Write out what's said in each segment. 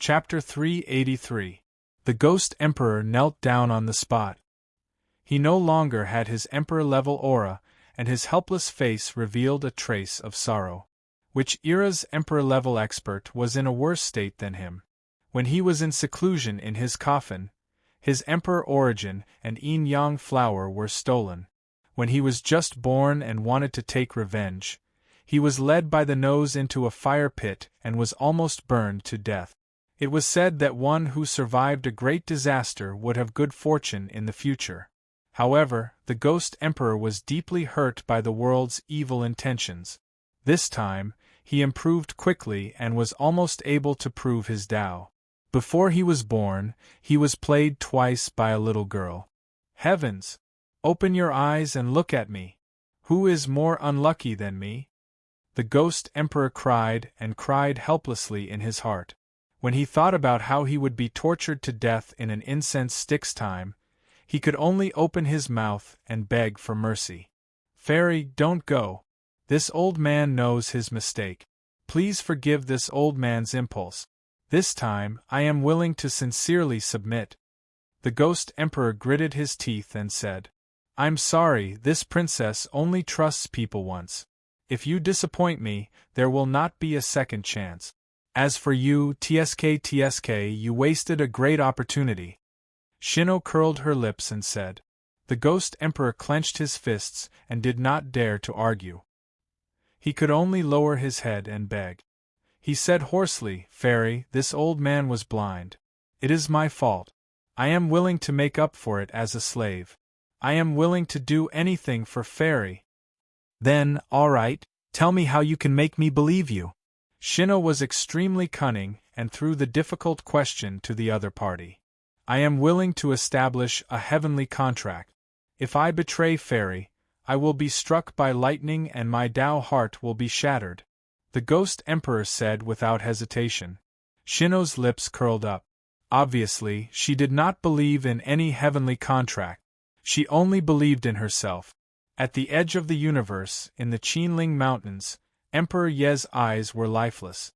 Chapter 383. The Ghost Emperor knelt down on the spot. He no longer had his emperor-level aura, and his helpless face revealed a trace of sorrow. Which era's emperor-level expert was in a worse state than him? When he was in seclusion in his coffin, his emperor origin and yin-yang flower were stolen. When he was just born and wanted to take revenge, he was led by the nose into a fire pit and was almost burned to death. It was said that one who survived a great disaster would have good fortune in the future. However, the Ghost Emperor was deeply hurt by the world's evil intentions. This time, he improved quickly and was almost able to prove his Tao. Before he was born, he was played twice by a little girl. Heavens! Open your eyes and look at me. Who is more unlucky than me? The Ghost Emperor cried and cried helplessly in his heart. When he thought about how he would be tortured to death in an incense stick's time, he could only open his mouth and beg for mercy. Fairy, don't go. This old man knows his mistake. Please forgive this old man's impulse. This time, I am willing to sincerely submit. The Ghost Emperor gritted his teeth and said, I'm sorry, this princess only trusts people once. If you disappoint me, there will not be a second chance. As for you, TSK, you wasted a great opportunity. Shino curled her lips and said. The Ghost Emperor clenched his fists and did not dare to argue. He could only lower his head and beg. He said hoarsely, Fairy, this old man was blind. It is my fault. I am willing to make up for it as a slave. I am willing to do anything for Fairy. Then, all right, tell me how you can make me believe you. Shino was extremely cunning and threw the difficult question to the other party. I am willing to establish a heavenly contract. If I betray Fairy, I will be struck by lightning and my Tao heart will be shattered. The Ghost Emperor said without hesitation. Shino's lips curled up. Obviously, she did not believe in any heavenly contract. She only believed in herself. At the edge of the universe, in the Qinling Mountains, Emperor Ye's eyes were lifeless.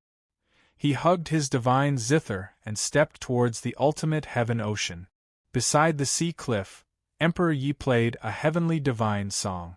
He hugged his divine zither and stepped towards the ultimate heaven ocean. Beside the sea cliff, Emperor Yi played a heavenly divine song.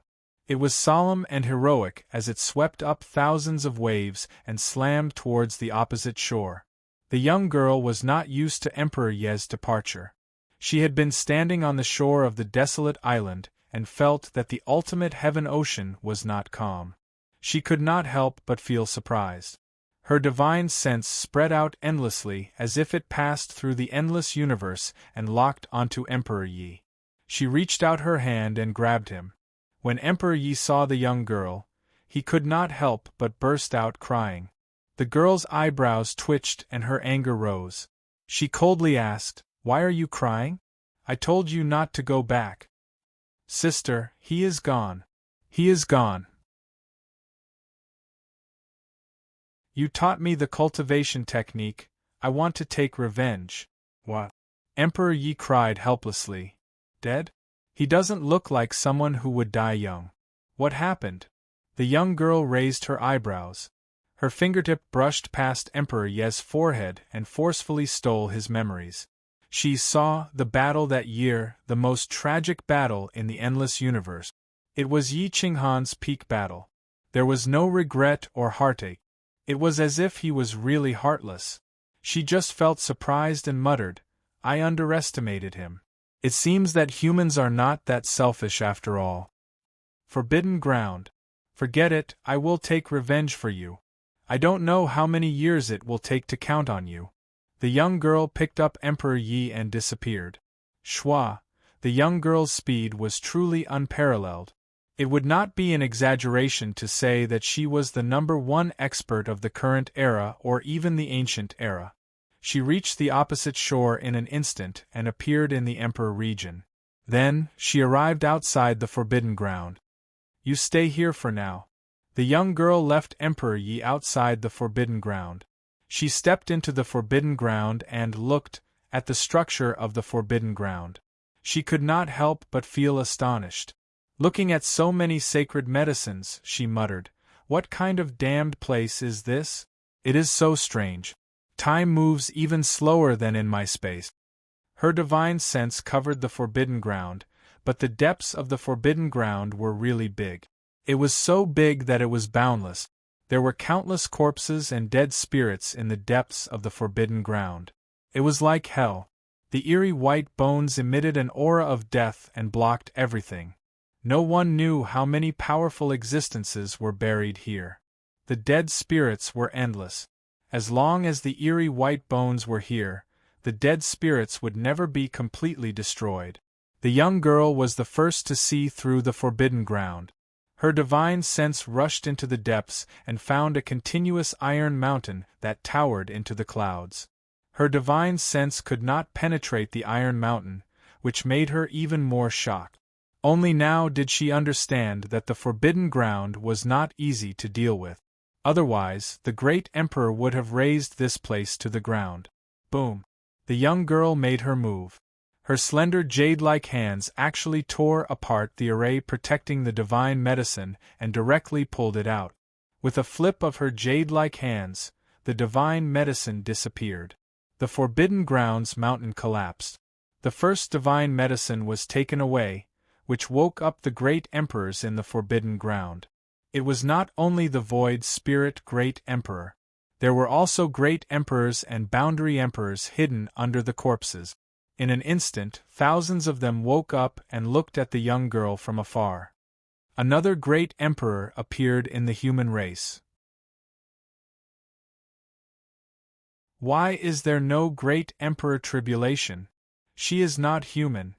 It was solemn and heroic as it swept up thousands of waves and slammed towards the opposite shore. The young girl was not used to Emperor Ye's departure. She had been standing on the shore of the desolate island and felt that the ultimate heaven ocean was not calm. She could not help but feel surprised. Her divine sense spread out endlessly as if it passed through the endless universe and locked onto Emperor Yi. She reached out her hand and grabbed him. When Emperor Yi saw the young girl, he could not help but burst out crying. The girl's eyebrows twitched and her anger rose. She coldly asked, Why are you crying? I told you not to go back. Sister, he is gone. He is gone. You taught me the cultivation technique. I want to take revenge. What? Emperor Yi cried helplessly. Dead? He doesn't look like someone who would die young. What happened? The young girl raised her eyebrows. Her fingertip brushed past Emperor Ye's forehead and forcefully stole his memories. She saw the battle that year, the most tragic battle in the endless universe. It was Yi Qinghan's peak battle. There was no regret or heartache. It was as if he was really heartless. She just felt surprised and muttered, I underestimated him. It seems that humans are not that selfish after all. Forbidden ground. Forget it, I will take revenge for you. I don't know how many years it will take to count on you. The young girl picked up Emperor Yi and disappeared. Schwa, the young girl's speed was truly unparalleled. It would not be an exaggeration to say that she was the #1 expert of the current era or even the ancient era. She reached the opposite shore in an instant and appeared in the Emperor region. Then, she arrived outside the forbidden ground. You stay here for now. The young girl left Emperor Yi outside the forbidden ground. She stepped into the forbidden ground and looked at the structure of the forbidden ground. She could not help but feel astonished. Looking at so many sacred medicines, she muttered, What kind of damned place is this? It is so strange. Time moves even slower than in my space. Her divine sense covered the forbidden ground, but the depths of the forbidden ground were really big. It was so big that it was boundless. There were countless corpses and dead spirits in the depths of the forbidden ground. It was like hell. The eerie white bones emitted an aura of death and blocked everything. No one knew how many powerful existences were buried here. The dead spirits were endless. As long as the eerie white bones were here, the dead spirits would never be completely destroyed. The young girl was the first to see through the forbidden ground. Her divine sense rushed into the depths and found a continuous iron mountain that towered into the clouds. Her divine sense could not penetrate the iron mountain, which made her even more shocked. Only now did she understand that the forbidden ground was not easy to deal with. Otherwise, the great emperor would have razed this place to the ground. Boom! The young girl made her move. Her slender jade-like hands actually tore apart the array protecting the divine medicine and directly pulled it out. With a flip of her jade-like hands, the divine medicine disappeared. The forbidden ground's mountain collapsed. The first divine medicine was taken away, which woke up the great emperors in the forbidden ground. It was not only the void spirit great emperor. There were also great emperors and boundary emperors hidden under the corpses. In an instant, thousands of them woke up and looked at the young girl from afar. Another great emperor appeared in the human race. Why is there no great emperor tribulation? She is not human.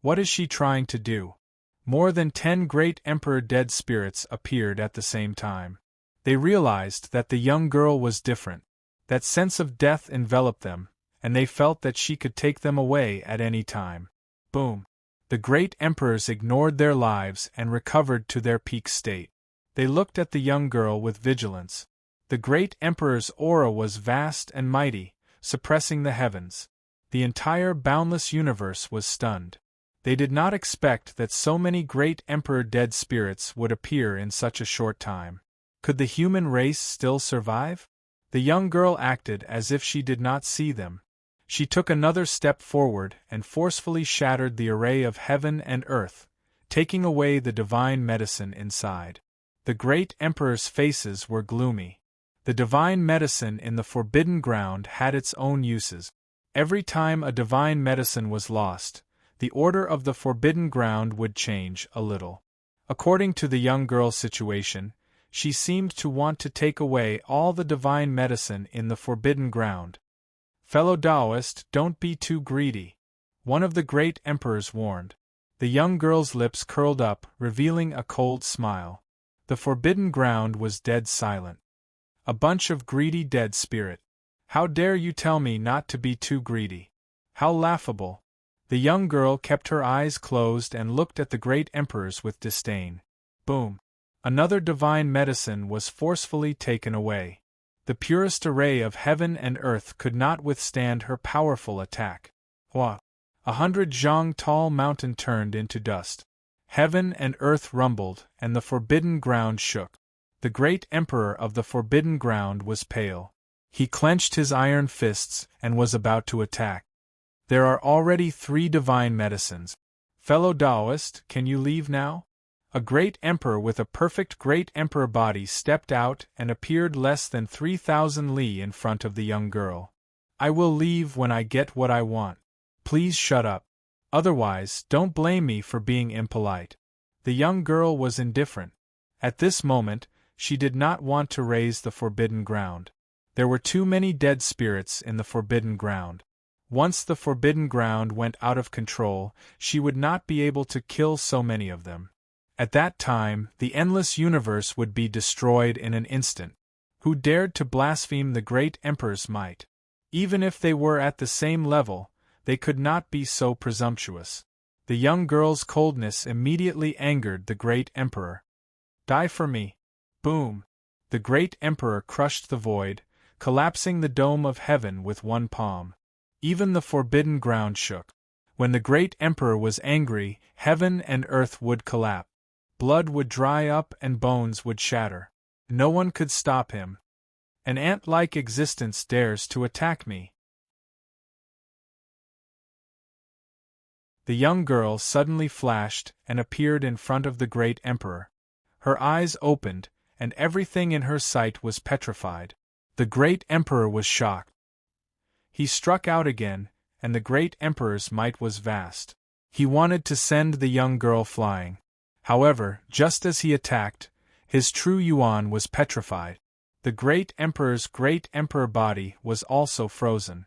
What is she trying to do? More than 10 great emperor dead spirits appeared at the same time. They realized that the young girl was different. That sense of death enveloped them, and they felt that she could take them away at any time. Boom! The great emperors ignored their lives and recovered to their peak state. They looked at the young girl with vigilance. The great emperor's aura was vast and mighty, suppressing the heavens. The entire boundless universe was stunned. They did not expect that so many great emperor dead spirits would appear in such a short time. Could the human race still survive? The young girl acted as if she did not see them. She took another step forward and forcefully shattered the array of heaven and earth, taking away the divine medicine inside. The great emperor's faces were gloomy. The divine medicine in the forbidden ground had its own uses. Every time a divine medicine was lost, the order of the forbidden ground would change a little. According to the young girl's situation, she seemed to want to take away all the divine medicine in the forbidden ground. Fellow Taoist, don't be too greedy, one of the great emperors warned. The young girl's lips curled up, revealing a cold smile. The forbidden ground was dead silent. A bunch of greedy dead spirit. How dare you tell me not to be too greedy? How laughable. The young girl kept her eyes closed and looked at the great emperors with disdain. Boom! Another divine medicine was forcefully taken away. The purest array of heaven and earth could not withstand her powerful attack. Hua! 100 zhang tall mountain turned into dust. Heaven and earth rumbled, and the forbidden ground shook. The great emperor of the forbidden ground was pale. He clenched his iron fists and was about to attack. There are already 3 divine medicines. Fellow Taoist, can you leave now? A great emperor with a perfect great emperor body stepped out and appeared less than 3,000 li in front of the young girl. I will leave when I get what I want. Please shut up. Otherwise, don't blame me for being impolite. The young girl was indifferent. At this moment, she did not want to raise the forbidden ground. There were too many dead spirits in the forbidden ground. Once the forbidden ground went out of control, she would not be able to kill so many of them. At that time, the endless universe would be destroyed in an instant. Who dared to blaspheme the great emperor's might? Even if they were at the same level, they could not be so presumptuous. The young girl's coldness immediately angered the great emperor. Die for me. Boom! The great emperor crushed the void, collapsing the dome of heaven with one palm. Even the forbidden ground shook. When the great emperor was angry, heaven and earth would collapse. Blood would dry up and bones would shatter. No one could stop him. An ant-like existence dares to attack me. The young girl suddenly flashed and appeared in front of the great emperor. Her eyes opened, and everything in her sight was petrified. The great emperor was shocked. He struck out again, and the great emperor's might was vast. He wanted to send the young girl flying. However, just as he attacked, his true yuan was petrified. The great emperor's great emperor body was also frozen.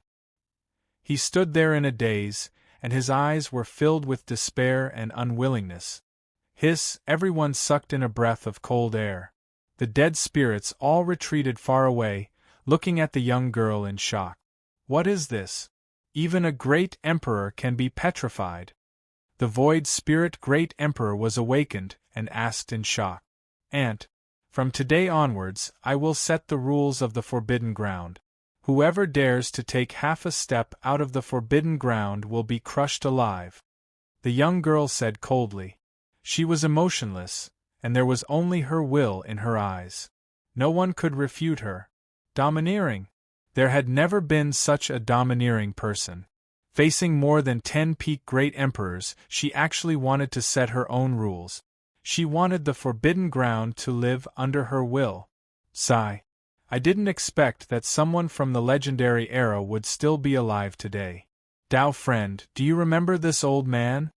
He stood there in a daze, and his eyes were filled with despair and unwillingness. Hiss! Everyone sucked in a breath of cold air. The dead spirits all retreated far away, looking at the young girl in shock. What is this? Even a great emperor can be petrified. The void spirit great emperor was awakened and asked in shock. Aunt, from today onwards I will set the rules of the forbidden ground. Whoever dares to take half a step out of the forbidden ground will be crushed alive. The young girl said coldly. She was emotionless, and there was only her will in her eyes. No one could refute her. Domineering. There had never been such a domineering person. Facing more than 10 peak great emperors, she actually wanted to set her own rules. She wanted the forbidden ground to live under her will. Sigh. I didn't expect that someone from the legendary era would still be alive today. Dao friend, do you remember this old man?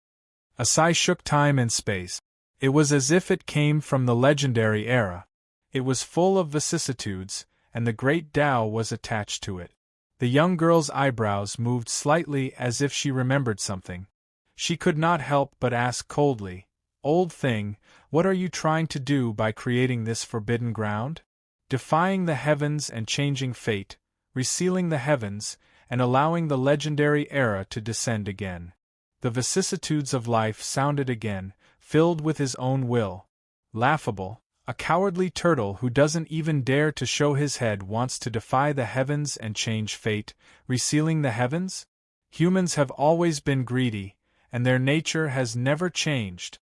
A sigh shook time and space. It was as if it came from the legendary era. It was full of vicissitudes, and the great Dao was attached to it. The young girl's eyebrows moved slightly as if she remembered something. She could not help but ask coldly, Old thing, what are you trying to do by creating this forbidden ground? Defying the heavens and changing fate, resealing the heavens, and allowing the legendary era to descend again. The vicissitudes of life sounded again, filled with his own will. Laughable, a cowardly turtle who doesn't even dare to show his head wants to defy the heavens and change fate, resealing the heavens? Humans have always been greedy, and their nature has never changed.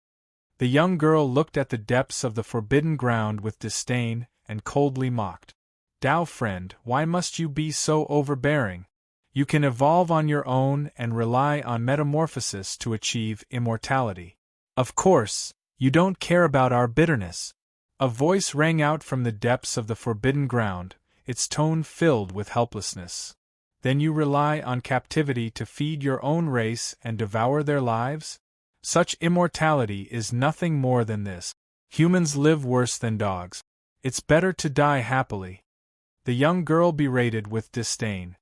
The young girl looked at the depths of the forbidden ground with disdain, and coldly mocked. Dao friend, why must you be so overbearing? You can evolve on your own and rely on metamorphosis to achieve immortality. Of course, you don't care about our bitterness. A voice rang out from the depths of the forbidden ground, its tone filled with helplessness. Then you rely on captivity to feed your own race and devour their lives? Such immortality is nothing more than this. Humans live worse than dogs. It's better to die happily. The young girl berated with disdain.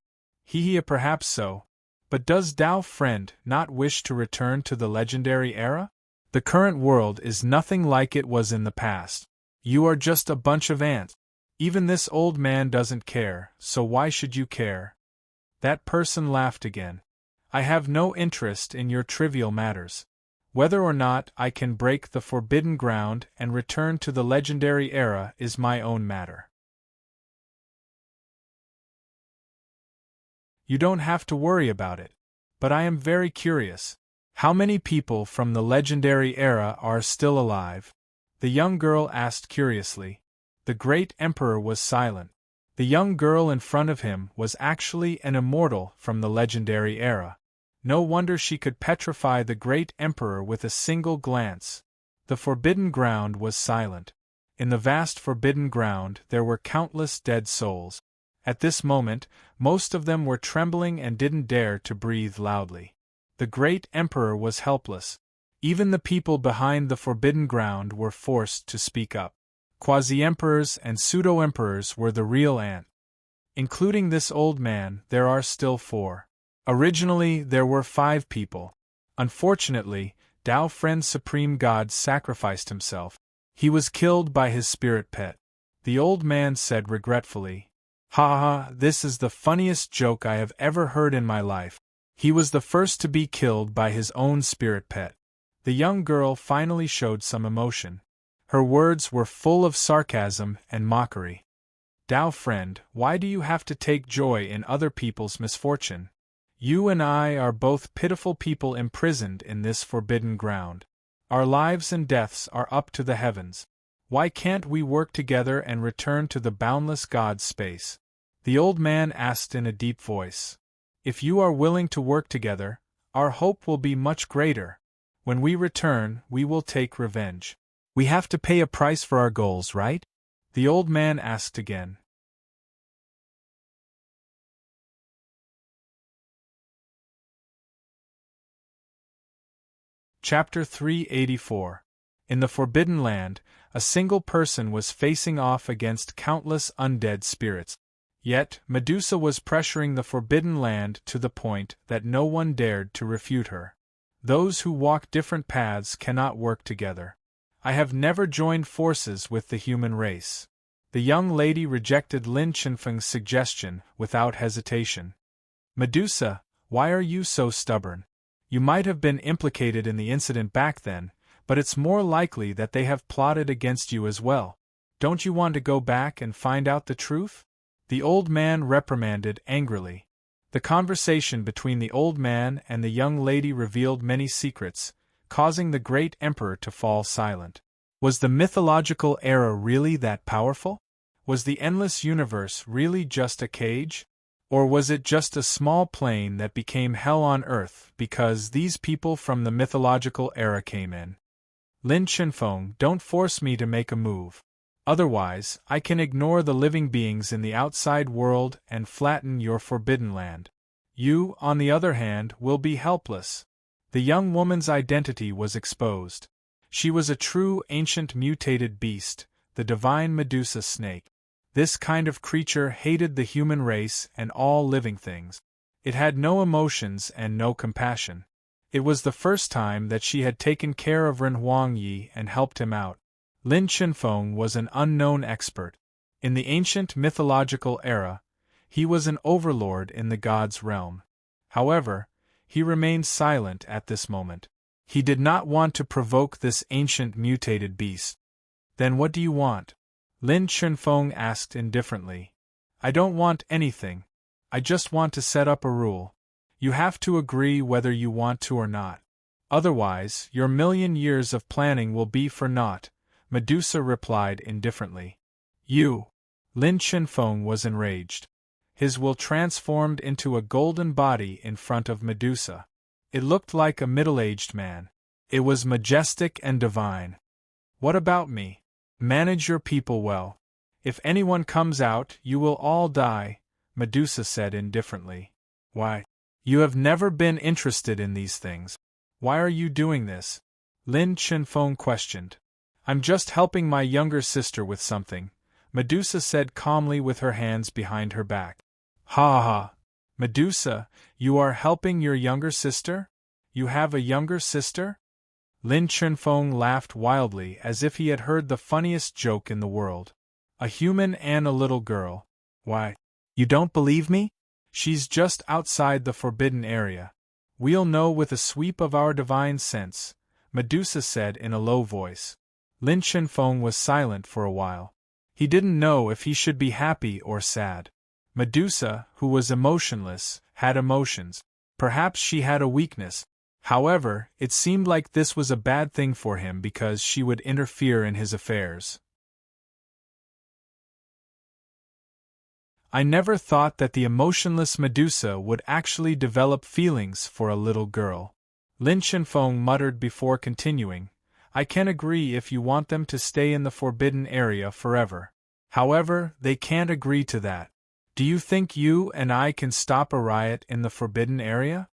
Perhaps so. But does Dao friend not wish to return to the legendary era? The current world is nothing like it was in the past. You are just a bunch of ants. Even this old man doesn't care, so why should you care? That person laughed again. I have no interest in your trivial matters. Whether or not I can break the forbidden ground and return to the legendary era is my own matter. You don't have to worry about it. But I am very curious. How many people from the legendary era are still alive? The young girl asked curiously. The great emperor was silent. The young girl in front of him was actually an immortal from the legendary era. No wonder she could petrify the great emperor with a single glance. The forbidden ground was silent. In the vast forbidden ground there were countless dead souls. At this moment, most of them were trembling and didn't dare to breathe loudly. The great emperor was helpless. Even the people behind the forbidden ground were forced to speak up. Quasi-emperors and pseudo-emperors were the real ant. Including this old man, there are still 4. Originally, there were 5 people. Unfortunately, Dao Friend's supreme god sacrificed himself. He was killed by his spirit pet. The old man said regretfully, Ha ha, this is the funniest joke I have ever heard in my life. He was the first to be killed by his own spirit pet. The young girl finally showed some emotion. Her words were full of sarcasm and mockery. Dao friend, why do you have to take joy in other people's misfortune? You and I are both pitiful people imprisoned in this forbidden ground. Our lives and deaths are up to the heavens. Why can't we work together and return to the boundless God's space? The old man asked in a deep voice. If you are willing to work together, our hope will be much greater. When we return, we will take revenge. We have to pay a price for our goals, right? The old man asked again. Chapter 384. In the Forbidden Land, a single person was facing off against countless undead spirits. Yet, Medusa was pressuring the Forbidden Land to the point that no one dared to refute her. Those who walk different paths cannot work together. I have never joined forces with the human race. The young lady rejected Lin Chenfeng's suggestion without hesitation. Medusa, why are you so stubborn? You might have been implicated in the incident back then, but it's more likely that they have plotted against you as well. Don't you want to go back and find out the truth? The old man reprimanded angrily. The conversation between the old man and the young lady revealed many secrets, causing the great emperor to fall silent. Was the mythological era really that powerful? Was the endless universe really just a cage? Or was it just a small plane that became hell on earth because these people from the mythological era came in? Lin Chenfeng, don't force me to make a move. Otherwise, I can ignore the living beings in the outside world and flatten your Forbidden Land. You, on the other hand, will be helpless. The young woman's identity was exposed. She was a true ancient mutated beast, the divine Medusa snake. This kind of creature hated the human race and all living things. It had no emotions and no compassion. It was the first time that she had taken care of Ren Huangyi and helped him out. Lin Chenfeng was an unknown expert. In the ancient mythological era, he was an overlord in the gods' realm. However, he remained silent at this moment. He did not want to provoke this ancient mutated beast. Then what do you want? Lin Chenfeng asked indifferently. I don't want anything. I just want to set up a rule. You have to agree whether you want to or not. Otherwise, your million years of planning will be for naught, Medusa replied indifferently. You! Lin Chenfeng was enraged. His will transformed into a golden body in front of Medusa. It looked like a middle-aged man. It was majestic and divine. What about me? Manage your people well. If anyone comes out, you will all die, Medusa said indifferently. Why? You have never been interested in these things. Why are you doing this? Lin Chenfeng questioned. I'm just helping my younger sister with something, Medusa said calmly with her hands behind her back. Ha ha! Medusa, you are helping your younger sister? You have a younger sister? Lin Chenfeng laughed wildly as if he had heard the funniest joke in the world. A human and a little girl. Why? You don't believe me? She's just outside the forbidden area. We'll know with a sweep of our divine sense, Medusa said in a low voice. Lin Chenfeng was silent for a while. He didn't know if he should be happy or sad. Medusa, who was emotionless, had emotions. Perhaps she had a weakness. However, it seemed like this was a bad thing for him because she would interfere in his affairs. I never thought that the emotionless Medusa would actually develop feelings for a little girl. Lin Chenfeng muttered before continuing. I can agree if you want them to stay in the forbidden area forever. However, they can't agree to that. Do you think you and I can stop a riot in the forbidden area?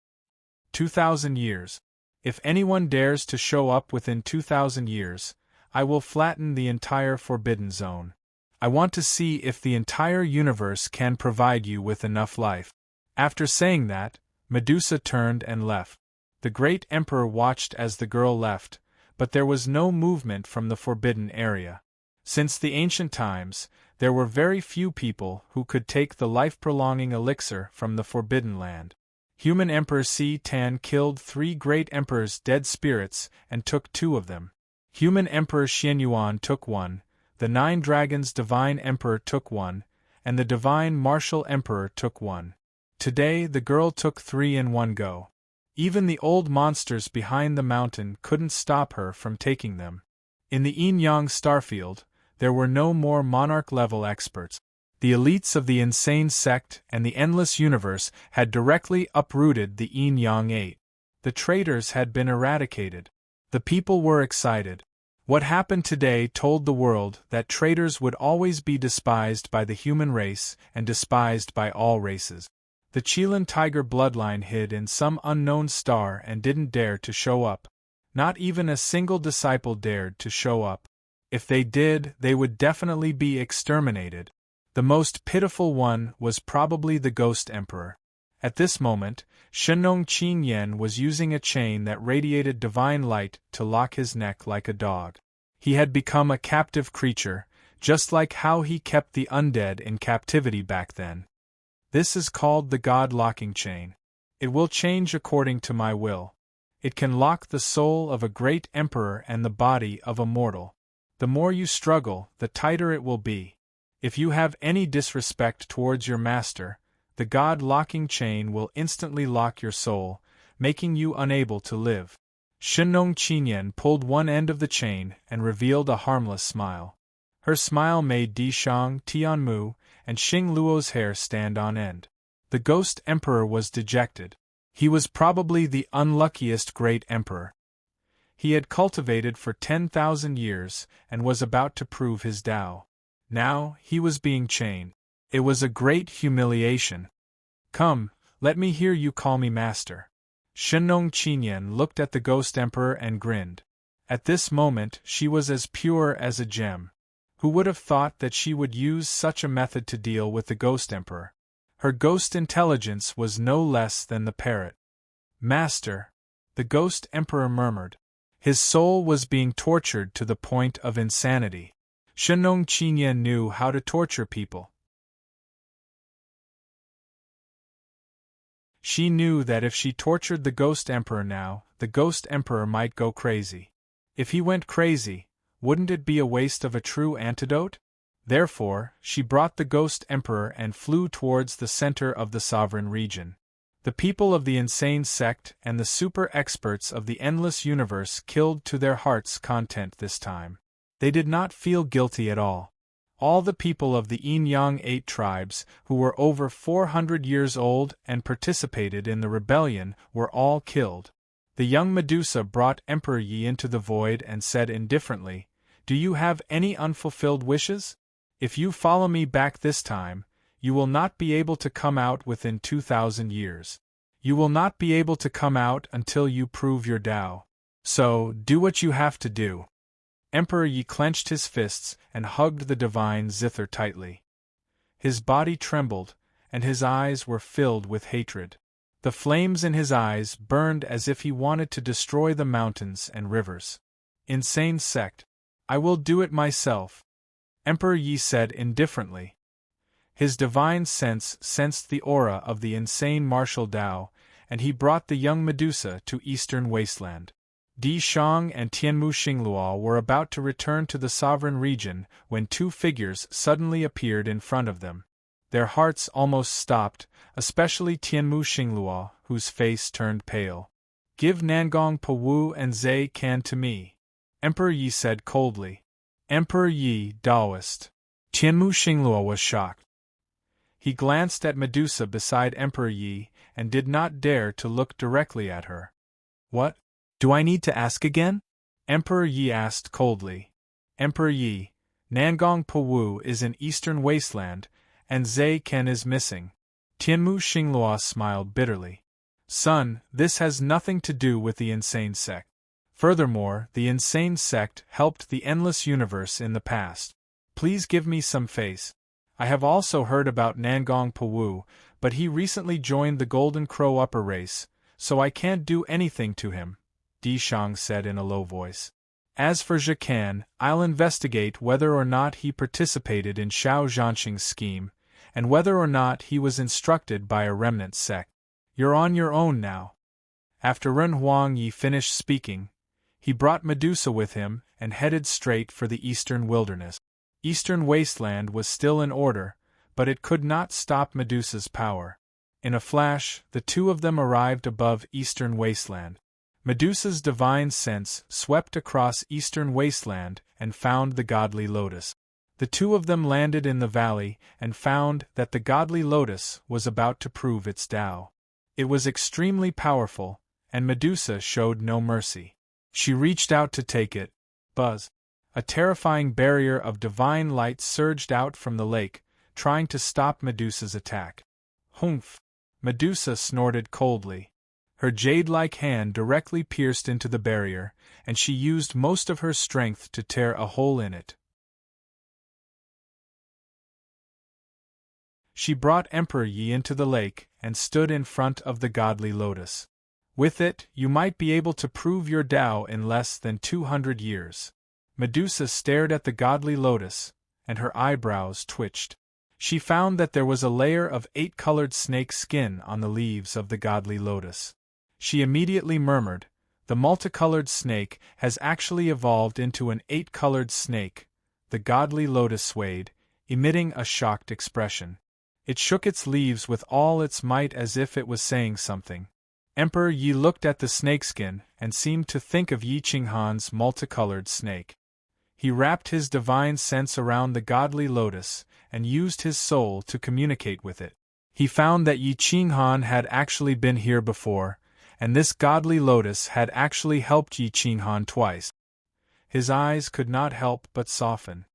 2,000 years. If anyone dares to show up within 2,000 years, I will flatten the entire forbidden zone. I want to see if the entire universe can provide you with enough life. After saying that, Medusa turned and left. The great emperor watched as the girl left, but there was no movement from the forbidden area. Since the ancient times, there were very few people who could take the life-prolonging elixir from the Forbidden Land. Human Emperor Si Tan killed 3 great emperors' dead spirits and took 2 of them. Human Emperor Xianyuan took 1, the 9 Dragons' Divine Emperor took 1, and the Divine Martial Emperor took 1. Today the girl took 3 in one go. Even the old monsters behind the mountain couldn't stop her from taking them. In the Yin-Yang starfield, there were no more monarch-level experts. The elites of the insane sect and the endless universe had directly uprooted the Yin-Yang 8. The traitors had been eradicated. The people were excited. What happened today told the world that traitors would always be despised by the human race and despised by all races. The Chilan tiger bloodline hid in some unknown star and didn't dare to show up. Not even a single disciple dared to show up. If they did, they would definitely be exterminated. The most pitiful one was probably the Ghost Emperor. At this moment, Shenong Qinyan was using a chain that radiated divine light to lock his neck like a dog. He had become a captive creature, just like how he kept the undead in captivity back then. This is called the God locking chain. It will change according to my will. It can lock the soul of a great emperor and the body of a mortal. The more you struggle, the tighter it will be. If you have any disrespect towards your master, the God-locking chain will instantly lock your soul, making you unable to live. Shenong Qinyan pulled one end of the chain and revealed a harmless smile. Her smile made Di Shang, Tianmu, and Xing Luo's hair stand on end. The Ghost Emperor was dejected. He was probably the unluckiest great emperor. He had cultivated for 10,000 years and was about to prove his Tao. Now, he was being chained. It was a great humiliation. Come, let me hear you call me master. Shenong Qinyan looked at the Ghost Emperor and grinned. At this moment, she was as pure as a gem. Who would have thought that she would use such a method to deal with the Ghost Emperor? Her ghost intelligence was no less than the parrot. Master, the Ghost Emperor murmured. His soul was being tortured to the point of insanity. Shenong Qinyan knew how to torture people. She knew that if she tortured the Ghost Emperor now, the Ghost Emperor might go crazy. If he went crazy, wouldn't it be a waste of a true antidote? Therefore, she brought the Ghost Emperor and flew towards the center of the sovereign region. The people of the insane sect and the super experts of the endless universe killed to their heart's content this time. They did not feel guilty at all. All the people of the Yin-Yang 8 tribes, who were over 400 years old and participated in the rebellion, were all killed. The young Medusa brought Emperor Yi into the void and said indifferently, "Do you have any unfulfilled wishes? If you follow me back this time, you will not be able to come out within 2,000 years. You will not be able to come out until you prove your Tao. So, do what you have to do." Emperor Yi clenched his fists and hugged the divine zither tightly. His body trembled, and his eyes were filled with hatred. The flames in his eyes burned as if he wanted to destroy the mountains and rivers. Insane sect. I will do it myself, Emperor Yi said indifferently. His divine sense sensed the aura of the insane martial Tao, and he brought the young Medusa to Eastern Wasteland. Di Shang and Tianmu Xingluo were about to return to the sovereign region when two figures suddenly appeared in front of them. Their hearts almost stopped, especially Tianmu Xingluo, whose face turned pale. "Give Nangong Pawu and Zai Can to me," Emperor Yi said coldly. Emperor Yi, Taoist. Tianmu Xingluo was shocked. He glanced at Medusa beside Emperor Yi and did not dare to look directly at her. "What? Do I need to ask again?" Emperor Yi asked coldly. "Emperor Yi, Nangong Pawu is in Eastern Wasteland, and Zai Ken is missing." Tianmu Xingluo smiled bitterly. "Son, this has nothing to do with the insane sect. Furthermore, the insane sect helped the endless universe in the past. Please give me some face. I have also heard about Nangong Pawu, but he recently joined the Golden Crow upper race, so I can't do anything to him," Di Shang said in a low voice. "As for Zhakan, I'll investigate whether or not he participated in Xiao Zhanxing's scheme, and whether or not he was instructed by a remnant sect. You're on your own now." After Ren Huangyi finished speaking, he brought Medusa with him and headed straight for the eastern wilderness. Eastern Wasteland was still in order, but it could not stop Medusa's power. In a flash, the two of them arrived above Eastern Wasteland. Medusa's divine sense swept across eastern wasteland and found the godly lotus. The two of them landed in the valley and found that the godly lotus was about to prove its Tao. It was extremely powerful, and Medusa showed no mercy. She reached out to take it. Buzz! A terrifying barrier of divine light surged out from the lake, trying to stop Medusa's attack. Humph! Medusa snorted coldly. Her jade-like hand directly pierced into the barrier, and she used most of her strength to tear a hole in it. She brought Emperor Yi into the lake and stood in front of the godly lotus. With it, you might be able to prove your Tao in less than 200 years. Medusa stared at the godly lotus, and her eyebrows twitched. She found that there was a layer of 8-colored snake skin on the leaves of the godly lotus. She immediately murmured, "The multicolored snake has actually evolved into an 8-colored snake." The godly lotus swayed, emitting a shocked expression. It shook its leaves with all its might as if it was saying something. Emperor Yi looked at the snakeskin and seemed to think of Yi Qinghan's multicolored snake. He wrapped his divine sense around the godly lotus and used his soul to communicate with it. He found that Yi Qinghan had actually been here before, and this godly lotus had actually helped Yi Qinghan twice. His eyes could not help but soften.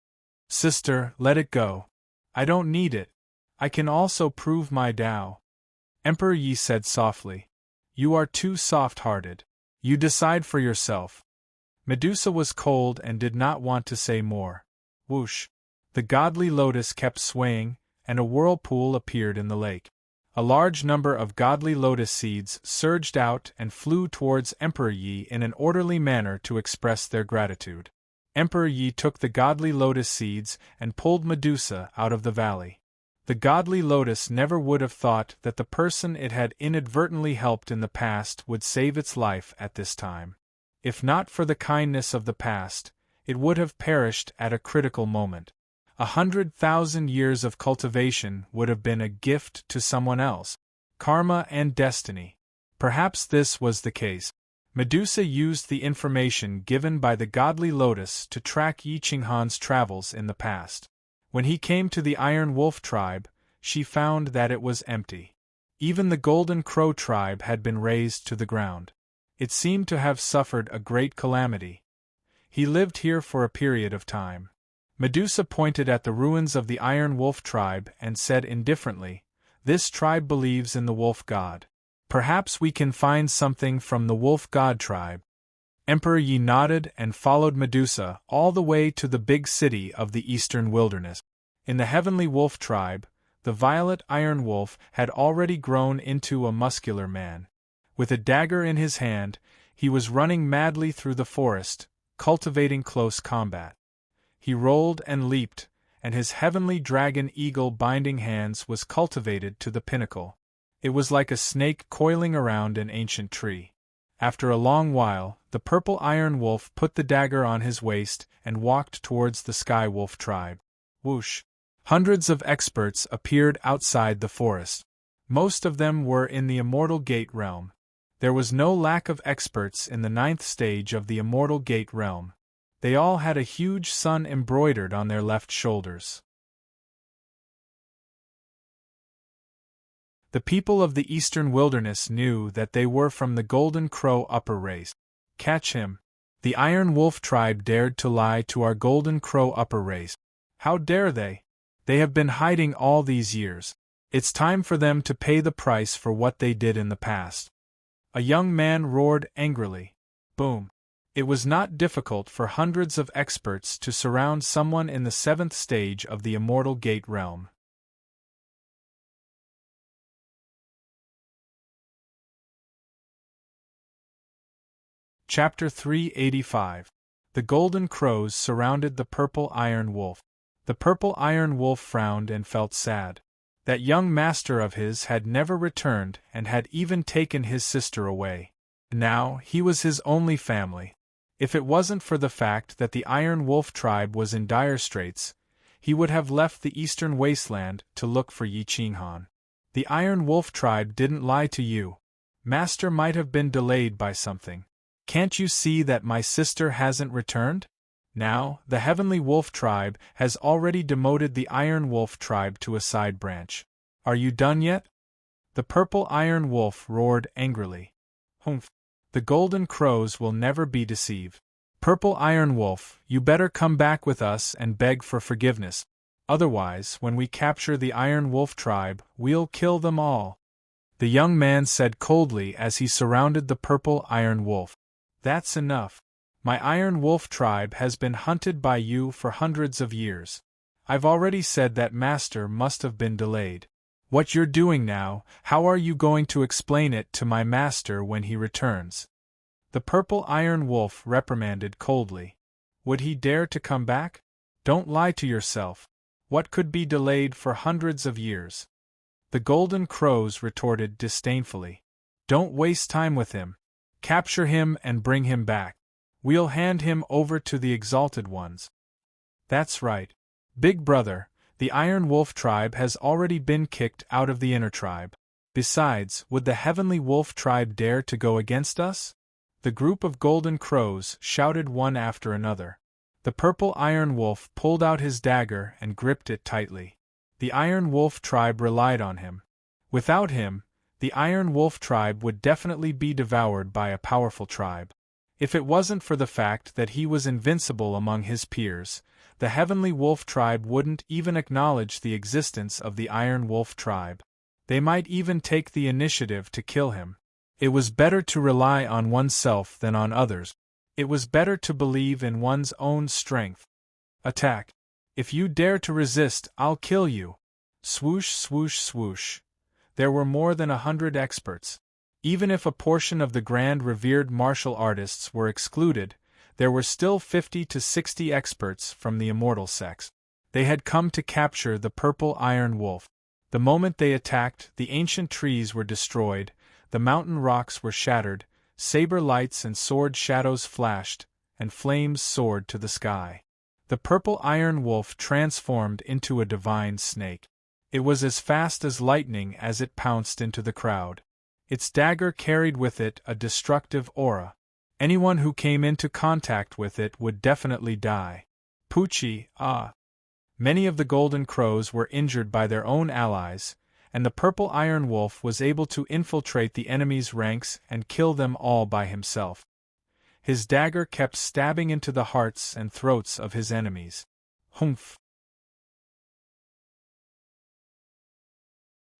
"Sister, let it go. I don't need it. I can also prove my Tao." Emperor Yi said softly. "You are too soft-hearted. You decide for yourself." Medusa was cold and did not want to say more. Whoosh! The godly lotus kept swaying, and a whirlpool appeared in the lake. A large number of godly lotus seeds surged out and flew towards Emperor Yi in an orderly manner to express their gratitude. Emperor Yi took the godly lotus seeds and pulled Medusa out of the valley. The godly lotus never would have thought that the person it had inadvertently helped in the past would save its life at this time. If not for the kindness of the past, it would have perished at a critical moment. 100,000 years of cultivation would have been a gift to someone else. Karma and destiny. Perhaps this was the case. Medusa used the information given by the godly lotus to track Yi Qinghan's travels in the past. When he came to the Iron Wolf tribe, she found that it was empty. Even the Golden Crow tribe had been razed to the ground. It seemed to have suffered a great calamity. He lived here for a period of time. Medusa pointed at the ruins of the Iron Wolf tribe and said indifferently, "This tribe believes in the wolf god. Perhaps we can find something from the wolf god tribe." Emperor Yi nodded and followed Medusa all the way to the big city of the eastern wilderness. In the Heavenly Wolf tribe, the violet iron wolf had already grown into a muscular man. With a dagger in his hand, he was running madly through the forest, cultivating close combat. He rolled and leaped, and his heavenly dragon eagle binding hands was cultivated to the pinnacle. It was like a snake coiling around an ancient tree. After a long while, the purple iron wolf put the dagger on his waist and walked towards the Sky Wolf tribe. Whoosh! Hundreds of experts appeared outside the forest. Most of them were in the Immortal Gate realm. There was no lack of experts in the 9th stage of the Immortal Gate realm. They all had a huge sun embroidered on their left shoulders. The people of the eastern wilderness knew that they were from the Golden Crow upper race. Catch him! The Iron Wolf tribe dared to lie to our Golden Crow upper race. How dare they? They have been hiding all these years. It's time for them to pay the price for what they did in the past. A young man roared angrily. Boom! It was not difficult for hundreds of experts to surround someone in the 7th stage of the Immortal Gate realm. Chapter 385. The Golden Crows surrounded the Purple Iron Wolf. The Purple Iron Wolf frowned and felt sad. That young master of his had never returned and had even taken his sister away. Now, he was his only family. If it wasn't for the fact that the Iron Wolf tribe was in dire straits, he would have left the eastern wasteland to look for Yi Qinghan. The Iron Wolf tribe didn't lie to you. Master might have been delayed by something. Can't you see that my sister hasn't returned? Now, the Heavenly Wolf tribe has already demoted the Iron Wolf tribe to a side branch. Are you done yet? The Purple Iron Wolf roared angrily. Humph! The Golden Crows will never be deceived. Purple Iron Wolf, you better come back with us and beg for forgiveness. Otherwise, when we capture the Iron Wolf tribe, we'll kill them all. The young man said coldly as he surrounded the Purple Iron Wolf. That's enough. My Iron Wolf tribe has been hunted by you for hundreds of years. I've already said that Master must have been delayed. What you're doing now, how are you going to explain it to my master when he returns? The Purple Iron Wolf reprimanded coldly. Would he dare to come back? Don't lie to yourself. What could be delayed for hundreds of years? The Golden Crows retorted disdainfully. Don't waste time with him. Capture him and bring him back. We'll hand him over to the Exalted Ones. That's right. Big Brother, the Iron Wolf tribe has already been kicked out of the inner tribe. Besides, would the Heavenly Wolf tribe dare to go against us? The group of Golden Crows shouted one after another. The Purple Iron Wolf pulled out his dagger and gripped it tightly. The Iron Wolf tribe relied on him. Without him, the Iron Wolf tribe would definitely be devoured by a powerful tribe. If it wasn't for the fact that he was invincible among his peers, the Heavenly Wolf tribe wouldn't even acknowledge the existence of the Iron Wolf tribe. They might even take the initiative to kill him. It was better to rely on oneself than on others. It was better to believe in one's own strength. Attack. If you dare to resist, I'll kill you. Swoosh, swoosh, swoosh. There were more than 100 experts. Even if a portion of the grand revered martial artists were excluded, there were still 50 to 60 experts from the immortal sex. They had come to capture the Purple Iron Wolf. The moment they attacked, the ancient trees were destroyed, the mountain rocks were shattered, saber lights and sword shadows flashed, and flames soared to the sky. The Purple Iron Wolf transformed into a divine snake. It was as fast as lightning as it pounced into the crowd. Its dagger carried with it a destructive aura. Anyone who came into contact with it would definitely die. Poochie, ah! Many of the Golden Crows were injured by their own allies, and the Purple Iron Wolf was able to infiltrate the enemy's ranks and kill them all by himself. His dagger kept stabbing into the hearts and throats of his enemies. Humph!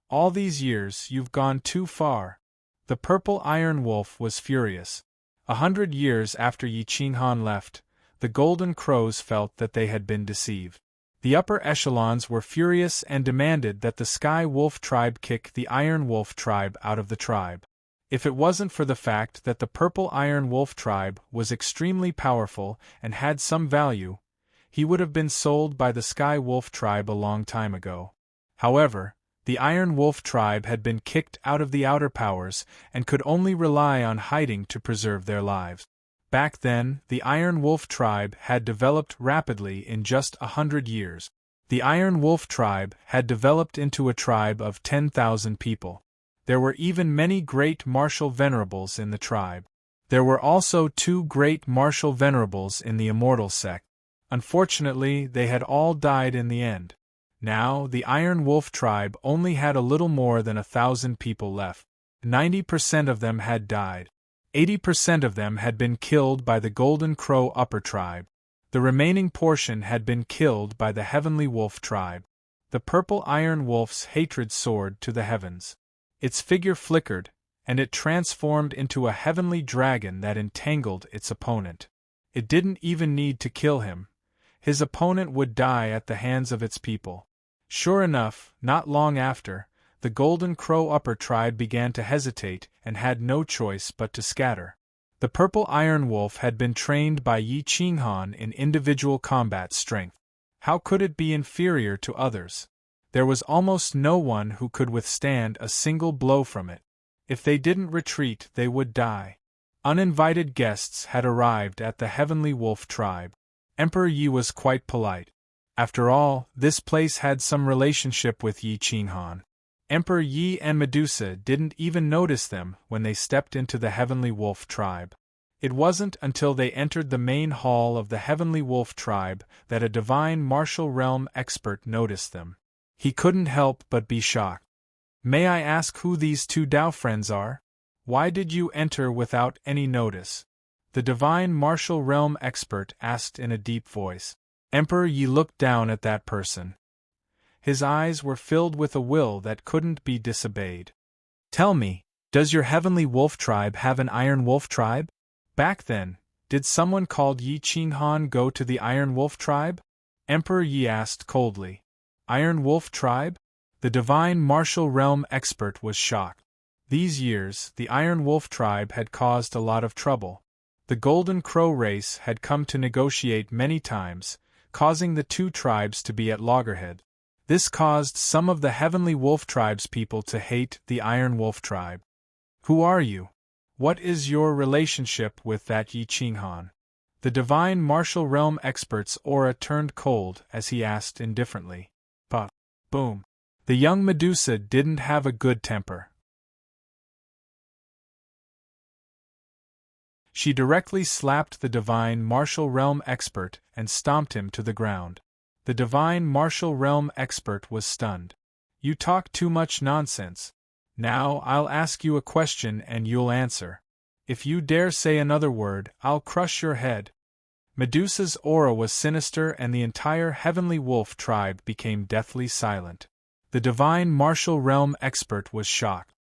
All these years you've gone too far. The Purple Iron Wolf was furious. 100 years after Yi Qinghan left, the Golden Crows felt that they had been deceived. The upper echelons were furious and demanded that the Sky Wolf tribe kick the Iron Wolf tribe out of the tribe. If it wasn't for the fact that the Purple Iron Wolf tribe was extremely powerful and had some value, he would have been sold by the Sky Wolf tribe a long time ago. However, the Iron Wolf tribe had been kicked out of the outer powers and could only rely on hiding to preserve their lives. Back then, the Iron Wolf tribe had developed rapidly in just 100 years. The Iron Wolf tribe had developed into a tribe of 10,000 people. There were even many great martial venerables in the tribe. There were also 2 great martial venerables in the immortal sect. Unfortunately, they had all died in the end. Now, the Iron Wolf tribe only had a little more than 1,000 people left. 90% of them had died. 80% of them had been killed by the Golden Crow upper tribe. The remaining portion had been killed by the Heavenly Wolf tribe. The Purple Iron Wolf's hatred soared to the heavens. Its figure flickered, and it transformed into a heavenly dragon that entangled its opponent. It didn't even need to kill him. His opponent would die at the hands of its people. Sure enough, not long after, the Golden Crow upper tribe began to hesitate and had no choice but to scatter. The Purple Iron Wolf had been trained by Yi Qinghan in individual combat strength. How could it be inferior to others? There was almost no one who could withstand a single blow from it. If they didn't retreat, they would die. Uninvited guests had arrived at the Heavenly Wolf tribe. Emperor Yi was quite polite. After all, this place had some relationship with Yi Qinghan. Emperor Yi and Medusa didn't even notice them when they stepped into the Heavenly Wolf tribe. It wasn't until they entered the main hall of the Heavenly Wolf tribe that a divine martial realm expert noticed them. He couldn't help but be shocked. "May I ask who these two Tao friends are? Why did you enter without any notice?" The divine martial realm expert asked in a deep voice. Emperor Yi looked down at that person. His eyes were filled with a will that couldn't be disobeyed. "Tell me, does your Heavenly Wolf tribe have an Iron Wolf tribe? Back then, did someone called Yi Qinghan go to the Iron Wolf tribe?" Emperor Yi asked coldly. "Iron Wolf tribe?" The divine martial realm expert was shocked. These years, the Iron Wolf tribe had caused a lot of trouble. The Golden Crow race had come to negotiate many times, causing the two tribes to be at loggerhead. This caused some of the Heavenly Wolf tribe's people to hate the Iron Wolf tribe. "Who are you? What is your relationship with that Yi Qinghan?" The divine martial realm expert's aura turned cold as he asked indifferently. "Puff. Boom." The young Medusa didn't have a good temper. She directly slapped the divine martial realm expert and stomped him to the ground. The divine martial realm expert was stunned. "You talk too much nonsense. Now I'll ask you a question and you'll answer. If you dare say another word, I'll crush your head." Medusa's aura was sinister and the entire Heavenly Wolf tribe became deathly silent. The divine martial realm expert was shocked.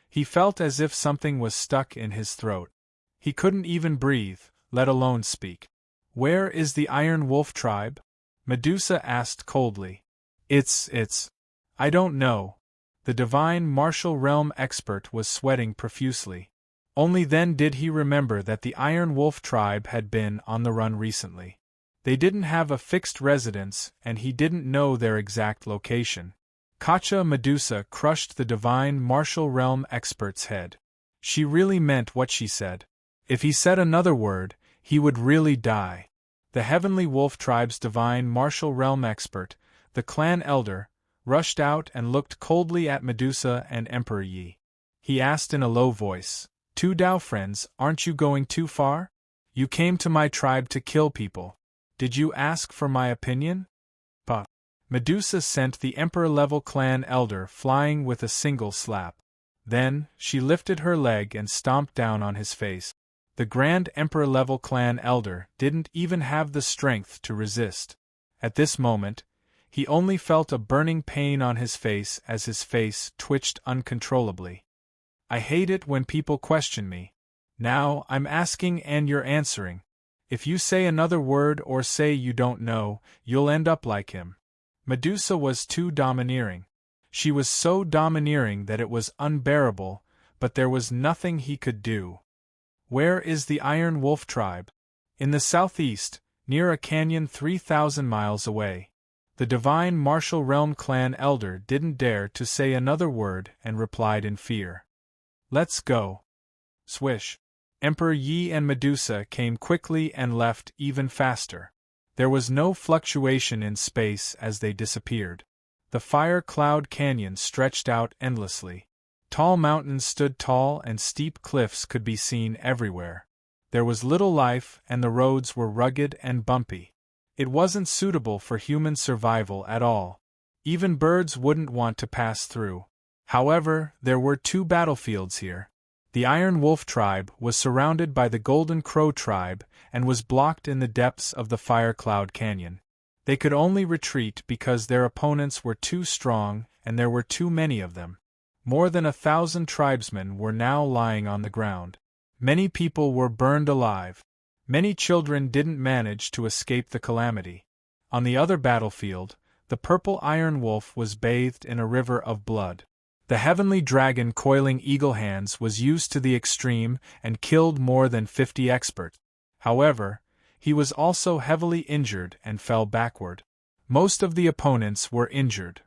He felt as if something was stuck in his throat. He couldn't even breathe, let alone speak. "Where is the Iron Wolf tribe?" Medusa asked coldly. It's. I don't know." The divine martial realm expert was sweating profusely. Only then did he remember that the Iron Wolf tribe had been on the run recently. They didn't have a fixed residence, and he didn't know their exact location. Kacha Medusa crushed the divine martial realm expert's head. She really meant what she said. If he said another word, he would really die. The Heavenly Wolf tribe's divine martial realm expert, the clan elder, rushed out and looked coldly at Medusa and Emperor Yi. He asked in a low voice, "Two Tao friends, aren't you going too far? You came to my tribe to kill people. Did you ask for my opinion?" Puff. Medusa sent the Emperor-level clan elder flying with a single slap. Then, she lifted her leg and stomped down on his face. The Grand Emperor-level clan elder didn't even have the strength to resist. At this moment, he only felt a burning pain on his face as his face twitched uncontrollably. "I hate it when people question me. Now I'm asking and you're answering. If you say another word or say you don't know, you'll end up like him." Medusa was too domineering. She was so domineering that it was unbearable, but there was nothing he could do. "Where is the Iron Wolf tribe?" "In the southeast, near a canyon 3,000 miles away." The divine martial realm clan elder didn't dare to say another word and replied in fear. "Let's go." Swish. Emperor Yi and Medusa came quickly and left even faster. There was no fluctuation in space as they disappeared. The Fire Cloud Canyon stretched out endlessly. Tall mountains stood tall and steep cliffs could be seen everywhere. There was little life and the roads were rugged and bumpy. It wasn't suitable for human survival at all. Even birds wouldn't want to pass through. However, there were two battlefields here. The Iron Wolf tribe was surrounded by the Golden Crow tribe and was blocked in the depths of the Fire Cloud Canyon. They could only retreat because their opponents were too strong and there were too many of them. More than 1,000 tribesmen were now lying on the ground. Many people were burned alive. Many children didn't manage to escape the calamity. On the other battlefield, the purple Iron Wolf was bathed in a river of blood. The heavenly dragon coiling eagle hands was used to the extreme and killed more than 50 experts. However, he was also heavily injured and fell backward. Most of the opponents were injured.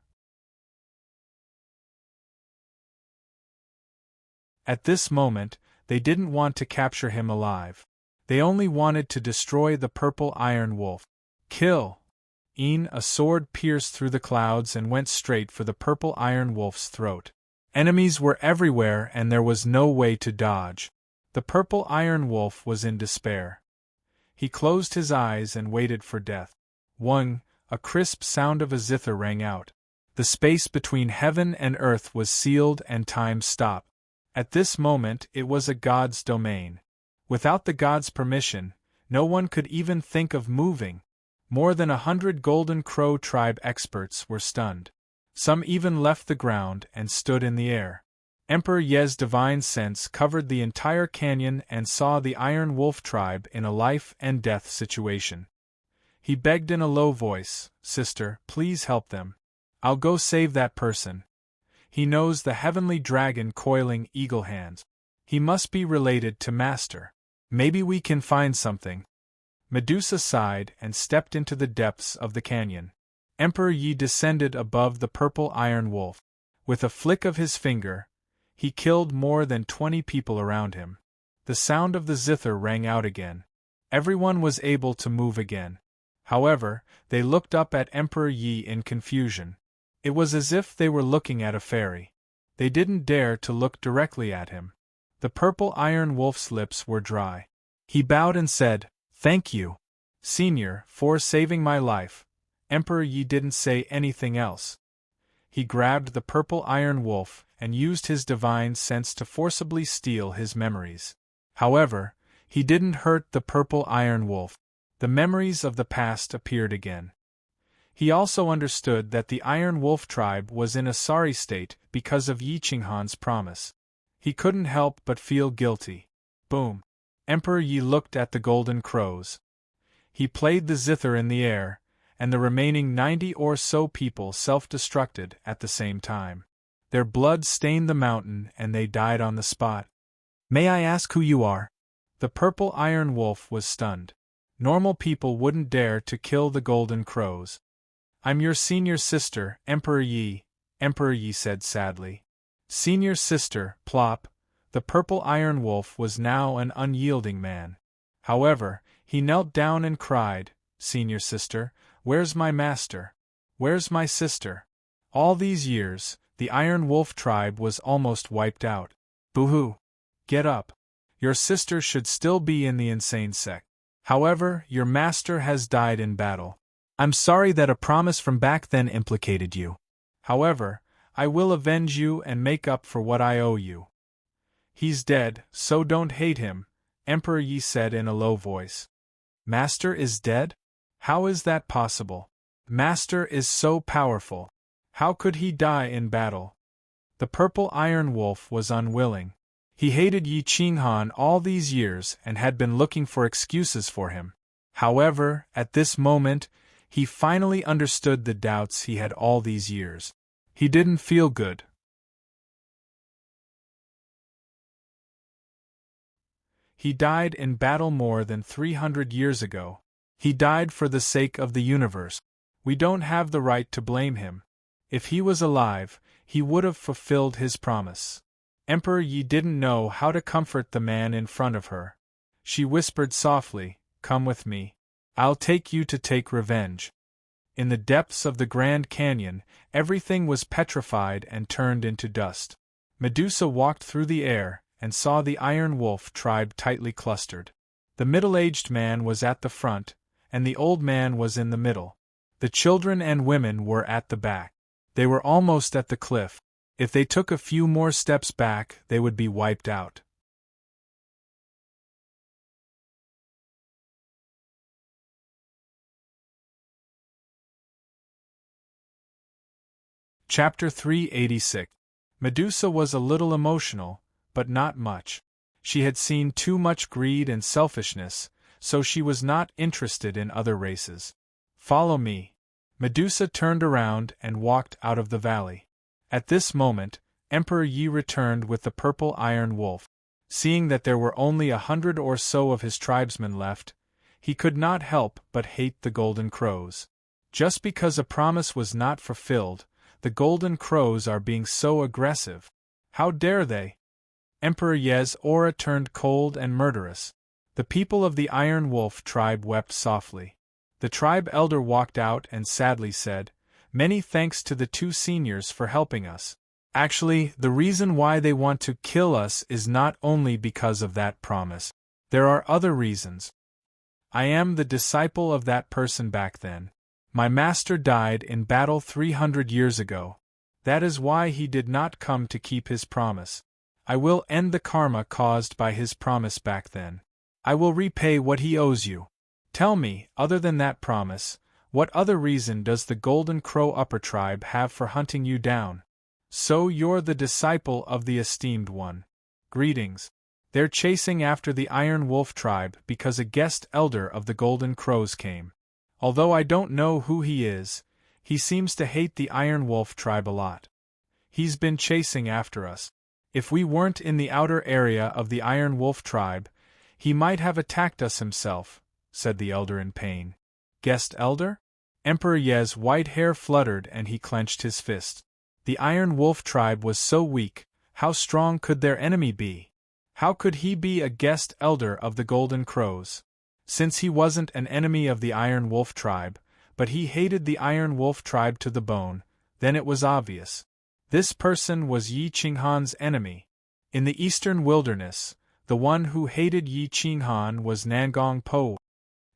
At this moment, they didn't want to capture him alive. They only wanted to destroy the purple Iron Wolf. Kill! A sword pierced through the clouds and went straight for the purple Iron Wolf's throat. Enemies were everywhere and there was no way to dodge. The purple iron wolf was in despair. He closed his eyes and waited for death. Whang, a crisp sound of a zither rang out. The space between heaven and earth was sealed and time stopped. At this moment it was a god's domain. Without the god's permission, no one could even think of moving. More than 100 Golden Crow tribe experts were stunned. Some even left the ground and stood in the air. Emperor Ye's divine sense covered the entire canyon and saw the Iron Wolf tribe in a life-and-death situation. He begged in a low voice, "Sister, please help them. I'll go save that person. He knows the heavenly dragon coiling eagle hands. He must be related to Master. Maybe we can find something." Medusa sighed and stepped into the depths of the canyon. Emperor Yi descended above the purple iron wolf. With a flick of his finger, he killed more than 20 people around him. The sound of the zither rang out again. Everyone was able to move again. However, they looked up at Emperor Yi in confusion. It was as if they were looking at a fairy. They didn't dare to look directly at him. The purple iron wolf's lips were dry. He bowed and said, "Thank you, Senior, for saving my life." Emperor Yi didn't say anything else. He grabbed the purple iron wolf and used his divine sense to forcibly steal his memories. However, he didn't hurt the purple iron wolf. The memories of the past appeared again. He also understood that the Iron Wolf tribe was in a sorry state because of Yi Qinghan's promise. He couldn't help but feel guilty. Boom! Emperor Yi looked at the Golden Crows. He played the zither in the air, and the remaining 90 or so people self-destructed at the same time. Their blood stained the mountain and they died on the spot. "May I ask who you are?" The purple iron wolf was stunned. Normal people wouldn't dare to kill the Golden Crows. "I'm your senior sister, Emperor Yi," Emperor Yi said sadly. Senior sister, plop. The purple iron wolf was now an unyielding man. However, he knelt down and cried, "Senior sister, where's my master? Where's my sister?" All these years, the Iron Wolf tribe was almost wiped out. Boo-hoo! Get up. Your sister should still be in the insane sect. However, your master has died in battle. I'm sorry that a promise from back then implicated you. However, I will avenge you and make up for what I owe you. He's dead, so don't hate him, Emperor Yi said in a low voice. Master is dead? How is that possible? Master is so powerful. How could he die in battle? The purple iron wolf was unwilling. He hated Yi Qinghan all these years and had been looking for excuses for him. However, at this moment, he finally understood the doubts he had all these years. He didn't feel good. He died in battle more than 300 years ago. He died for the sake of the universe. We don't have the right to blame him. If he was alive, he would have fulfilled his promise. Emperor Yi didn't know how to comfort the man in front of her. She whispered softly, "Come with me. I'll take you to take revenge." In the depths of the Grand Canyon, everything was petrified and turned into dust. Medusa walked through the air and saw the Iron Wolf tribe tightly clustered. The middle-aged man was at the front, and the old man was in the middle. The children and women were at the back. They were almost at the cliff. If they took a few more steps back, they would be wiped out. Chapter 386. Medusa was a little emotional, but not much. She had seen too much greed and selfishness, so she was not interested in other races. "Follow me." Medusa turned around and walked out of the valley. At this moment, Emperor Yi returned with the purple iron wolf. Seeing that there were only 100 or so of his tribesmen left, he could not help but hate the Golden Crows. Just because a promise was not fulfilled, the Golden Crows are being so aggressive. How dare they? Emperor Ye's aura turned cold and murderous. The people of the Iron Wolf tribe wept softly. The tribe elder walked out and sadly said, "Many thanks to the two seniors for helping us. Actually, the reason why they want to kill us is not only because of that promise. There are other reasons. I am the disciple of that person back then. My master died in battle 300 years ago. That is why he did not come to keep his promise. I will end the karma caused by his promise back then. I will repay what he owes you. Tell me, other than that promise, what other reason does the Golden Crow Upper Tribe have for hunting you down? So you're the disciple of the Esteemed One. Greetings. They're chasing after the Iron Wolf Tribe because a guest elder of the Golden Crows came. Although I don't know who he is, he seems to hate the Iron Wolf Tribe a lot. He's been chasing after us. If we weren't in the outer area of the Iron Wolf Tribe, he might have attacked us himself, said the elder in pain. Guest elder? Emperor Ye's white hair fluttered and he clenched his fist. The Iron Wolf Tribe was so weak, how strong could their enemy be? How could he be a guest elder of the Golden Crows? Since he wasn't an enemy of the Iron Wolf Tribe, but he hated the Iron Wolf Tribe to the bone, then it was obvious. This person was Yi Qinghan's enemy. In the eastern wilderness, the one who hated Yi Qinghan was Nangong Po.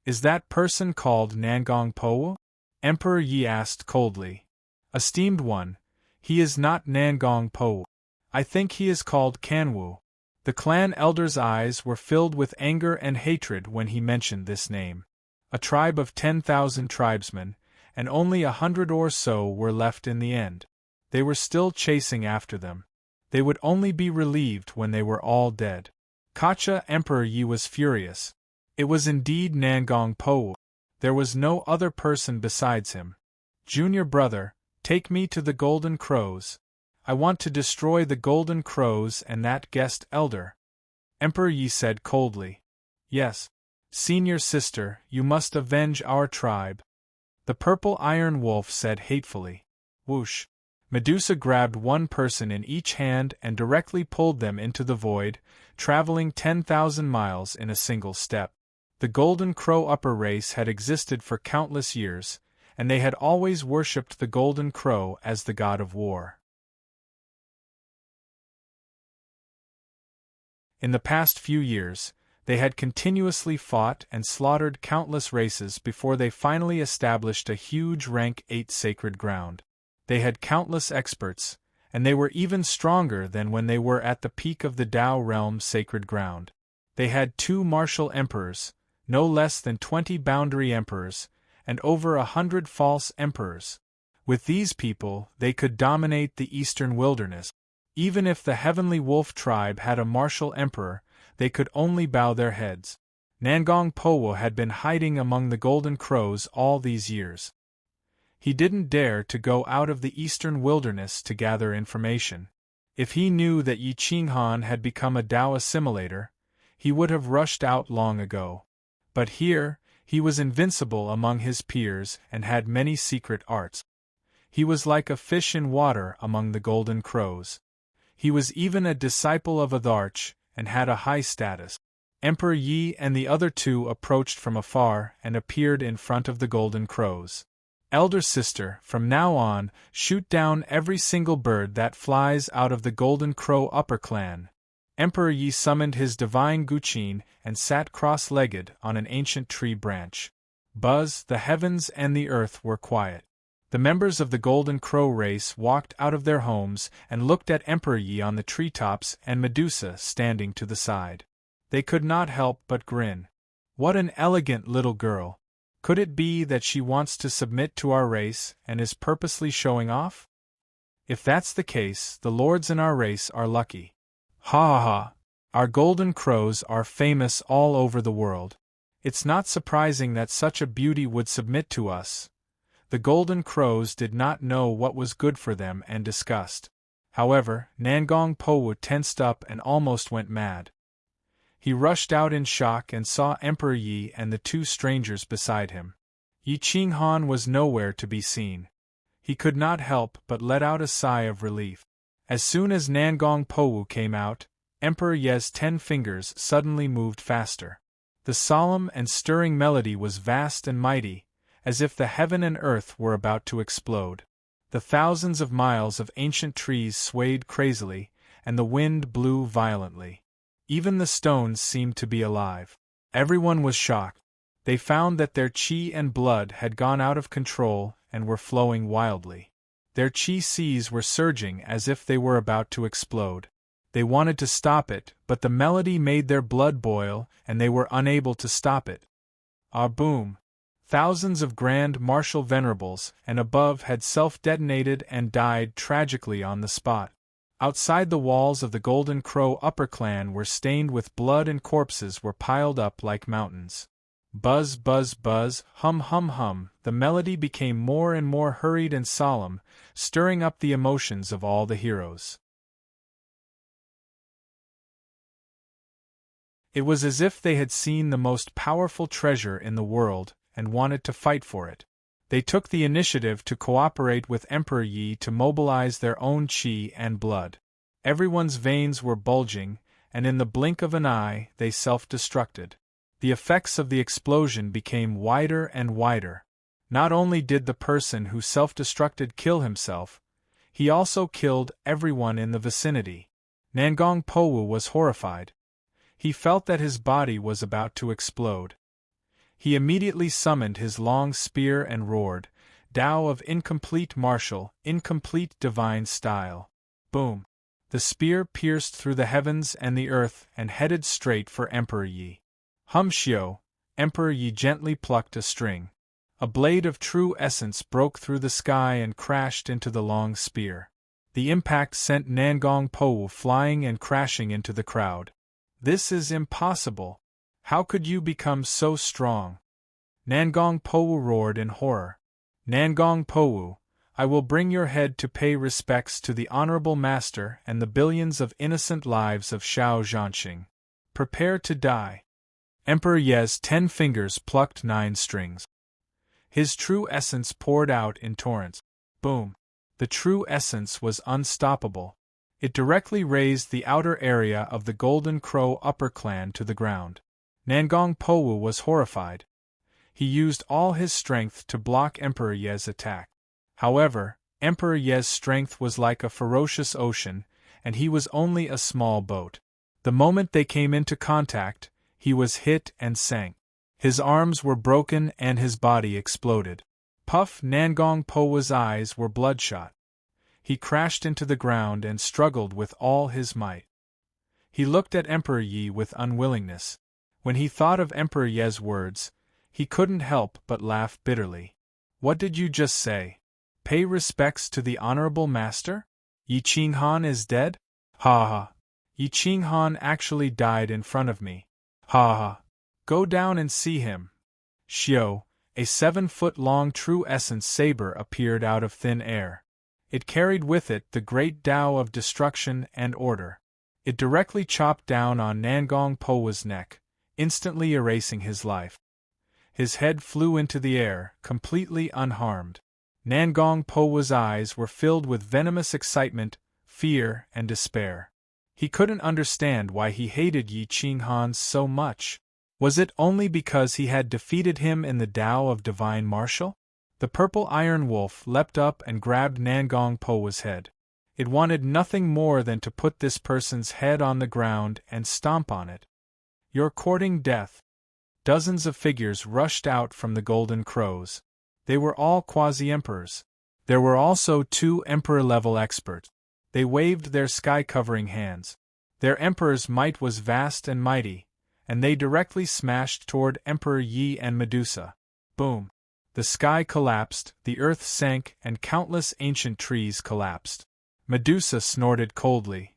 Is that person called Nangong Po? Emperor Yi asked coldly. Esteemed one, he is not Nangong Po. I think he is called Kanwu. The clan elder's eyes were filled with anger and hatred when he mentioned this name. A tribe of 10,000 tribesmen, and only 100 or so were left in the end. They were still chasing after them. They would only be relieved when they were all dead. Kacha Emperor Yi was furious. It was indeed Nangong Po. There was no other person besides him. Junior brother, take me to the Golden Crows. I want to destroy the Golden Crows and that guest elder. Emperor Yi said coldly. Yes. Senior sister, you must avenge our tribe. The purple iron wolf said hatefully. Whoosh. Medusa grabbed one person in each hand and directly pulled them into the void, traveling 10,000 miles in a single step. The Golden Crow upper race had existed for countless years, and they had always worshipped the Golden Crow as the god of war. In the past few years, they had continuously fought and slaughtered countless races before they finally established a huge rank 8 sacred ground. They had countless experts, and they were even stronger than when they were at the peak of the Tao realm sacred ground. They had 2 martial emperors, no less than 20 boundary emperors, and over 100 false emperors. With these people, they could dominate the eastern wilderness. Even if the Heavenly Wolf tribe had a martial emperor, they could only bow their heads. Nangong Po had been hiding among the Golden Crows all these years. He didn't dare to go out of the eastern wilderness to gather information. If he knew that Yi Qinghan had become a Tao assimilator, he would have rushed out long ago. But here, he was invincible among his peers and had many secret arts. He was like a fish in water among the Golden Crows. He was even a disciple of Atharch, and had a high status. Emperor Yi and the other 2 approached from afar and appeared in front of the Golden Crows. Elder sister, from now on, shoot down every single bird that flies out of the Golden Crow upper clan. Emperor Yi summoned his divine Guqin and sat cross-legged on an ancient tree branch. Buzz, the heavens and the earth were quiet. The members of the Golden Crow race walked out of their homes and looked at Emperor Yi on the treetops and Medusa standing to the side. They could not help but grin. What an elegant little girl! Could it be that she wants to submit to our race and is purposely showing off? If that's the case, the lords in our race are lucky. Ha ha ha! Our Golden Crows are famous all over the world. It's not surprising that such a beauty would submit to us. The Golden Crows did not know what was good for them and discussed. However, Nangong Po tensed up and almost went mad. He rushed out in shock and saw Emperor Yi and the 2 strangers beside him. Yi Qinghan was nowhere to be seen. He could not help but let out a sigh of relief. As soon as Nangong Po came out, Emperor Ye's 10 fingers suddenly moved faster. The solemn and stirring melody was vast and mighty, as if the heaven and earth were about to explode. The thousands of miles of ancient trees swayed crazily, and the wind blew violently. Even the stones seemed to be alive. Everyone was shocked. They found that their chi and blood had gone out of control and were flowing wildly. Their chi seas were surging as if they were about to explode. They wanted to stop it, but the melody made their blood boil, and they were unable to stop it. Ah, boom! Thousands of Grand Marshal Venerables and above had self-detonated and died tragically on the spot. Outside the walls of the Golden Crow upper clan were stained with blood and corpses were piled up like mountains. Buzz, buzz, buzz, hum, hum, hum, the melody became more and more hurried and solemn, stirring up the emotions of all the heroes. It was as if they had seen the most powerful treasure in the world and wanted to fight for it. They took the initiative to cooperate with Emperor Yi to mobilize their own chi and blood. Everyone's veins were bulging, and in the blink of an eye they self-destructed. The effects of the explosion became wider and wider. Not only did the person who self-destructed kill himself, he also killed everyone in the vicinity. Nangong Powu was horrified. He felt that his body was about to explode. He immediately summoned his long spear and roared, "Tao of incomplete martial, incomplete divine style." Boom! The spear pierced through the heavens and the earth and headed straight for Emperor Yi. Humshio! Emperor Yi gently plucked a string. A blade of true essence broke through the sky and crashed into the long spear. The impact sent Nangong Powu flying and crashing into the crowd. "This is impossible. How could you become so strong?" Nangong Powu roared in horror. "Nangong Powu, I will bring your head to pay respects to the honorable master and the billions of innocent lives of Shao Zhanxing. Prepare to die." Emperor Ye's 10 fingers plucked 9 strings. His true essence poured out in torrents. Boom! The true essence was unstoppable. It directly raised the outer area of the Golden Crow upper clan to the ground. Nangong Powu was horrified. He used all his strength to block Emperor Ye's attack. However, Emperor Ye's strength was like a ferocious ocean, and he was only a small boat. The moment they came into contact, he was hit and sank. His arms were broken and his body exploded. Puff! Nangong Powu's eyes were bloodshot. He crashed into the ground and struggled with all his might. He looked at Emperor Yi with unwillingness. When he thought of Emperor Ye's words, he couldn't help but laugh bitterly. "What did you just say? Pay respects to the honorable master? Yi Qinghan is dead? Ha ha! Yi Qinghan actually died in front of me. Ha ha! Go down and see him." Xiao, a 7-foot-long true essence saber appeared out of thin air. It carried with it the great Tao of destruction and order. It directly chopped down on Nangong Powu's neck, instantly erasing his life. His head flew into the air, completely unharmed. Nangong Powu's eyes were filled with venomous excitement, fear, and despair. He couldn't understand why he hated Yi Qinghan so much. Was it only because he had defeated him in the Tao of Divine Martial? The purple iron wolf leapt up and grabbed Nangong Powu's head. It wanted nothing more than to put this person's head on the ground and stomp on it. "You're courting death." Dozens of figures rushed out from the Golden Crows. They were all quasi-emperors. There were also 2 emperor-level experts. They waved their sky-covering hands. Their emperor's might was vast and mighty, and they directly smashed toward Emperor Yi and Medusa. Boom! The sky collapsed, the earth sank, and countless ancient trees collapsed. Medusa snorted coldly.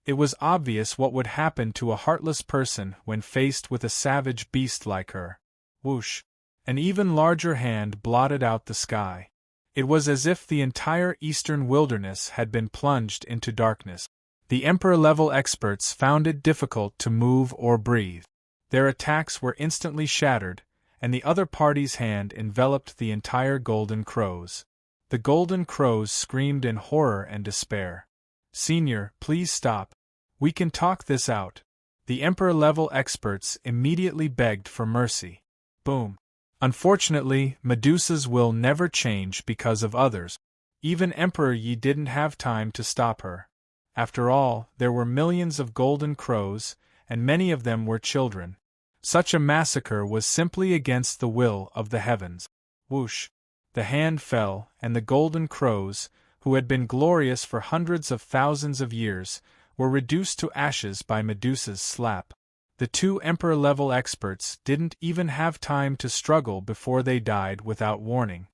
It was obvious what would happen to a heartless person when faced with a savage beast like her. Whoosh! An even larger hand blotted out the sky. It was as if the entire eastern wilderness had been plunged into darkness. The Emperor-level experts found it difficult to move or breathe. Their attacks were instantly shattered, and the other party's hand enveloped the entire Golden Crows. The Golden Crows screamed in horror and despair. "Senior, please stop. We can talk this out." The Emperor-level experts immediately begged for mercy. Boom! Unfortunately, Medusa's will never change because of others. Even Emperor Yi didn't have time to stop her. After all, there were millions of golden crows, and many of them were children. Such a massacre was simply against the will of the heavens. Whoosh! The hand fell, and the golden crows, who had been glorious for hundreds of thousands of years, were reduced to ashes by Medusa's slap. The two Emperor-level experts didn't even have time to struggle before they died without warning.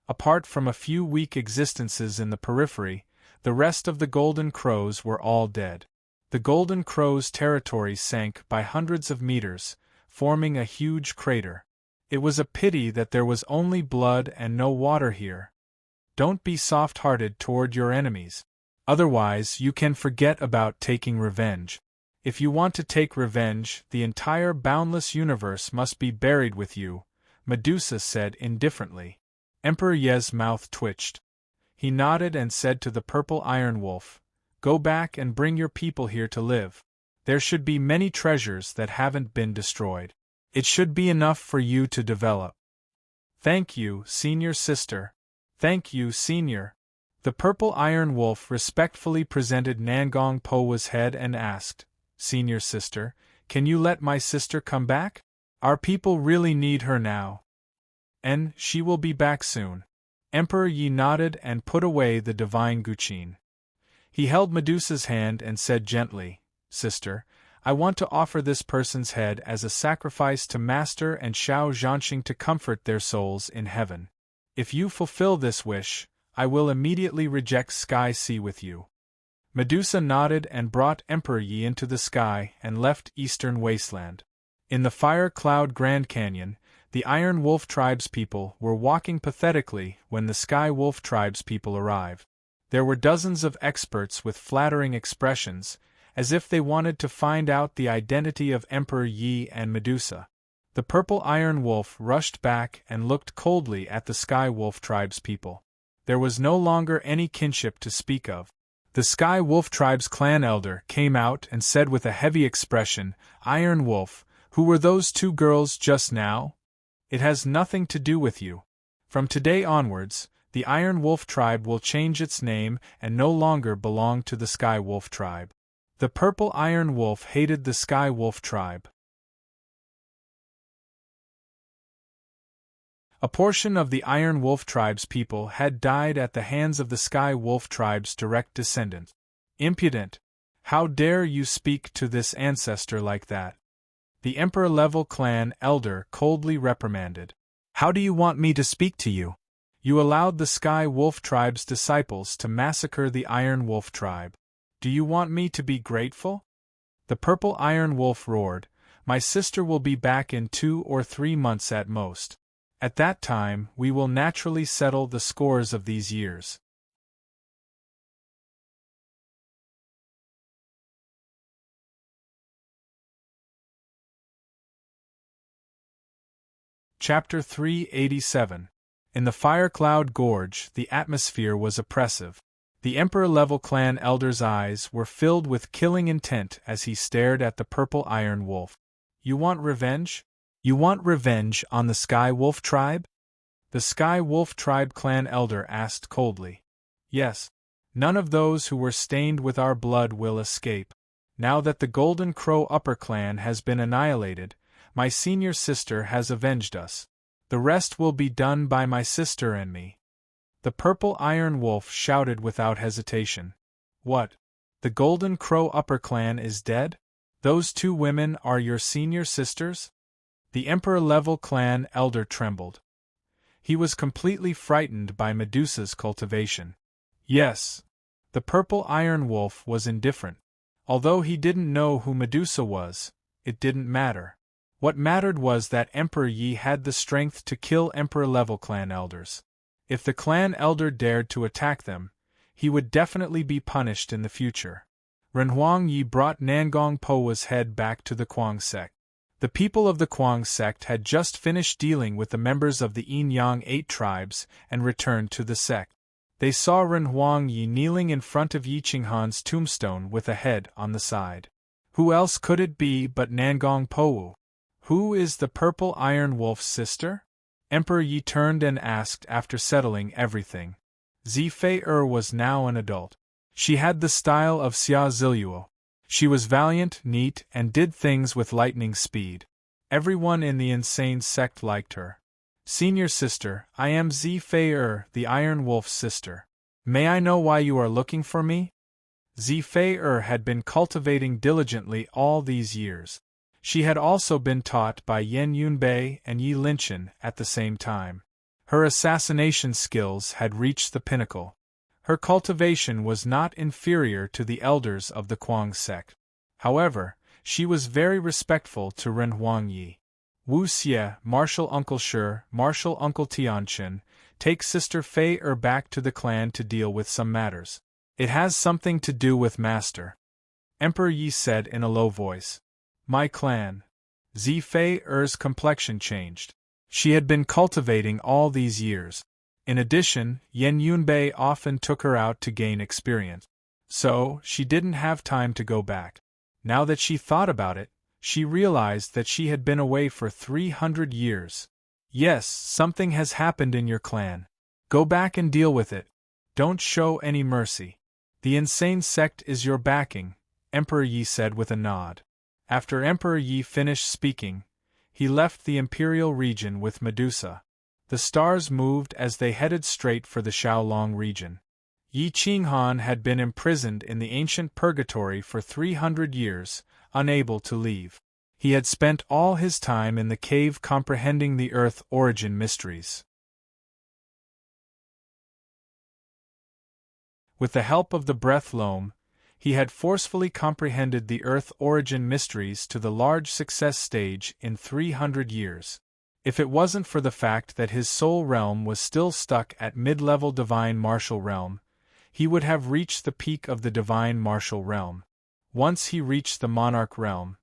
Apart from a few weak existences in the periphery, the rest of the Golden Crows were all dead. The Golden Crows' territory sank by hundreds of meters, forming a huge crater. It was a pity that there was only blood and no water here. Don't be soft-hearted toward your enemies. Otherwise, you can forget about taking revenge. If you want to take revenge, the entire boundless universe must be buried with you, Medusa said indifferently. Emperor Ye's mouth twitched. He nodded and said to the purple iron wolf, "Go back and bring your people here to live. There should be many treasures that haven't been destroyed. It should be enough for you to develop." "Thank you, senior sister. Thank you, senior." The purple iron wolf respectfully presented Nangong Powa's head and asked, "Senior sister, can you let my sister come back? Our people really need her now." "And she will be back soon." Emperor Yi nodded and put away the divine Guqin. He held Medusa's hand and said gently, "Sister, I want to offer this person's head as a sacrifice to Master and Xiao Zhanxing to comfort their souls in heaven. If you fulfill this wish, I will immediately reject Sky Sea with you." Medusa nodded and brought Emperor Yi into the sky and left Eastern Wasteland. In the Fire Cloud Grand Canyon, the Iron Wolf Tribe's people were walking pathetically when the Sky Wolf Tribe's people arrived. There were dozens of experts with flattering expressions, as if they wanted to find out the identity of Emperor Yi and Medusa. The Purple Iron Wolf rushed back and looked coldly at the Sky Wolf Tribe's people. There was no longer any kinship to speak of. The Sky Wolf Tribe's clan elder came out and said with a heavy expression, "Iron Wolf, who were those two girls just now? It has nothing to do with you. From today onwards, the Iron Wolf Tribe will change its name and no longer belong to the Sky Wolf Tribe." The Purple Iron Wolf hated the Sky Wolf Tribe. A portion of the Iron Wolf Tribe's people had died at the hands of the Sky Wolf Tribe's direct descendant. "Impudent! How dare you speak to this ancestor like that?" The Emperor-level clan elder coldly reprimanded. "How do you want me to speak to you? You allowed the Sky Wolf Tribe's disciples to massacre the Iron Wolf Tribe. Do you want me to be grateful?" The Purple Iron Wolf roared, "My sister will be back in 2 or 3 months at most. At that time, we will naturally settle the scores of these years." Chapter 387. In the Fire Cloud Gorge, the atmosphere was oppressive. The Emperor-level clan elder's eyes were filled with killing intent as he stared at the Purple Iron Wolf. "You want revenge? You want revenge on the Sky Wolf Tribe?" The Sky Wolf Tribe clan elder asked coldly. "Yes. None of those who were stained with our blood will escape. Now that the Golden Crow Upper Clan has been annihilated, my senior sister has avenged us. The rest will be done by my sister and me." The Purple Iron Wolf shouted without hesitation. "What? The Golden Crow Upper Clan is dead? Those two women are your senior sisters?" The Emperor-level clan elder trembled. He was completely frightened by Medusa's cultivation. "Yes." The Purple Iron Wolf was indifferent. Although he didn't know who Medusa was, it didn't matter. What mattered was that Emperor Yi had the strength to kill Emperor-level clan elders. If the clan elder dared to attack them, he would definitely be punished in the future. Renhuang Yi brought Nangong Powa's head back to the Kuang sect. The people of the Kuang sect had just finished dealing with the members of the Yin-Yang 8 tribes and returned to the sect. They saw Renhuang Yi kneeling in front of Yi Qinghan's tombstone with a head on the side. Who else could it be but Nangong Powu? Who is the Purple Iron Wolf's sister? Emperor Yi turned and asked after settling everything. Zifei was now an adult. She had the style of Xia Ziluo. She was valiant, neat, and did things with lightning speed. Everyone in the insane sect liked her. Senior sister, I am Zifei, the Iron Wolf's sister. May I know why you are looking for me? Zifei had been cultivating diligently all these years. She had also been taught by Yan Yunbei and Yi Linchen at the same time. Her assassination skills had reached the pinnacle. Her cultivation was not inferior to the elders of the Kuang sect. However, she was very respectful to Ren Huangyi. Wu Xie, Martial Uncle Shi, Martial Uncle Tianqin, take Sister Fei back to the clan to deal with some matters. It has something to do with Master. Emperor Yi said in a low voice. My clan. Zifei's complexion changed. She had been cultivating all these years. In addition, Yan Yunbei often took her out to gain experience. So, she didn't have time to go back. Now that she thought about it, she realized that she had been away for 300 years. Yes, something has happened in your clan. Go back and deal with it. Don't show any mercy. The insane sect is your backing, Emperor Yi said with a nod. After Emperor Yi finished speaking, he left the imperial region with Medusa. The stars moved as they headed straight for the Xiaolong region. Yi Qinghan had been imprisoned in the ancient purgatory for 300 years, unable to leave. He had spent all his time in the cave comprehending the Earth origin mysteries. With the help of the breath loam, he had forcefully comprehended the Earth origin mysteries to the large success stage in 300 years. If it wasn't for the fact that his soul realm was still stuck at mid-level divine martial realm, he would have reached the peak of the divine martial realm. Once he reached the monarch realm,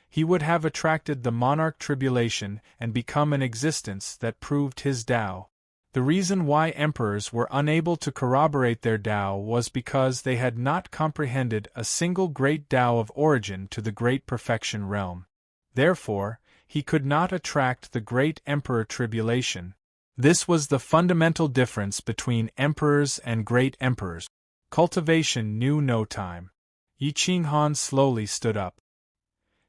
he would have attracted the monarch tribulation and become an existence that proved his Tao. The reason why emperors were unable to corroborate their Tao was because they had not comprehended a single great Tao of origin to the great perfection realm. Therefore, he could not attract the great emperor tribulation. This was the fundamental difference between emperors and great emperors. Cultivation knew no time. Yi Qinghan slowly stood up.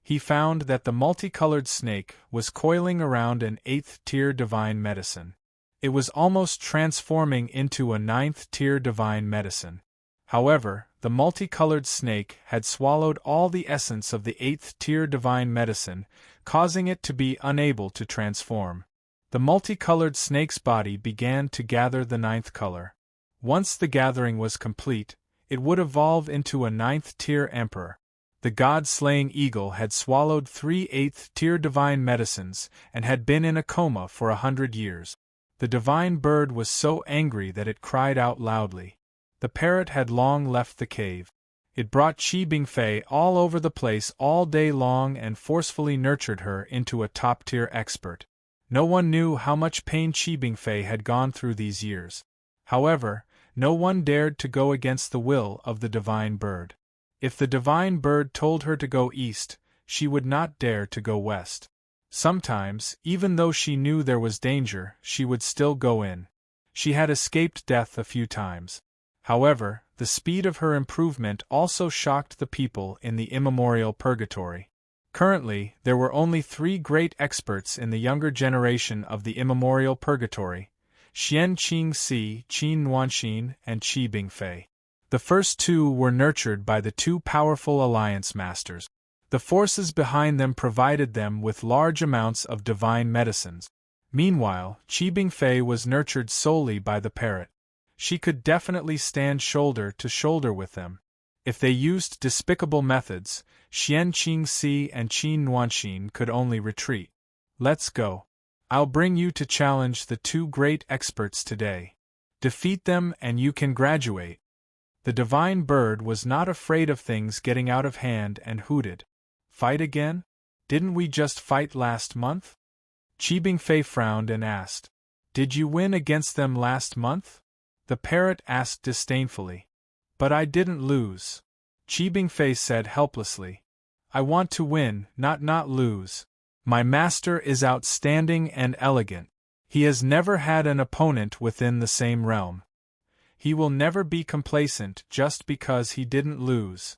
He found that the multicolored snake was coiling around an 8th-tier divine medicine. It was almost transforming into a 9th-tier divine medicine. However, the multicolored snake had swallowed all the essence of the 8th-tier divine medicine, causing it to be unable to transform. The multicolored snake's body began to gather the 9th color. Once the gathering was complete, it would evolve into a 9th-tier emperor. The god-slaying eagle had swallowed 3 8th-tier divine medicines and had been in a coma for 100 years. The divine bird was so angry that it cried out loudly. The parrot had long left the cave. It brought Qi Bingfei all over the place all day long and forcefully nurtured her into a top-tier expert. No one knew how much pain Qi Bingfei had gone through these years. However, no one dared to go against the will of the divine bird. If the divine bird told her to go east, she would not dare to go west. Sometimes, even though she knew there was danger, she would still go in. She had escaped death a few times. However, the speed of her improvement also shocked the people in the immemorial purgatory. Currently, there were only 3 great experts in the younger generation of the immemorial purgatory: Xian Qingxi, Qin Nuanxin, and Qi Bingfei. The first 2 were nurtured by the 2 powerful alliance masters. The forces behind them provided them with large amounts of divine medicines. Meanwhile, Qi Bingfei was nurtured solely by the parrot. She could definitely stand shoulder to shoulder with them. If they used despicable methods, Xian Qingxi and Qin Nuanxin could only retreat. Let's go. I'll bring you to challenge the 2 great experts today. Defeat them and you can graduate. The divine bird was not afraid of things getting out of hand and hooted. Fight again? Didn't we just fight last month? Qi Bingfei frowned and asked. Did you win against them last month? The parrot asked disdainfully. But I didn't lose. Qi Bingfei said helplessly. I want to win, not lose. My master is outstanding and elegant. He has never had an opponent within the same realm. He will never be complacent just because he didn't lose.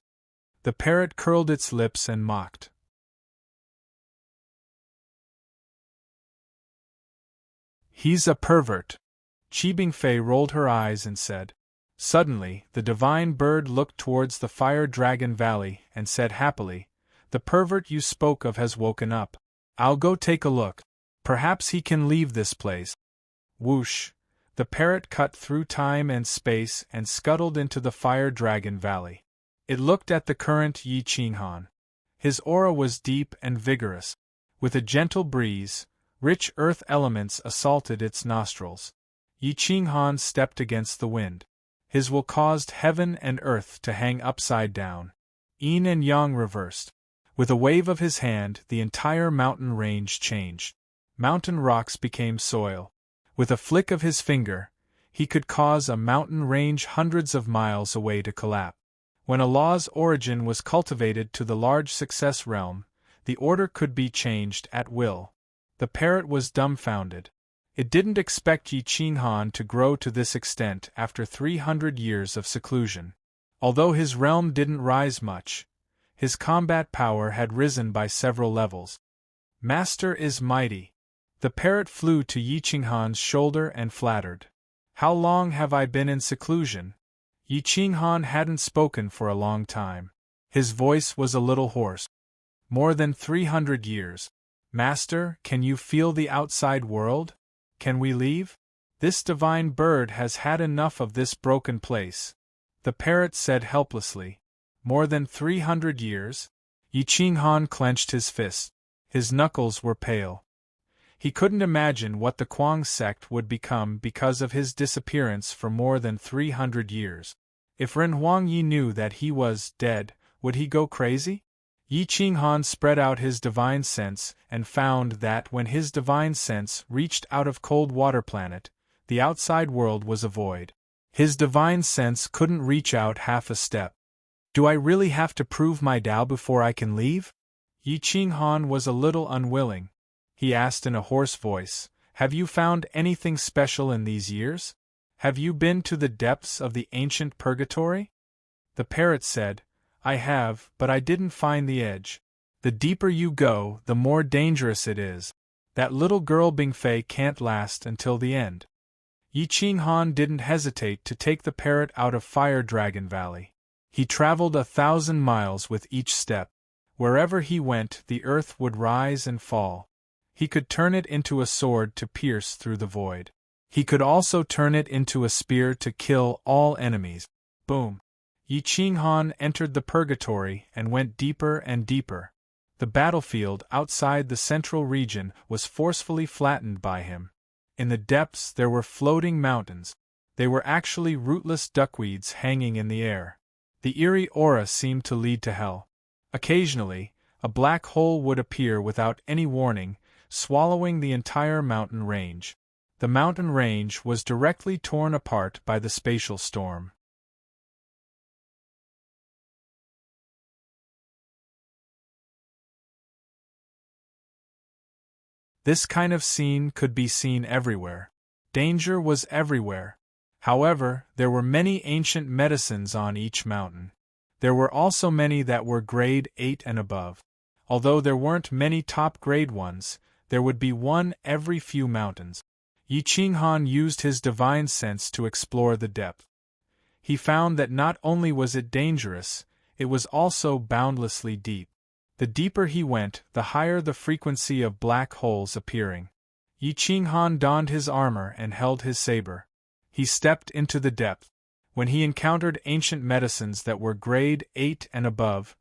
The parrot curled its lips and mocked. He's a pervert. Qibingfei rolled her eyes and said. Suddenly, the divine bird looked towards the Fire Dragon Valley and said happily, "The pervert you spoke of has woken up. I'll go take a look. Perhaps he can leave this place." Whoosh! The parrot cut through time and space and scuttled into the Fire Dragon Valley. It looked at the current Yi Qinghan. His aura was deep and vigorous. With a gentle breeze, rich earth elements assaulted its nostrils. Yi Qinghan stepped against the wind. His will caused heaven and earth to hang upside down. Yin and yang reversed. With a wave of his hand, the entire mountain range changed. Mountain rocks became soil. With a flick of his finger, he could cause a mountain range hundreds of miles away to collapse. When a law's origin was cultivated to the large success realm, the order could be changed at will. The parrot was dumbfounded. It didn't expect Yi Qinghan to grow to this extent after 300 years of seclusion. Although his realm didn't rise much, his combat power had risen by several levels. Master is mighty. The parrot flew to Yi Qinghan's shoulder and flattered. How long have I been in seclusion? Yi Qinghan hadn't spoken for a long time. His voice was a little hoarse. More than 300 years. Master, can you feel the outside world? Can we leave? This divine bird has had enough of this broken place. The parrot said helplessly. More than 300 years? Yi Qinghan clenched his fist. His knuckles were pale. He couldn't imagine what the Kuang sect would become because of his disappearance for more than 300 years. If Ren Huangyi knew that he was dead, would he go crazy? Yi Qinghan spread out his divine sense and found that when his divine sense reached out of Cold Water Planet, the outside world was a void. His divine sense couldn't reach out half a step. Do I really have to prove my Tao before I can leave? Yi Qinghan was a little unwilling. He asked in a hoarse voice, "Have you found anything special in these years? Have you been to the depths of the ancient purgatory?" The parrot said, "I have, but I didn't find the edge. The deeper you go, the more dangerous it is. That little girl Bingfei can't last until the end." Yi Qinghan didn't hesitate to take the parrot out of Fire Dragon Valley. He traveled 1,000 miles with each step. Wherever he went, the earth would rise and fall. He could turn it into a sword to pierce through the void. He could also turn it into a spear to kill all enemies. Boom! Yi Qinghan entered the purgatory and went deeper and deeper. The battlefield outside the central region was forcefully flattened by him. In the depths there were floating mountains. They were actually rootless duckweeds hanging in the air. The eerie aura seemed to lead to hell. Occasionally, a black hole would appear without any warning, swallowing the entire mountain range. The mountain range was directly torn apart by the spatial storm. This kind of scene could be seen everywhere. Danger was everywhere. However, there were many ancient medicines on each mountain. There were also many that were grade 8 and above. Although there weren't many top-grade ones, there would be one every few mountains. Yi Qinghan used his divine sense to explore the depth. He found that not only was it dangerous, it was also boundlessly deep. The deeper he went, the higher the frequency of black holes appearing. Yi Qinghan donned his armor and held his saber. He stepped into the depth. When he encountered ancient medicines that were grade 8 and above,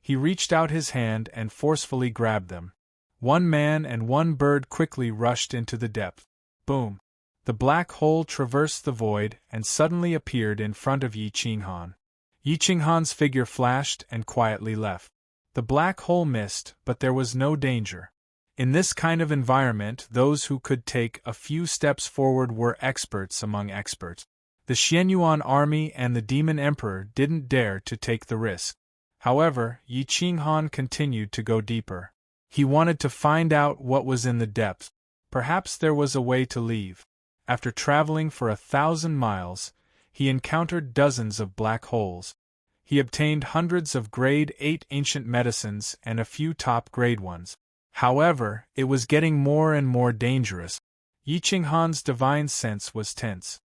he reached out his hand and forcefully grabbed them. One man and one bird quickly rushed into the depth. Boom! The black hole traversed the void and suddenly appeared in front of Yi Qinghan. Yi Qinghan's figure flashed and quietly left. The black hole missed, but there was no danger. In this kind of environment, those who could take a few steps forward were experts among experts. The Xianyuan army and the Demon Emperor didn't dare to take the risk. However, Yi Qinghan continued to go deeper. He wanted to find out what was in the depths. Perhaps there was a way to leave. After traveling for 1,000 miles, he encountered dozens of black holes. He obtained hundreds of grade 8 ancient medicines and a few top-grade ones. However, it was getting more and more dangerous. Yi Qinghan's divine sense was tense.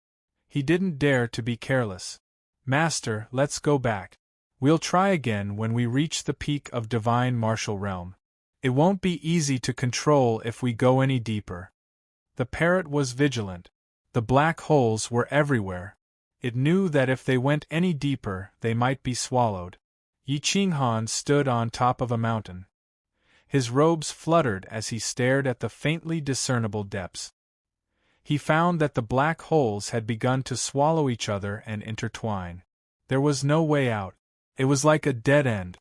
He didn't dare to be careless. Master, let's go back. We'll try again when we reach the peak of divine martial realm. It won't be easy to control if we go any deeper. The parrot was vigilant. The black holes were everywhere. It knew that if they went any deeper, they might be swallowed. Yi Qinghan stood on top of a mountain. His robes fluttered as he stared at the faintly discernible depths. He found that the black holes had begun to swallow each other and intertwine. There was no way out. It was like a dead end.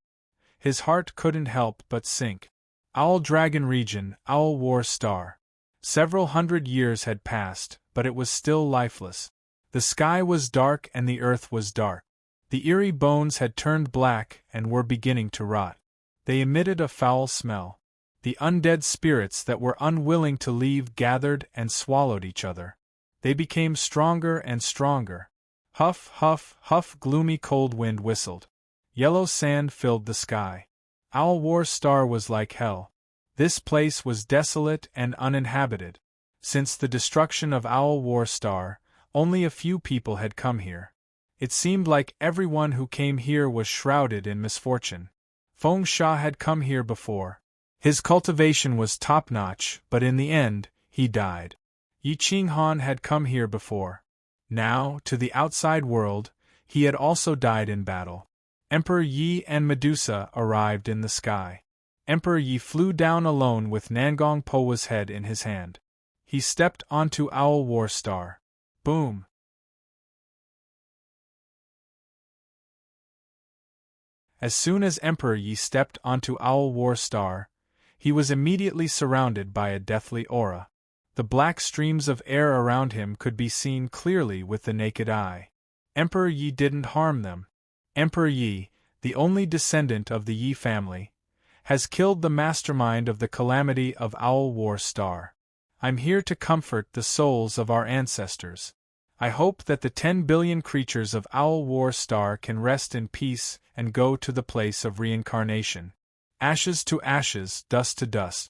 His heart couldn't help but sink. Owl Dragon Region, Owl War Star. Several hundred years had passed, but it was still lifeless. The sky was dark and the earth was dark. The eerie bones had turned black and were beginning to rot. They emitted a foul smell. The undead spirits that were unwilling to leave gathered and swallowed each other. They became stronger and stronger. Huff, huff, huff, gloomy cold wind whistled. Yellow sand filled the sky. Owl War Star was like hell. This place was desolate and uninhabited. Since the destruction of Owl War Star, only a few people had come here. It seemed like everyone who came here was shrouded in misfortune. Feng Sha had come here before. His cultivation was top-notch, but in the end, he died. Yi Qinghan had come here before. Now, to the outside world, he had also died in battle. Emperor Yi and Medusa arrived in the sky. Emperor Yi flew down alone with Nangong Powa's head in his hand. He stepped onto Owl War Star. Boom! As soon as Emperor Yi stepped onto Owl War Star, he was immediately surrounded by a deathly aura. The black streams of air around him could be seen clearly with the naked eye. Emperor Yi didn't harm them. Emperor Yi, the only descendant of the Yi family, has killed the mastermind of the calamity of Owl War Star. I'm here to comfort the souls of our ancestors. I hope that the 10 billion creatures of Owl War Star can rest in peace and go to the place of reincarnation. Ashes to ashes, dust to dust.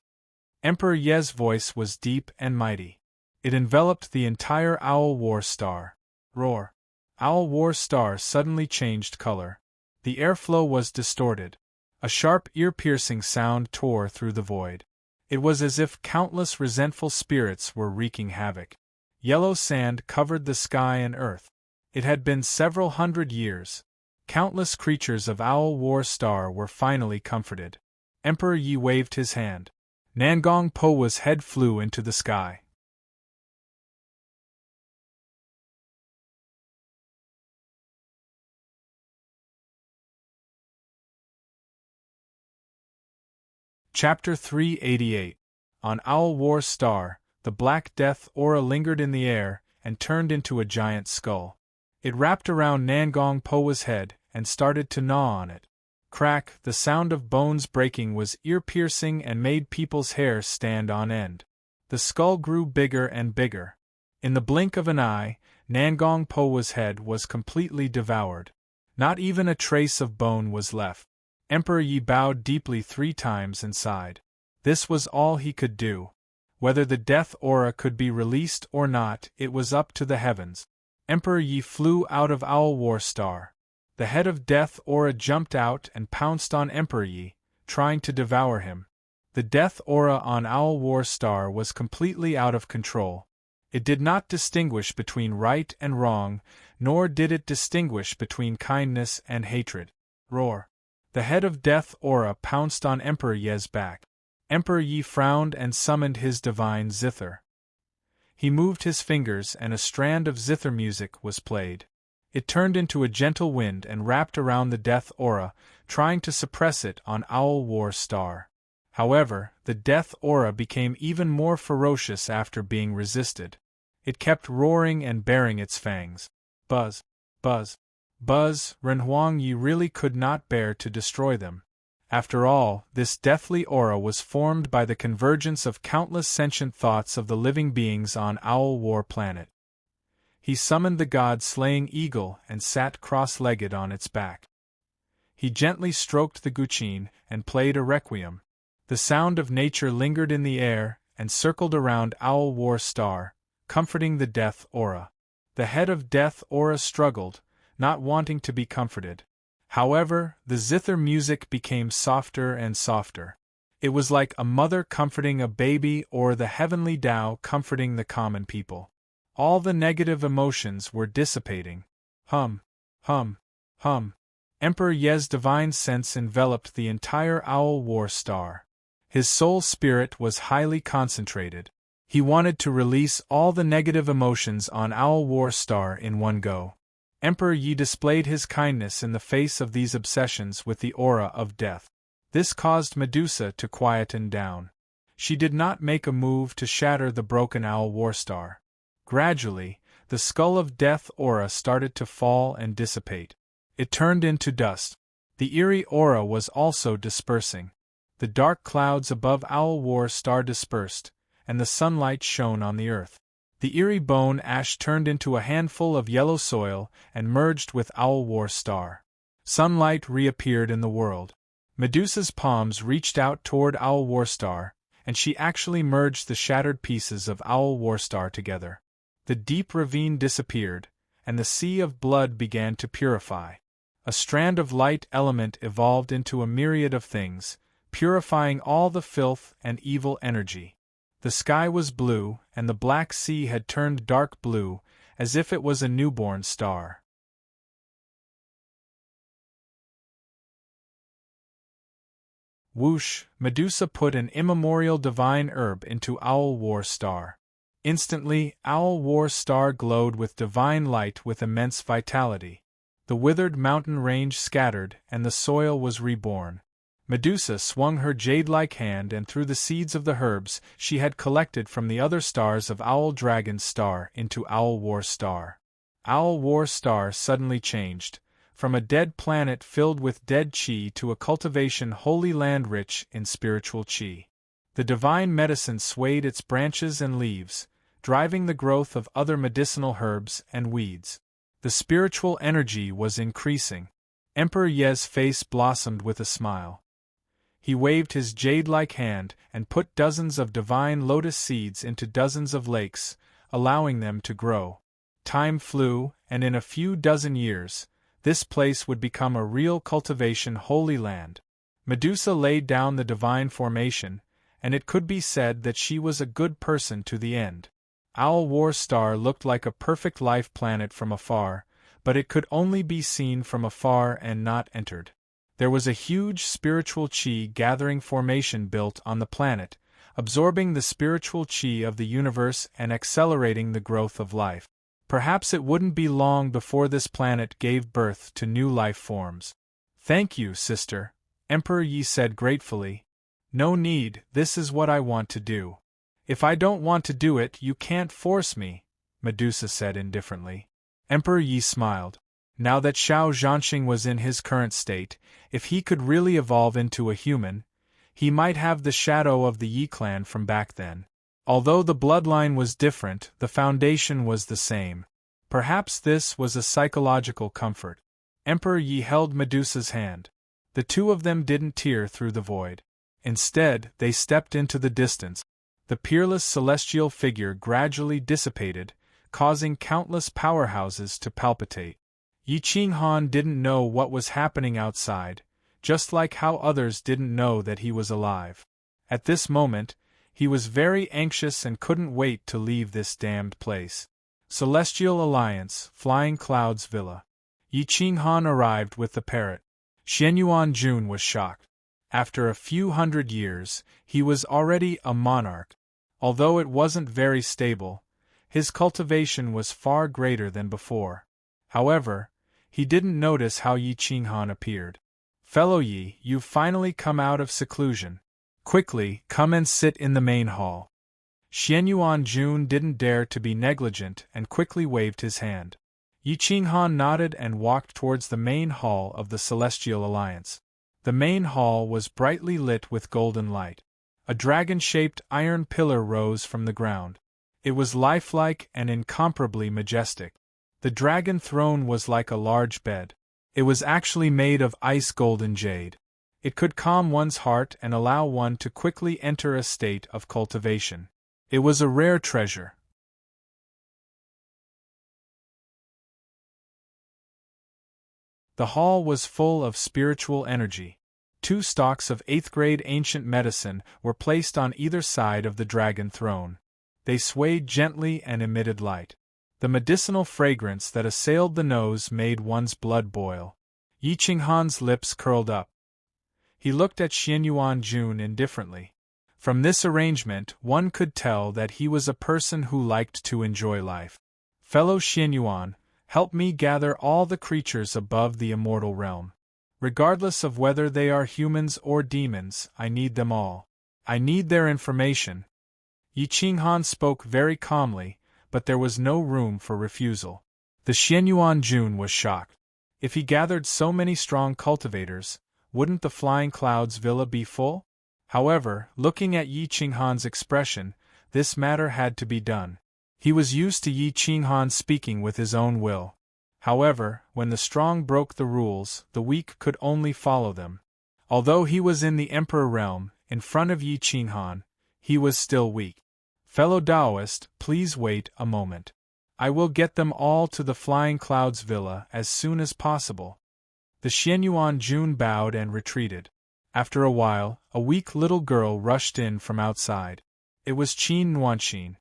Emperor Ye's voice was deep and mighty. It enveloped the entire Owl War Star. Roar! Owl War Star suddenly changed color. The airflow was distorted. A sharp, ear-piercing sound tore through the void. It was as if countless resentful spirits were wreaking havoc. Yellow sand covered the sky and earth. It had been several hundred years. Countless creatures of Owl War Star were finally comforted. Emperor Yi waved his hand. Nangong Powa's head flew into the sky. Chapter 388. On Owl War Star, the Black Death aura lingered in the air and turned into a giant skull. It wrapped around Nangong Powa's head and started to gnaw on it. Crack, the sound of bones breaking was ear-piercing and made people's hair stand on end. The skull grew bigger and bigger. In the blink of an eye, Nangong Powa's head was completely devoured. Not even a trace of bone was left. Emperor Yi bowed deeply 3 times and sighed. This was all he could do. Whether the death aura could be released or not, it was up to the heavens. Emperor Yi flew out of Owl War Star. The head of death aura jumped out and pounced on Emperor Yi, trying to devour him. The death aura on Owl War Star was completely out of control. It did not distinguish between right and wrong, nor did it distinguish between kindness and hatred. Roar! The head of death aura pounced on Emperor Ye's back. Emperor Yi frowned and summoned his divine zither. He moved his fingers and a strand of zither music was played. It turned into a gentle wind and wrapped around the death aura, trying to suppress it on Owl War Star. However, the death aura became even more ferocious after being resisted. It kept roaring and baring its fangs. Buzz! Buzz! Buzz! Renhuang Yi really could not bear to destroy them. After all, this deathly aura was formed by the convergence of countless sentient thoughts of the living beings on Owl War Planet. He summoned the god-slaying eagle and sat cross-legged on its back. He gently stroked the guqin and played a requiem. The sound of nature lingered in the air and circled around Owl War Star, comforting the death aura. The head of death aura struggled, not wanting to be comforted. However, the zither music became softer and softer. It was like a mother comforting a baby or the heavenly Tao comforting the common people. All the negative emotions were dissipating. Hum, hum, hum. Emperor Ye's divine sense enveloped the entire Owl War Star. His soul spirit was highly concentrated. He wanted to release all the negative emotions on Owl War Star in one go. Emperor Yi displayed his kindness in the face of these obsessions with the aura of death. This caused Medusa to quieten down. She did not make a move to shatter the broken Owl War Star. Gradually, the skull of death aura started to fall and dissipate. It turned into dust. The eerie aura was also dispersing. The dark clouds above Owl War Star dispersed, and the sunlight shone on the earth. The eerie bone ash turned into a handful of yellow soil and merged with Owl War Star. Sunlight reappeared in the world. Medusa's palms reached out toward Owl War Star, and she actually merged the shattered pieces of Owl War Star together. The deep ravine disappeared, and the sea of blood began to purify. A strand of light element evolved into a myriad of things, purifying all the filth and evil energy. The sky was blue, and the Black Sea had turned dark blue, as if it was a newborn star. Whoosh! Medusa put an immemorial divine herb into Owl War Star. Instantly, Owl War Star glowed with divine light with immense vitality. The withered mountain range scattered, and the soil was reborn. Medusa swung her jade-like hand and threw the seeds of the herbs she had collected from the other stars of Owl Dragon Star into Owl War Star. Owl War Star suddenly changed, from a dead planet filled with dead chi to a cultivation holy land rich in spiritual chi. The divine medicine swayed its branches and leaves, driving the growth of other medicinal herbs and weeds. The spiritual energy was increasing. Emperor Ye's face blossomed with a smile. He waved his jade-like hand and put dozens of divine lotus seeds into dozens of lakes, allowing them to grow. Time flew, and in a few dozen years, this place would become a real cultivation holy land. Medusa laid down the divine formation, and it could be said that she was a good person to the end. Owl War Star looked like a perfect life planet from afar, but it could only be seen from afar and not entered. There was a huge spiritual chi gathering formation built on the planet, absorbing the spiritual chi of the universe and accelerating the growth of life. Perhaps it wouldn't be long before this planet gave birth to new life forms. "Thank you, sister," Emperor Yi said gratefully. "No need, this is what I want to do." "If I don't want to do it, you can't force me," Medusa said indifferently. Emperor Yi smiled. Now that Xiao Zhanxing was in his current state, if he could really evolve into a human, he might have the shadow of the Yi clan from back then. Although the bloodline was different, the foundation was the same. Perhaps this was a psychological comfort. Emperor Yi held Medusa's hand. The two of them didn't tear through the void. Instead, they stepped into the distance. The peerless celestial figure gradually dissipated, causing countless powerhouses to palpitate. Yi Qinghan didn't know what was happening outside, just like how others didn't know that he was alive. At this moment, he was very anxious and couldn't wait to leave this damned place. Celestial Alliance, Flying Clouds Villa. Yi Qinghan arrived with the parrot. Xianyuan Jun was shocked. After a few hundred years, he was already a monarch. Although it wasn't very stable, his cultivation was far greater than before. However, he didn't notice how Yi Qinghan appeared. "Fellow Yi, you've finally come out of seclusion. Quickly, come and sit in the main hall." Xianyuan Jun didn't dare to be negligent and quickly waved his hand. Yi Qinghan nodded and walked towards the main hall of the Celestial Alliance. The main hall was brightly lit with golden light. A dragon-shaped iron pillar rose from the ground. It was lifelike and incomparably majestic. The dragon throne was like a large bed. It was actually made of ice-golden jade. It could calm one's heart and allow one to quickly enter a state of cultivation. It was a rare treasure. The hall was full of spiritual energy. 2 stalks of 8th-grade ancient medicine were placed on either side of the dragon throne. They swayed gently and emitted light. The medicinal fragrance that assailed the nose made one's blood boil. Yi Qinghan's lips curled up. He looked at Xianyuan Jun indifferently. From this arrangement, one could tell that he was a person who liked to enjoy life. Fellow Xianyuan, help me gather all the creatures above the immortal realm. Regardless of whether they are humans or demons, I need them all. I need their information. Yi Qinghan spoke very calmly, but there was no room for refusal. The Xianyuan Jun was shocked. If he gathered so many strong cultivators, wouldn't the Flying Clouds villa be full? However, looking at Yi Qinghan's expression, this matter had to be done. He was used to Yi Qinghan speaking with his own will. However, when the strong broke the rules, the weak could only follow them. Although he was in the Emperor realm, in front of Yi Qinghan, he was still weak. Fellow Taoist, please wait a moment. I will get them all to the Flying Clouds villa as soon as possible. The Xianyuan Jun bowed and retreated. After a while, a weak little girl rushed in from outside. It was Qin Nuanxin.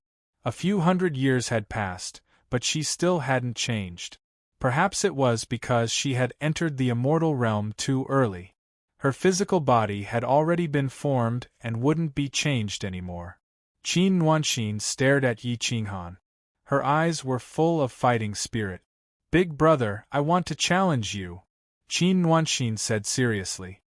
A few hundred years had passed, but she still hadn't changed. Perhaps it was because she had entered the immortal realm too early. Her physical body had already been formed and wouldn't be changed anymore. Qin Nuanxin stared at Yi Qinghan. Her eyes were full of fighting spirit. Big brother, I want to challenge you, Qin Nuanxin said seriously.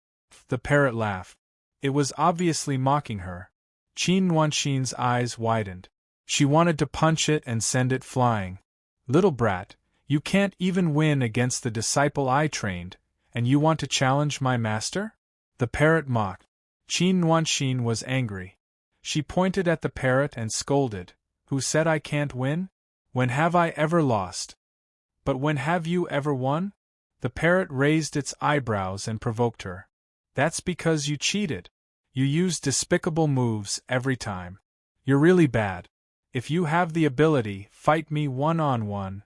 The parrot laughed. It was obviously mocking her. Qin Nuanxin's eyes widened. She wanted to punch it and send it flying. Little brat, you can't even win against the disciple I trained, and you want to challenge my master? The parrot mocked. Qin Nuanxin was angry. She pointed at the parrot and scolded. Who said I can't win? When have I ever lost? But when have you ever won? The parrot raised its eyebrows and provoked her. That's because you cheated. You use despicable moves every time. You're really bad. If you have the ability, fight me one-on-one.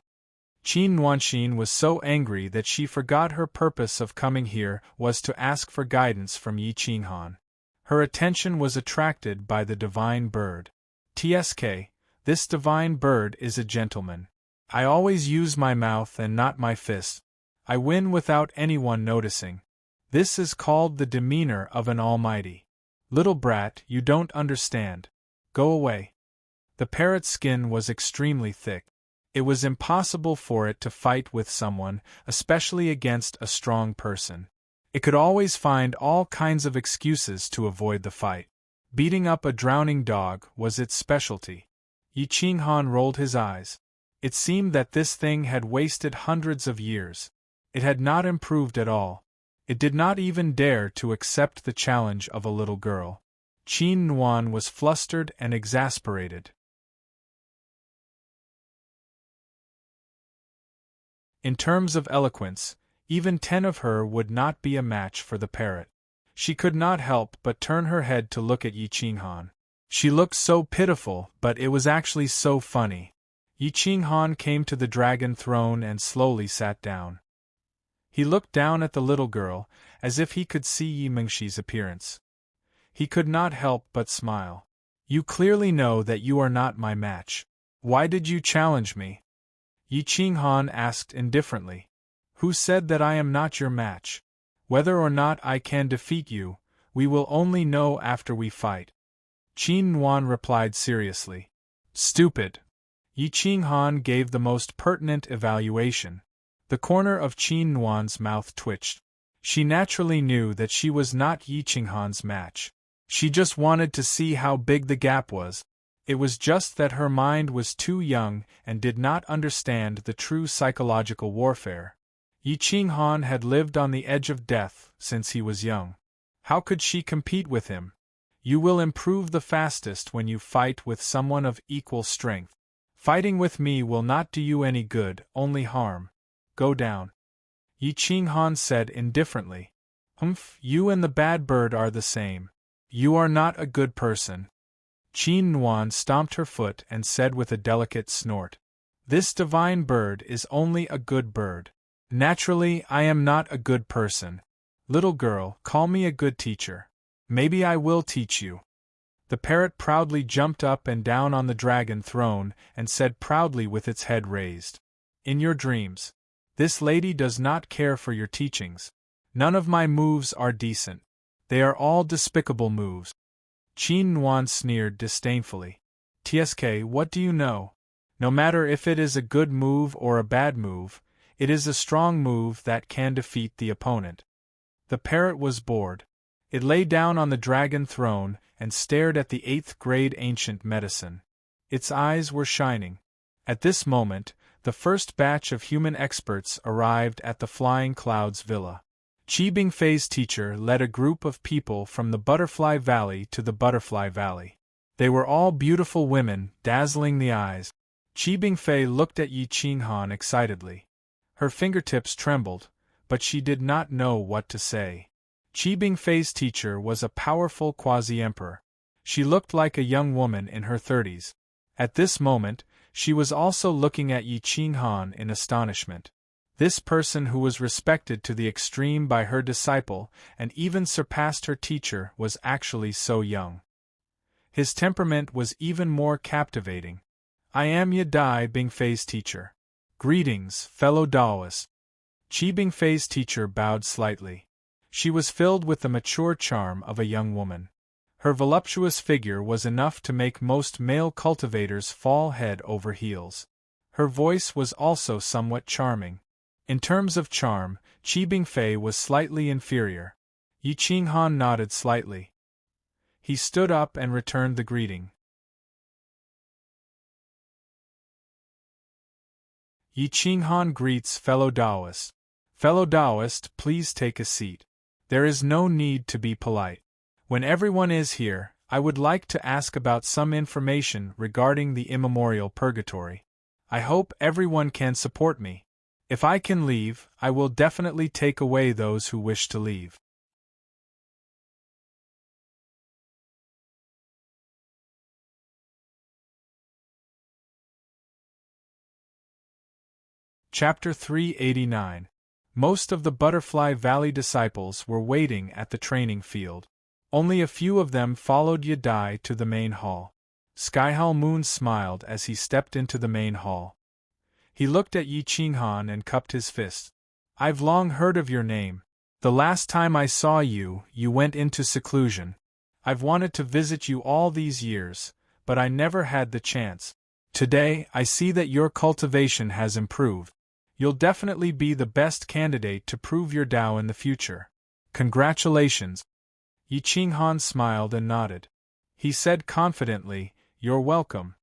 Qin Nuanxin was so angry that she forgot her purpose of coming here was to ask for guidance from Yi Qinghan. Her attention was attracted by the divine bird. TSK, this divine bird is a gentleman. I always use my mouth and not my fist. I win without anyone noticing. This is called the demeanor of an almighty. Little brat, you don't understand. Go away. The parrot's skin was extremely thick. It was impossible for it to fight with someone, especially against a strong person. It could always find all kinds of excuses to avoid the fight. Beating up a drowning dog was its specialty. Yi Qinghan rolled his eyes. It seemed that this thing had wasted hundreds of years. It had not improved at all. It did not even dare to accept the challenge of a little girl. Qin Nuan was flustered and exasperated. In terms of eloquence, even 10 of her would not be a match for the parrot. She could not help but turn her head to look at Yi Qinghan. She looked so pitiful, but it was actually so funny. Yi Qinghan came to the dragon throne and slowly sat down. He looked down at the little girl, as if he could see Yi Mingxi's appearance. He could not help but smile. You clearly know that you are not my match. Why did you challenge me? Yi Qinghan asked indifferently. Who said that I am not your match? Whether or not I can defeat you, we will only know after we fight. Qin Nuan replied seriously. Stupid. Yi Qinghan gave the most pertinent evaluation. The corner of Qin Nuan's mouth twitched. She naturally knew that she was not Yi Qinghan's match. She just wanted to see how big the gap was. It was just that her mind was too young and did not understand the true psychological warfare. Yi Qinghan had lived on the edge of death since he was young. How could she compete with him? You will improve the fastest when you fight with someone of equal strength. Fighting with me will not do you any good, only harm. Go down. Yi Qinghan said indifferently. Humph, you and the bad bird are the same. You are not a good person. Qin Nuan stomped her foot and said with a delicate snort. This divine bird is only a good bird. Naturally, I am not a good person. Little girl, call me a good teacher. Maybe I will teach you. The parrot proudly jumped up and down on the dragon throne and said proudly with its head raised. In your dreams. This lady does not care for your teachings. None of my moves are decent. They are all despicable moves. Qin Nuan sneered disdainfully. TSK, what do you know? No matter if it is a good move or a bad move, it is a strong move that can defeat the opponent. The parrot was bored. It lay down on the dragon throne and stared at the 8th grade ancient medicine. Its eyes were shining. At this moment, the first batch of human experts arrived at the Flying Clouds Villa. Qi Bingfei's teacher led a group of people from the Butterfly Valley to the Butterfly Valley. They were all beautiful women, dazzling the eyes. Qi Bingfei looked at Yi Qinghan excitedly. Her fingertips trembled, but she did not know what to say. Qi Bingfei's teacher was a powerful quasi-emperor. She looked like a young woman in her 30s. At this moment, she was also looking at Yi Qinghan in astonishment. This person who was respected to the extreme by her disciple and even surpassed her teacher was actually so young. His temperament was even more captivating. I am Yi Bingfei's teacher. Greetings, fellow Taoists. Qi Bingfei's teacher bowed slightly. She was filled with the mature charm of a young woman. Her voluptuous figure was enough to make most male cultivators fall head over heels. Her voice was also somewhat charming. In terms of charm, Qi Bingfei was slightly inferior. Yi Qinghan nodded slightly. He stood up and returned the greeting. Yi Qinghan greets fellow Taoist. Fellow Taoist, please take a seat. There is no need to be polite. When everyone is here, I would like to ask about some information regarding the immemorial purgatory. I hope everyone can support me. If I can leave, I will definitely take away those who wish to leave. Chapter 389. Most of the Butterfly Valley disciples were waiting at the training field. Only a few of them followed Yi Dai to the main hall. Skyhal Moon smiled as he stepped into the main hall. He looked at Yi Qinghan and cupped his fist. I've long heard of your name. The last time I saw you, you went into seclusion. I've wanted to visit you all these years, but I never had the chance. Today, I see that your cultivation has improved. You'll definitely be the best candidate to prove your Tao in the future. Congratulations. Yi Qinghan smiled and nodded. He said confidently, You're welcome.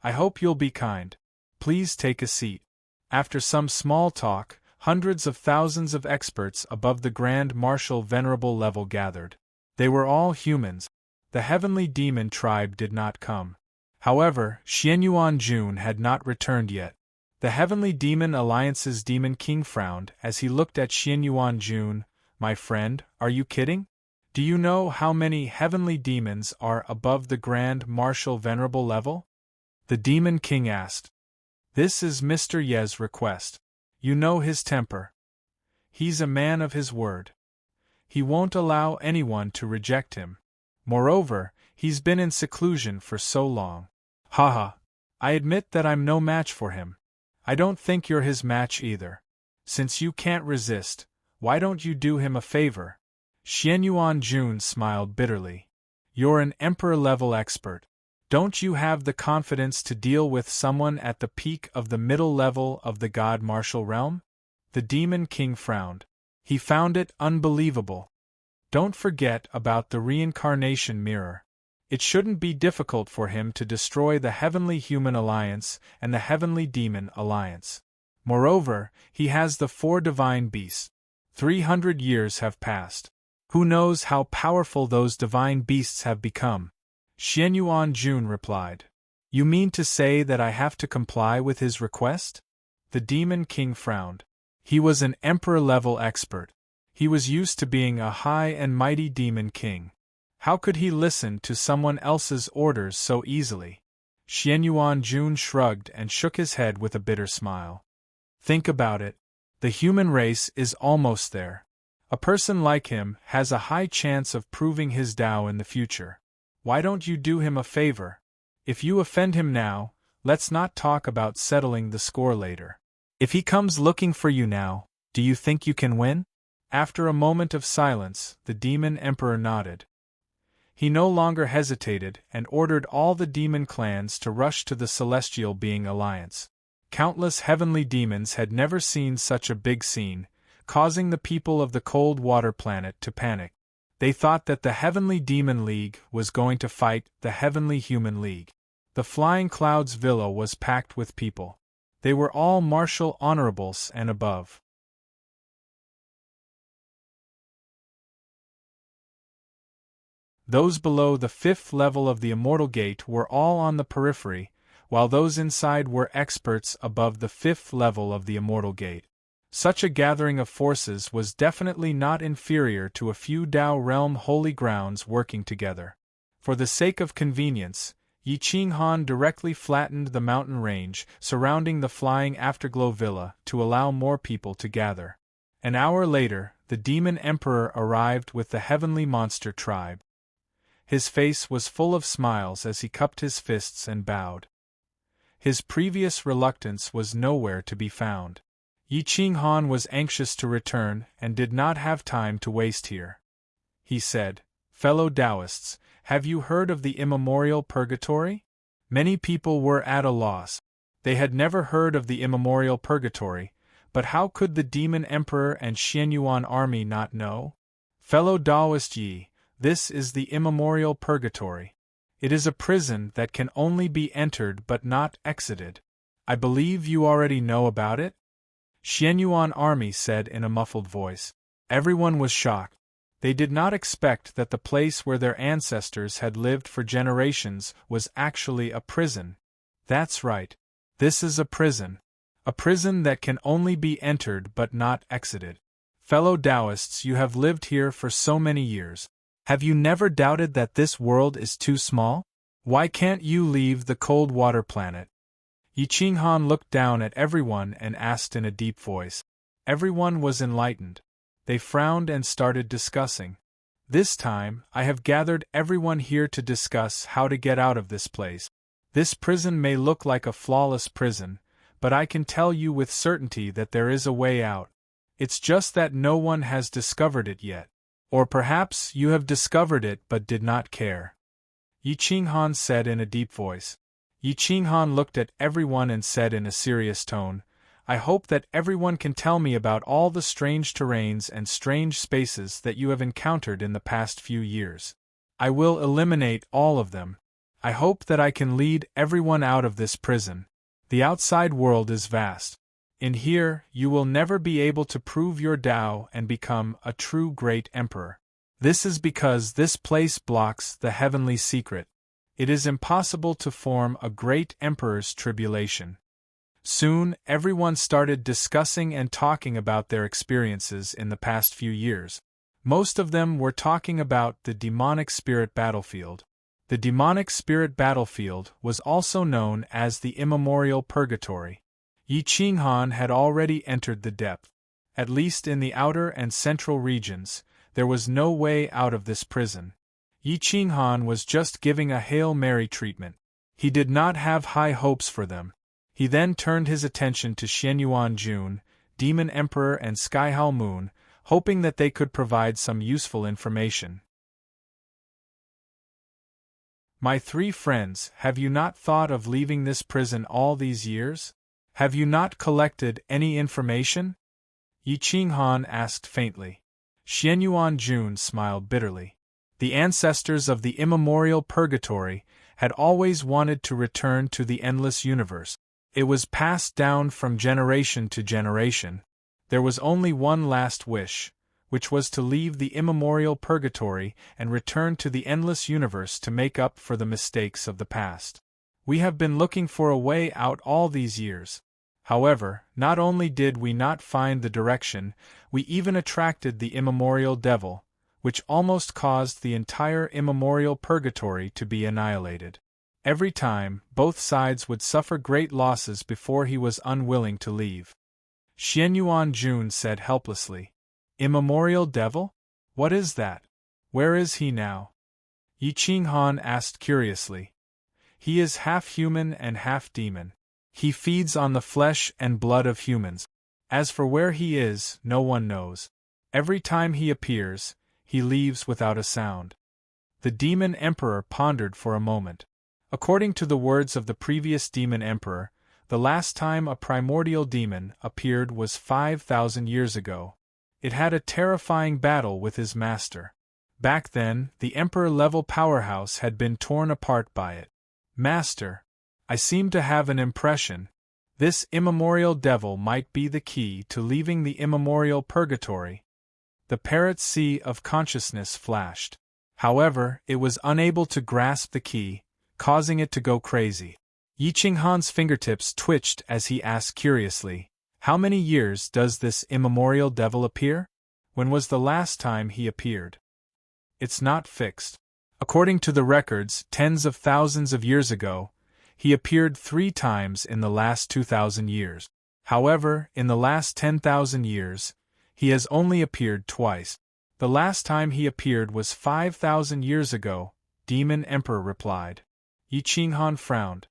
I hope you'll be kind. Please take a seat. After some small talk, hundreds of thousands of experts above the Grand Marshal Venerable level gathered. They were all humans. The Heavenly Demon tribe did not come. However, Xianyuan Jun had not returned yet. The Heavenly Demon Alliance's Demon King frowned as he looked at Xianyuan Jun. My friend, are you kidding? Do you know how many heavenly demons are above the Grand Marshal Venerable level? The Demon King asked. This is Mr. Ye's request. You know his temper. He's a man of his word. He won't allow anyone to reject him. Moreover, he's been in seclusion for so long. Haha. I admit that I'm no match for him. I don't think you're his match either. Since you can't resist, why don't you do him a favor? Xianyuan Jun smiled bitterly. You're an emperor-level expert. Don't you have the confidence to deal with someone at the peak of the middle level of the God Martial realm? The Demon King frowned. He found it unbelievable. Don't forget about the reincarnation mirror. It shouldn't be difficult for him to destroy the Heavenly Human Alliance and the Heavenly Demon Alliance. Moreover, he has the 4 divine beasts. 300 years have passed. Who knows how powerful those divine beasts have become? Xianyuan Jun replied. You mean to say that I have to comply with his request? The Demon King frowned. He was an emperor-level expert. He was used to being a high and mighty Demon King. How could he listen to someone else's orders so easily? Xianyuan Jun shrugged and shook his head with a bitter smile. Think about it. The human race is almost there. A person like him has a high chance of proving his Tao in the future. Why don't you do him a favor? If you offend him now, let's not talk about settling the score later. If he comes looking for you now, do you think you can win? After a moment of silence, the Demon Emperor nodded. He no longer hesitated and ordered all the demon clans to rush to the Celestial Being Alliance. Countless heavenly demons had never seen such a big scene, causing the people of the cold water planet to panic. They thought that the Heavenly Demon League was going to fight the Heavenly Human League. The Flying Clouds Villa was packed with people. They were all martial honorables and above. Those below the 5th level of the Immortal Gate were all on the periphery, while those inside were experts above the 5th level of the Immortal Gate. Such a gathering of forces was definitely not inferior to a few Tao Realm holy grounds working together. For the sake of convenience, Yi Qinghan directly flattened the mountain range surrounding the Flying Afterglow Villa to allow more people to gather. An hour later, the Demon Emperor arrived with the Heavenly Monster Tribe. His face was full of smiles as he cupped his fists and bowed. His previous reluctance was nowhere to be found. Yi Qinghan was anxious to return and did not have time to waste here. He said, Fellow Taoists, have you heard of the immemorial purgatory? Many people were at a loss. They had never heard of the immemorial purgatory, but how could the Demon Emperor and Xianyuan army not know? Fellow Taoist Yi, this is the immemorial purgatory. It is a prison that can only be entered but not exited. I believe you already know about it? Xianyuan army said in a muffled voice. Everyone was shocked. They did not expect that the place where their ancestors had lived for generations was actually a prison. That's right. This is a prison. A prison that can only be entered but not exited. Fellow Taoists, you have lived here for so many years. Have you never doubted that this world is too small? Why can't you leave the cold water planet? Yi Qinghan looked down at everyone and asked in a deep voice. Everyone was enlightened. They frowned and started discussing. This time, I have gathered everyone here to discuss how to get out of this place. This prison may look like a flawless prison, but I can tell you with certainty that there is a way out. It's just that no one has discovered it yet. Or perhaps you have discovered it but did not care. Yi Qinghan said in a deep voice. Yi Qinghan looked at everyone and said in a serious tone, I hope that everyone can tell me about all the strange terrains and strange spaces that you have encountered in the past few years. I will eliminate all of them. I hope that I can lead everyone out of this prison. The outside world is vast. In here, you will never be able to prove your Tao and become a true great emperor. This is because this place blocks the heavenly secret. It is impossible to form a great emperor's tribulation. Soon, everyone started discussing and talking about their experiences in the past few years. Most of them were talking about the demonic spirit battlefield. The demonic spirit battlefield was also known as the immemorial purgatory. Yi Qinghan had already entered the depth. At least in the outer and central regions, there was no way out of this prison. Yi Qinghan was just giving a Hail Mary treatment. He did not have high hopes for them. He then turned his attention to Xianyuan Jun, Demon Emperor and Skyhowl Moon, hoping that they could provide some useful information. My 3 friends, have you not thought of leaving this prison all these years? Have you not collected any information? Yi Qinghan asked faintly. Xianyuan Jun smiled bitterly. The ancestors of the immemorial purgatory had always wanted to return to the endless universe. It was passed down from generation to generation. There was only one last wish, which was to leave the immemorial purgatory and return to the endless universe to make up for the mistakes of the past. We have been looking for a way out all these years. However, not only did we not find the direction, we even attracted the immemorial devil, which almost caused the entire immemorial purgatory to be annihilated. Every time, both sides would suffer great losses before he was unwilling to leave. Xianyuan Jun said helplessly. Immemorial devil? What is that? Where is he now? Yi Qinghan asked curiously. He is half human and half demon. He feeds on the flesh and blood of humans. As for where he is, no one knows. Every time he appears, he leaves without a sound. The demon emperor pondered for a moment. According to the words of the previous demon emperor, the last time a primordial demon appeared was 5,000 years ago. It had a terrifying battle with his master. Back then, the emperor-level powerhouse had been torn apart by it. Master, I seem to have an impression. This immemorial devil might be the key to leaving the immemorial purgatory. The parrot sea of consciousness flashed. However, it was unable to grasp the key, causing it to go crazy. Yi Qinghan's fingertips twitched as he asked curiously, how many years does this immemorial devil appear? When was the last time he appeared? It's not fixed. According to the records, tens of thousands of years ago, he appeared 3 times in the last 2,000 years. However, in the last 10,000 years, he has only appeared twice. The last time he appeared was 5,000 years ago, Demon Emperor replied. Yi Qinghan frowned.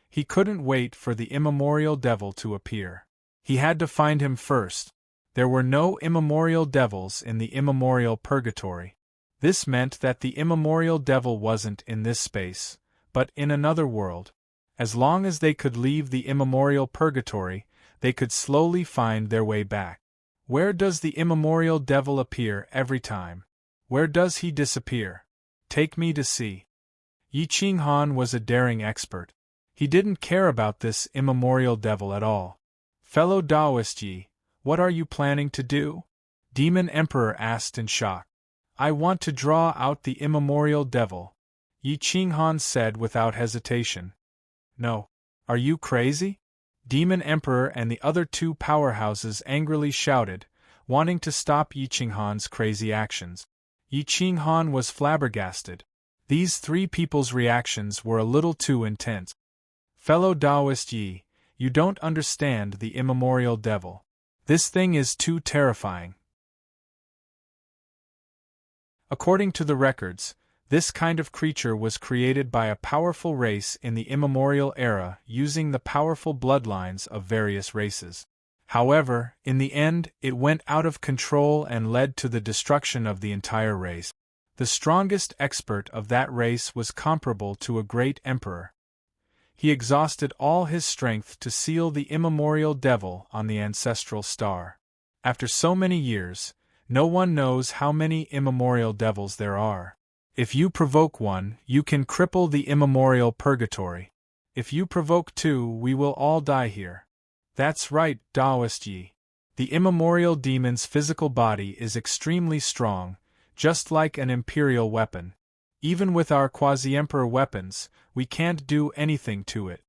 He couldn't wait for the immemorial devil to appear. He had to find him first. There were no immemorial devils in the immemorial purgatory. This meant that the immemorial devil wasn't in this space, but in another world. As long as they could leave the immemorial purgatory, they could slowly find their way back. Where does the immemorial devil appear every time? Where does he disappear? Take me to see. Yi Qinghan was a daring expert. He didn't care about this immemorial devil at all. Fellow Taoist Yi, what are you planning to do? Demon Emperor asked in shock. I want to draw out the immemorial devil, Yi Qinghan said without hesitation. No. Are you crazy? Demon Emperor and the other 2 powerhouses angrily shouted, wanting to stop Yi Qinghan's crazy actions. Yi Qinghan was flabbergasted. These 3 people's reactions were a little too intense. Fellow Taoist Yi, you don't understand the immemorial devil. This thing is too terrifying. According to the records, this kind of creature was created by a powerful race in the immemorial era using the powerful bloodlines of various races. However, in the end, it went out of control and led to the destruction of the entire race. The strongest expert of that race was comparable to a great emperor. He exhausted all his strength to seal the immemorial devil on the ancestral star. After so many years, no one knows how many immemorial devils there are. If you provoke one, you can cripple the immemorial purgatory. If you provoke 2, we will all die here. That's right, Taoist Yi. The immemorial demon's physical body is extremely strong, just like an imperial weapon. Even with our quasi-emperor weapons, we can't do anything to it.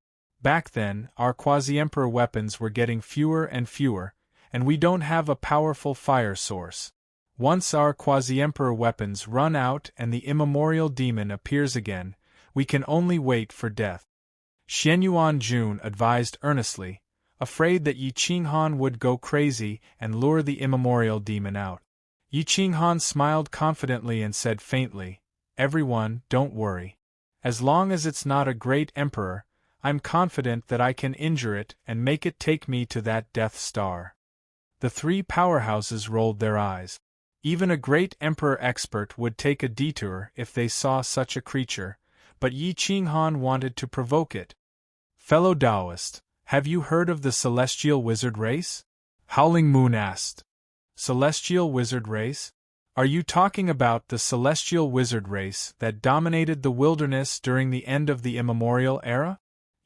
Back then, our quasi-emperor weapons were getting fewer and fewer, and we don't have a powerful fire source. Once our quasi-emperor weapons run out and the immemorial demon appears again, we can only wait for death. Xianyuan Jun advised earnestly, afraid that Yi Qinghan would go crazy and lure the immemorial demon out. Yi Qinghan smiled confidently and said faintly, Everyone, don't worry. As long as it's not a great emperor, I'm confident that I can injure it and make it take me to that Death Star. The 3 powerhouses rolled their eyes. Even a great emperor expert would take a detour if they saw such a creature, but Yi Qinghan wanted to provoke it. Fellow Taoist, have you heard of the celestial wizard race? Howling Moon asked. Celestial wizard race? Are you talking about the celestial wizard race that dominated the wilderness during the end of the immemorial era?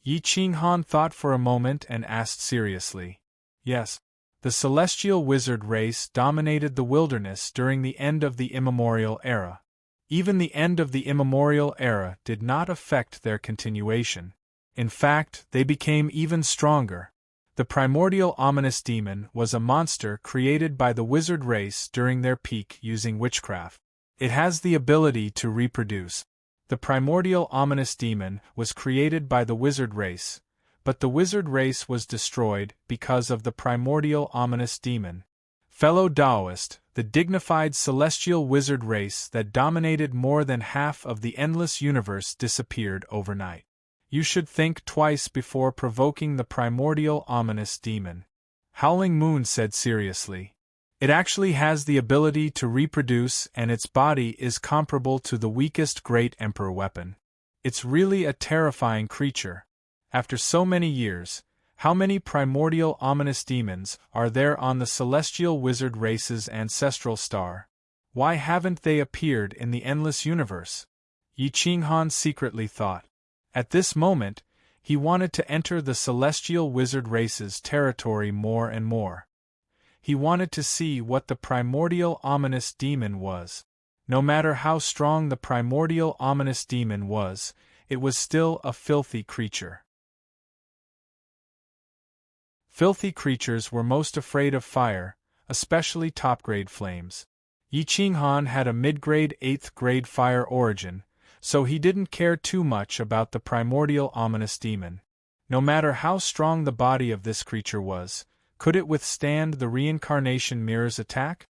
Yi Qinghan thought for a moment and asked seriously. Yes. The celestial wizard race dominated the wilderness during the end of the immemorial era. Even the end of the immemorial era did not affect their continuation. In fact, they became even stronger. The primordial ominous demon was a monster created by the wizard race during their peak using witchcraft. It has the ability to reproduce. The primordial ominous demon was created by the wizard race, but the wizard race was destroyed because of the primordial ominous demon. Fellow Taoist, the dignified celestial wizard race that dominated more than half of the endless universe disappeared overnight. You should think twice before provoking the primordial ominous demon. Howling Moon said seriously. It actually has the ability to reproduce, and its body is comparable to the weakest Great Emperor weapon. It's really a terrifying creature. After so many years, how many primordial ominous demons are there on the celestial wizard race's ancestral star? Why haven't they appeared in the endless universe? Yi Qinghan secretly thought. At this moment, he wanted to enter the celestial wizard race's territory more and more. He wanted to see what the primordial ominous demon was. No matter how strong the primordial ominous demon was, it was still a filthy creature. Filthy creatures were most afraid of fire, especially top-grade flames. Yi Qinghan had a mid-grade 8th grade fire origin, so he didn't care too much about the primordial ominous demon. No matter how strong the body of this creature was, could it withstand the reincarnation mirror's attack?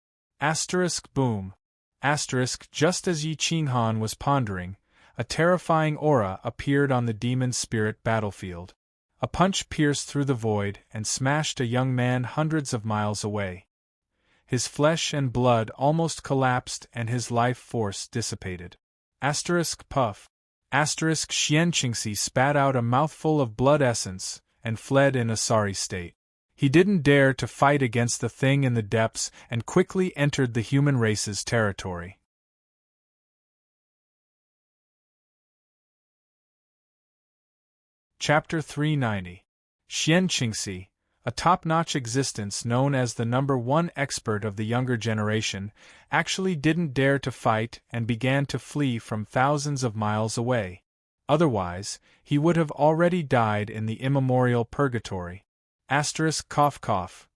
Boom. Just as Yi Qinghan was pondering, a terrifying aura appeared on the demon spirit battlefield. A punch pierced through the void and smashed a young man hundreds of miles away. His flesh and blood almost collapsed and his life force dissipated. Puff. Xian Qingxi spat out a mouthful of blood essence and fled in a sorry state. He didn't dare to fight against the thing in the depths and quickly entered the human race's territory. Chapter 390. Xian Qingxi, a top-notch existence known as the #1 expert of the younger generation, actually didn't dare to fight and began to flee from thousands of miles away. Otherwise, he would have already died in the immemorial purgatory. Cough cough.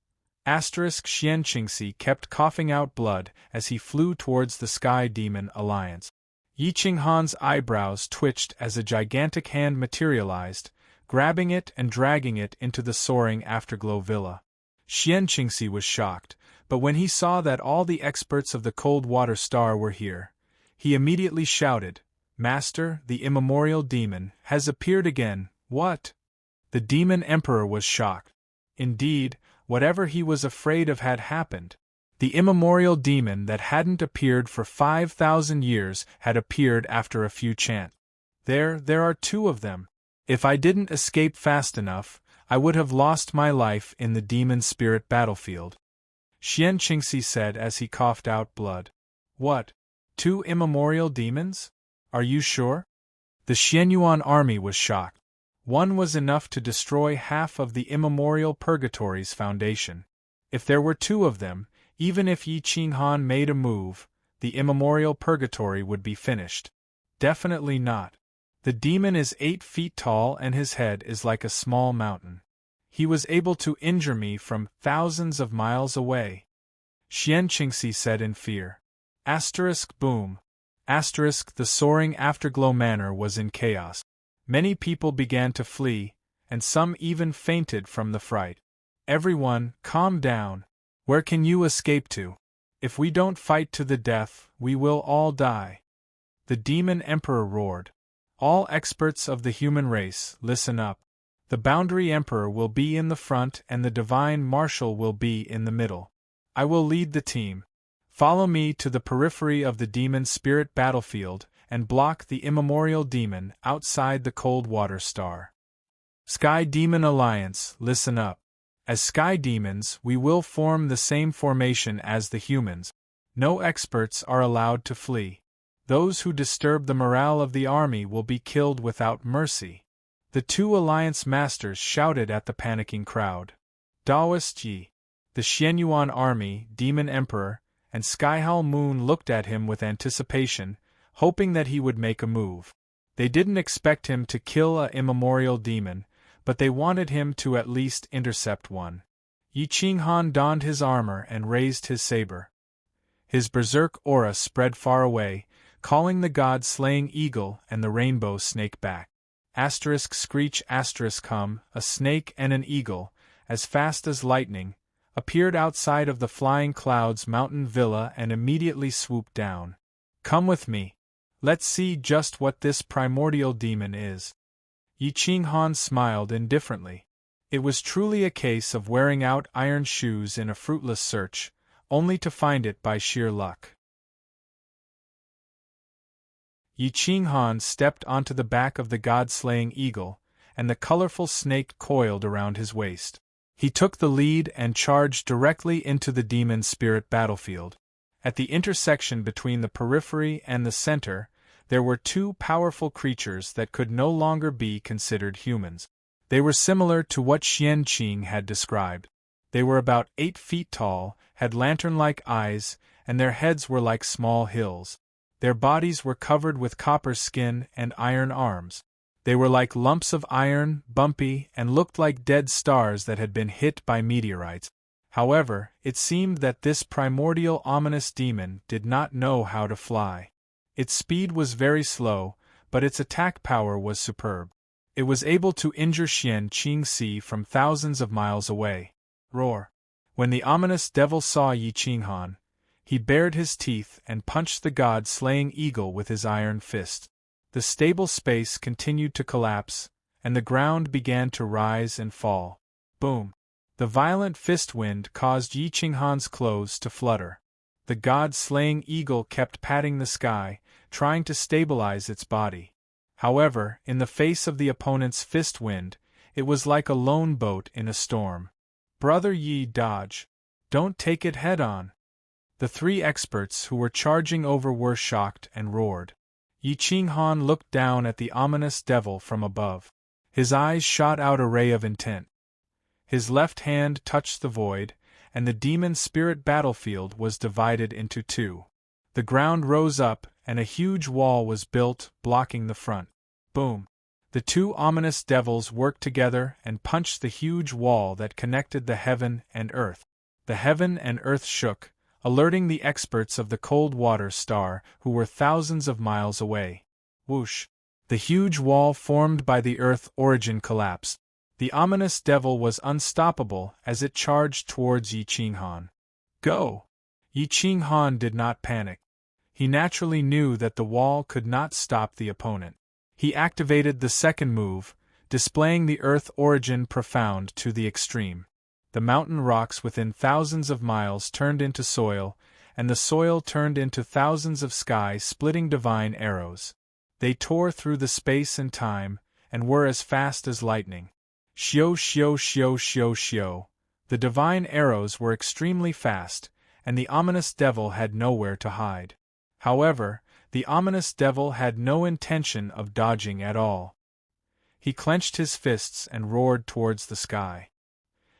Xian Qingxi kept coughing out blood as he flew towards the Sky Demon Alliance. Yi Qinghan's eyebrows twitched as a gigantic hand materialized, grabbing it and dragging it into the soaring Afterglow Villa. Xian Qingxi was shocked, but when he saw that all the experts of the Cold Water Star were here, he immediately shouted, "Master, the immemorial demon has appeared again." What? The Demon Emperor was shocked. Indeed, whatever he was afraid of had happened. The immemorial demon that hadn't appeared for 5,000 years had appeared after a few chants. There are two of them. If I didn't escape fast enough, I would have lost my life in the demon spirit battlefield. Xian Qingxi said as he coughed out blood. What? 2 immemorial demons? Are you sure? The Xianyuan army was shocked. One was enough to destroy half of the immemorial purgatory's foundation. If there were 2 of them, even if Yi Qinghan made a move, the immemorial purgatory would be finished. Definitely not. The demon is 8 feet tall and his head is like a small mountain. He was able to injure me from thousands of miles away. Xian Qingxi said in fear. Boom. The soaring Afterglow Manor was in chaos. Many people began to flee, and some even fainted from the fright. Everyone, calm down. Where can you escape to? If we don't fight to the death, we will all die. The Demon Emperor roared. All experts of the human race, listen up. The Boundary Emperor will be in the front and the Divine Marshal will be in the middle. I will lead the team. Follow me to the periphery of the demon spirit battlefield and block the immemorial demon outside the Cold Water Star. Sky Demon Alliance, listen up. As Sky Demons, we will form the same formation as the humans. No experts are allowed to flee. Those who disturb the morale of the army will be killed without mercy. The two alliance masters shouted at the panicking crowd. Daoist Yi, the Xianyuan army, demon emperor, and Skyhowl Moon looked at him with anticipation, hoping that he would make a move. They didn't expect him to kill a immemorial demon, but they wanted him to at least intercept one. Yi Qinghan donned his armor and raised his saber. His berserk aura spread far away, calling the god-slaying eagle and the rainbow snake back. Screech hum, a snake and an eagle, as fast as lightning, appeared outside of the Flying Clouds mountain villa and immediately swooped down. Come with me. Let's see just what this primordial demon is. Yi Qinghan smiled indifferently. It was truly a case of wearing out iron shoes in a fruitless search, only to find it by sheer luck. Yi Qinghan stepped onto the back of the god-slaying eagle, and the colorful snake coiled around his waist. He took the lead and charged directly into the demon spirit battlefield. At the intersection between the periphery and the center, there were two powerful creatures that could no longer be considered humans. They were similar to what Xianqing had described. They were about 8 feet tall, had lantern-like eyes, and their heads were like small hills. Their bodies were covered with copper skin and iron arms. They were like lumps of iron, bumpy, and looked like dead stars that had been hit by meteorites. However, it seemed that this primordial ominous demon did not know how to fly. Its speed was very slow, but its attack power was superb. It was able to injure Xianqing from thousands of miles away. Roar! When the ominous devil saw Yi Qinghan, he bared his teeth and punched the god-slaying eagle with his iron fist. The stable space continued to collapse, and the ground began to rise and fall. Boom! The violent fist wind caused Yi Qinghan's clothes to flutter. The god-slaying eagle kept patting the sky, trying to stabilize its body. However, in the face of the opponent's fist wind, it was like a lone boat in a storm. Brother Yi, dodge. Don't take it head-on. The three experts who were charging over were shocked and roared. Yi Qinghan looked down at the ominous devil from above. His eyes shot out a ray of intent. His left hand touched the void, and the demon spirit battlefield was divided into two. The ground rose up, and a huge wall was built, blocking the front. Boom! The two ominous devils worked together and punched the huge wall that connected the heaven and earth. The heaven and earth shook, alerting the experts of the cold water star, who were thousands of miles away. Whoosh! The huge wall formed by the earth origin collapsed. The ominous devil was unstoppable as it charged towards Yi Qinghan. Go! Yi Qinghan did not panic. He naturally knew that the wall could not stop the opponent. He activated the second move, displaying the earth origin profound to the extreme. The mountain rocks within thousands of miles turned into soil, and the soil turned into thousands of sky-splitting divine arrows. They tore through the space and time, and were as fast as lightning. Xiao xiao xiao xiao xiao. The divine arrows were extremely fast, and the ominous devil had nowhere to hide. However, the ominous devil had no intention of dodging at all. He clenched his fists and roared towards the sky.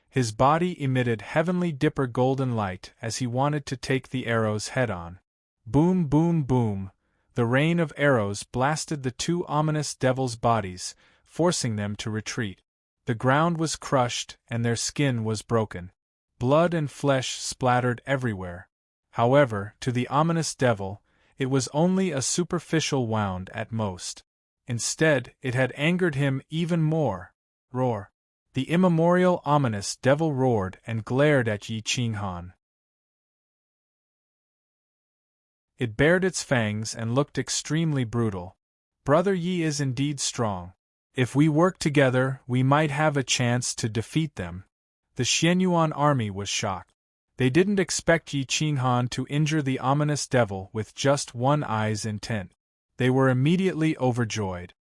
His body emitted heavenly dipper golden light as he wanted to take the arrows head-on. Boom boom boom! The rain of arrows blasted the two ominous devils' bodies, forcing them to retreat. The ground was crushed and their skin was broken. Blood and flesh splattered everywhere. However, to the ominous devil, it was only a superficial wound at most. Instead, it had angered him even more. Roar! The immemorial ominous devil roared and glared at Yi Qinghan. It bared its fangs and looked extremely brutal. Brother Yi is indeed strong. If we work together, we might have a chance to defeat them. The Xianyuan army was shocked. They didn't expect Yi Qinghan to injure the ominous devil with just one eye's intent. They were immediately overjoyed.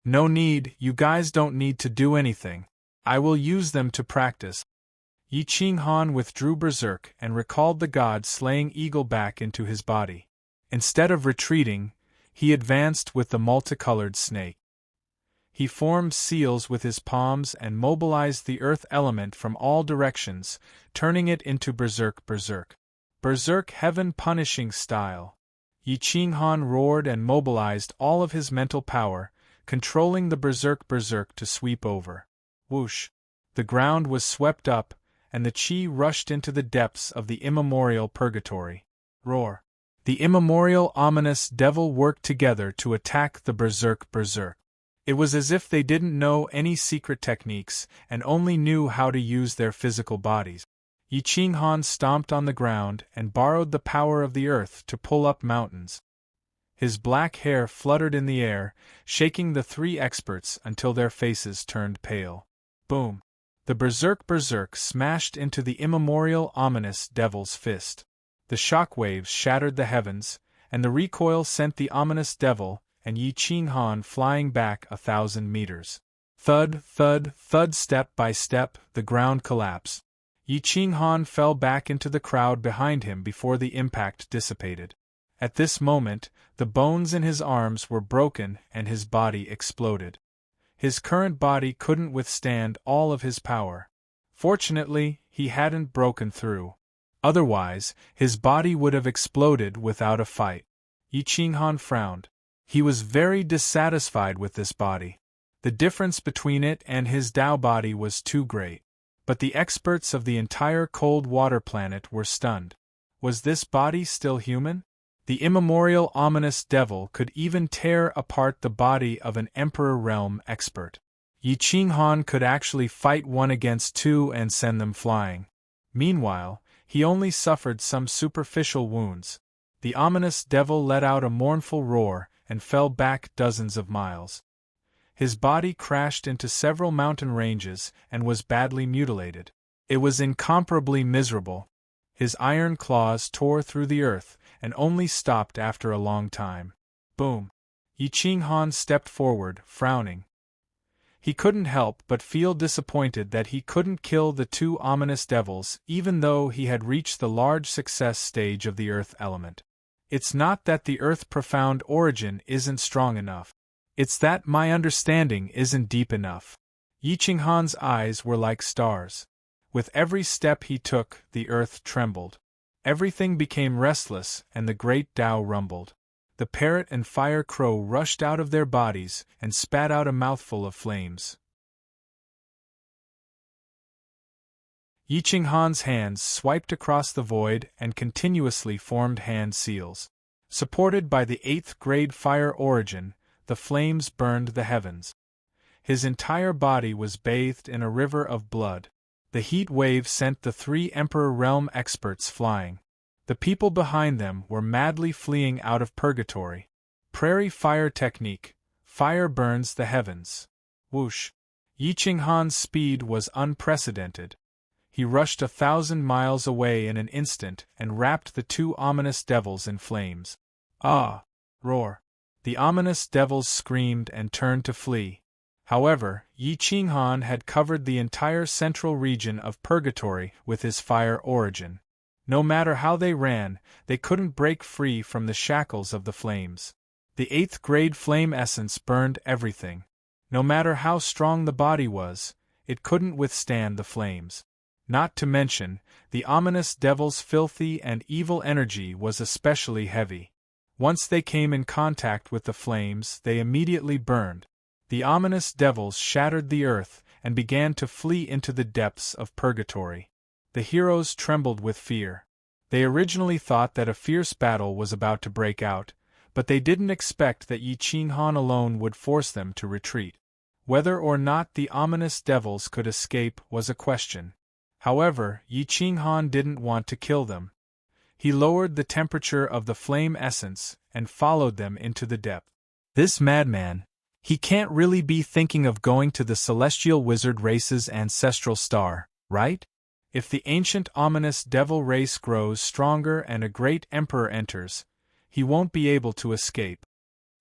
No need, you guys don't need to do anything. I will use them to practice. Yi Qinghan withdrew berserk and recalled the god-slaying eagle back into his body. Instead of retreating, he advanced with the multicolored snake. He formed seals with his palms and mobilized the earth element from all directions, turning it into berserk. Berserk heaven punishing style. Yi Qinghan roared and mobilized all of his mental power, controlling the berserk to sweep over. Whoosh! The ground was swept up, and the chi rushed into the depths of the immemorial purgatory. Roar! The immemorial ominous devil worked together to attack the berserk. It was as if they didn't know any secret techniques and only knew how to use their physical bodies. Yi Qinghan stomped on the ground and borrowed the power of the earth to pull up mountains. His black hair fluttered in the air, shaking the three experts until their faces turned pale. Boom! The berserk smashed into the immemorial ominous devil's fist. The shockwaves shattered the heavens, and the recoil sent the ominous devil and Yi Qinghan flying back 1,000 meters. Thud, thud, thud. Step by step, the ground collapsed. Yi Qinghan fell back into the crowd behind him before the impact dissipated. At this moment, the bones in his arms were broken and his body exploded. His current body couldn't withstand all of his power. Fortunately, he hadn't broken through. Otherwise, his body would have exploded without a fight. Yi Qinghan frowned. He was very dissatisfied with this body. The difference between it and his Tao body was too great. But the experts of the entire cold water planet were stunned. Was this body still human? The immemorial ominous devil could even tear apart the body of an Emperor Realm expert. Yi Qinghan could actually fight 1 against 2 and send them flying. Meanwhile, he only suffered some superficial wounds. The ominous devil let out a mournful roar and fell back dozens of miles. His body crashed into several mountain ranges and was badly mutilated. It was incomparably miserable. His iron claws tore through the earth and only stopped after a long time. Boom! Yi Qinghan stepped forward, frowning. He couldn't help but feel disappointed that he couldn't kill the 2 ominous devils even though he had reached the large success stage of the earth element. It's not that the earth's profound origin isn't strong enough. It's that my understanding isn't deep enough. Yi Qinghan's eyes were like stars. With every step he took, the earth trembled. Everything became restless and the great Tao rumbled. The parrot and fire crow rushed out of their bodies and spat out a mouthful of flames. Yi Qinghan's hands swiped across the void and continuously formed hand seals. Supported by the 8th grade fire origin, the flames burned the heavens. His entire body was bathed in a river of blood. The heat wave sent the 3 Emperor Realm experts flying. The people behind them were madly fleeing out of purgatory. Prairie fire technique. Fire burns the heavens. Whoosh! Yi Qinghan's speed was unprecedented. He rushed 1,000 miles away in an instant and wrapped the 2 ominous devils in flames. Ah! Roar! The ominous devils screamed and turned to flee. However, Yi Qinghan had covered the entire central region of purgatory with his fire origin. No matter how they ran, they couldn't break free from the shackles of the flames. The 8th grade flame essence burned everything. No matter how strong the body was, it couldn't withstand the flames. Not to mention, the ominous devil's filthy and evil energy was especially heavy. Once they came in contact with the flames, they immediately burned. The ominous devils shattered the earth and began to flee into the depths of purgatory. The heroes trembled with fear. They originally thought that a fierce battle was about to break out, but they didn't expect that Yi Qinghan alone would force them to retreat. Whether or not the ominous devils could escape was a question. However, Yi Qinghan didn't want to kill them. He lowered the temperature of the flame essence and followed them into the depth. This madman, he can't really be thinking of going to the celestial wizard race's ancestral star, right? If the ancient ominous devil race grows stronger and a great emperor enters, he won't be able to escape.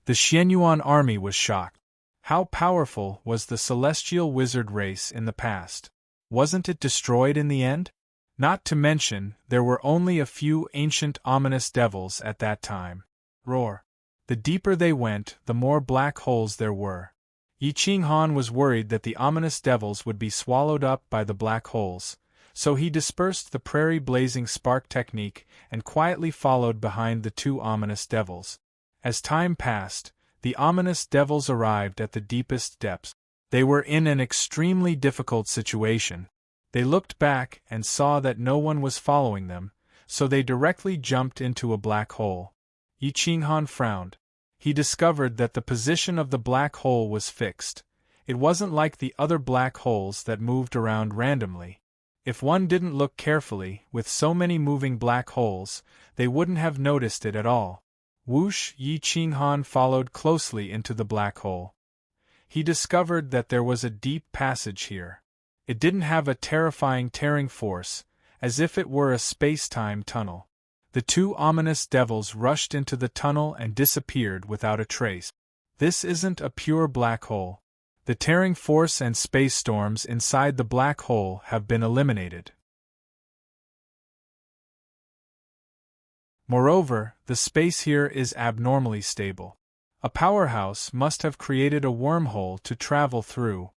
The Xianyuan army was shocked. How powerful was the celestial wizard race in the past? Wasn't it destroyed in the end? Not to mention, there were only a few ancient ominous devils at that time. Roar! The deeper they went, the more black holes there were. Yi Qinghan was worried that the ominous devils would be swallowed up by the black holes, so he dispersed the prairie blazing spark technique and quietly followed behind the two ominous devils. As time passed, the ominous devils arrived at the deepest depths. They were in an extremely difficult situation. They looked back and saw that no one was following them, so they directly jumped into a black hole. Yi Qinghan frowned. He discovered that the position of the black hole was fixed. It wasn't like the other black holes that moved around randomly. If one didn't look carefully, with so many moving black holes, they wouldn't have noticed it at all. Whoosh! Yi Qinghan followed closely into the black hole. He discovered that there was a deep passage here. It didn't have a terrifying tearing force, as if it were a space-time tunnel. The two ominous devils rushed into the tunnel and disappeared without a trace. This isn't a pure black hole. The tearing force and space storms inside the black hole have been eliminated. Moreover, the space here is abnormally stable. A powerhouse must have created a wormhole to travel through.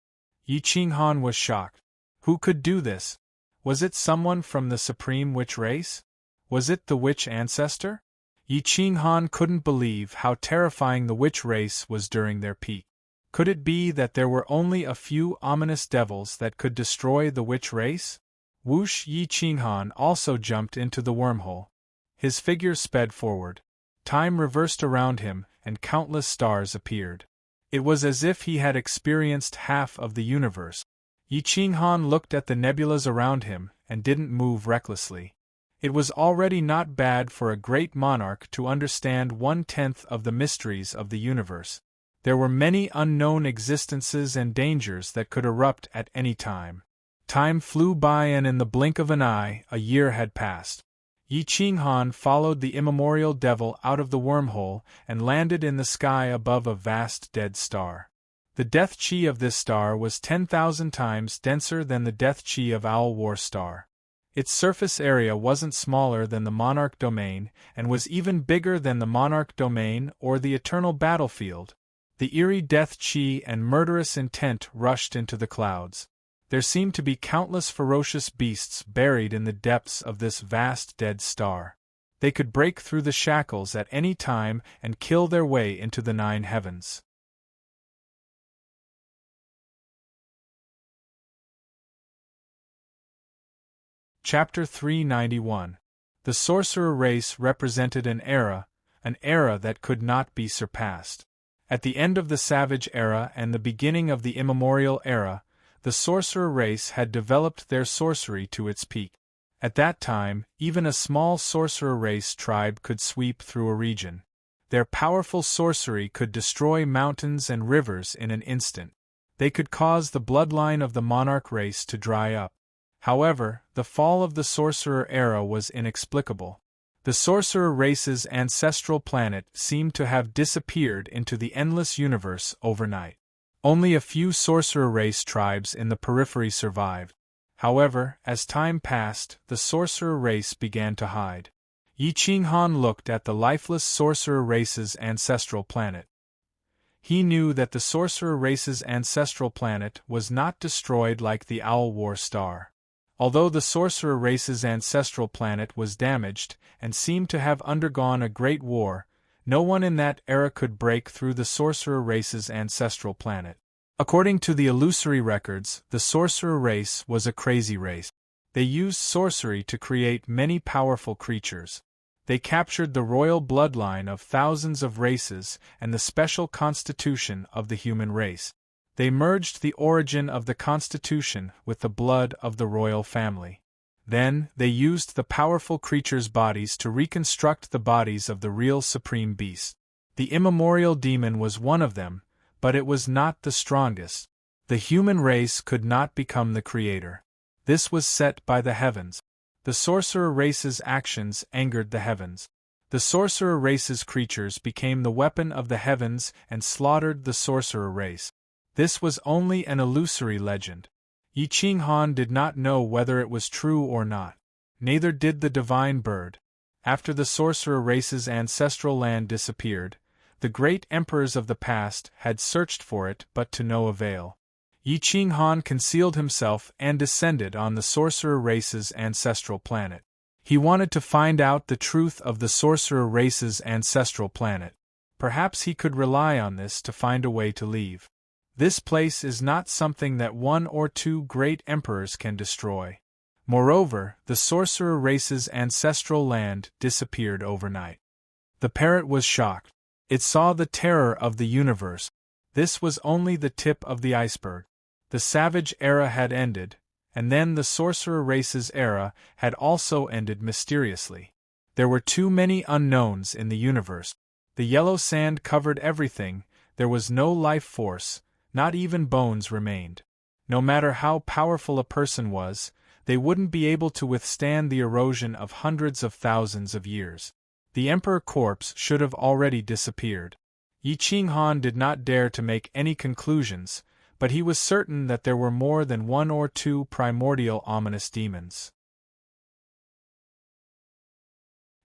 Yi Qinghan was shocked. Who could do this? Was it someone from the Supreme Witch race? Was it the witch ancestor? Yi Qinghan couldn't believe how terrifying the witch race was during their peak. Could it be that there were only a few ominous devils that could destroy the witch race? Whoosh! Yi Qinghan also jumped into the wormhole. His figure sped forward. Time reversed around him, and countless stars appeared. It was as if he had experienced half of the universe. Yi Qinghan looked at the nebulas around him and didn't move recklessly. It was already not bad for a great monarch to understand 1/10 of the mysteries of the universe. There were many unknown existences and dangers that could erupt at any time. Time flew by, and in the blink of an eye, a year had passed. Yi Qinghan followed the immemorial devil out of the wormhole and landed in the sky above a vast dead star. The death chi of this star was 10,000 times denser than the death chi of Owl War Star. Its surface area wasn't smaller than the Monarch Domain, and was even bigger than the Monarch Domain or the Eternal Battlefield. The eerie death chi and murderous intent rushed into the clouds. There seemed to be countless ferocious beasts buried in the depths of this vast dead star. They could break through the shackles at any time and kill their way into the 9 heavens. Chapter 391. The sorcerer race represented an era that could not be surpassed. At the end of the Savage Era and the beginning of the Immemorial Era, the sorcerer race had developed their sorcery to its peak. At that time, even a small sorcerer race tribe could sweep through a region. Their powerful sorcery could destroy mountains and rivers in an instant. They could cause the bloodline of the monarch race to dry up. However, the fall of the sorcerer era was inexplicable. The sorcerer race's ancestral planet seemed to have disappeared into the endless universe overnight. Only a few sorcerer race tribes in the periphery survived. However, as time passed, the sorcerer race began to hide. Yi Qinghan looked at the lifeless sorcerer race's ancestral planet. He knew that the sorcerer race's ancestral planet was not destroyed like the Owl War Star. Although the sorcerer race's ancestral planet was damaged and seemed to have undergone a great war, no one in that era could break through the sorcerer race's ancestral planet. According to the illusory records, the sorcerer race was a crazy race. They used sorcery to create many powerful creatures. They captured the royal bloodline of thousands of races and the special constitution of the human race. They merged the origin of the constitution with the blood of the royal family. Then, they used the powerful creatures' bodies to reconstruct the bodies of the real supreme beast. The immemorial demon was one of them, but it was not the strongest. The human race could not become the creator. This was set by the heavens. The sorcerer race's actions angered the heavens. The sorcerer race's creatures became the weapon of the heavens and slaughtered the sorcerer race. This was only an illusory legend. Yi Qinghan did not know whether it was true or not. Neither did the divine bird. After the sorcerer race's ancestral land disappeared, The great emperors of the past had searched for it but to no avail. Yi Qinghan concealed himself and descended on the sorcerer race's ancestral planet. He wanted to find out the truth of the sorcerer race's ancestral planet. Perhaps he could rely on this to find a way to leave. This place is not something that one or two great emperors can destroy. Moreover, the sorcerer race's ancestral land disappeared overnight. The parrot was shocked. It saw the terror of the universe. This was only the tip of the iceberg. The savage era had ended, and then the sorcerer race's era had also ended mysteriously. There were too many unknowns in the universe. The yellow sand covered everything, there was no life force, not even bones remained. No matter how powerful a person was, they wouldn't be able to withstand the erosion of hundreds of thousands of years. The emperor corpse should have already disappeared. Yi Qinghan did not dare to make any conclusions, but he was certain that there were more than one or two primordial ominous demons.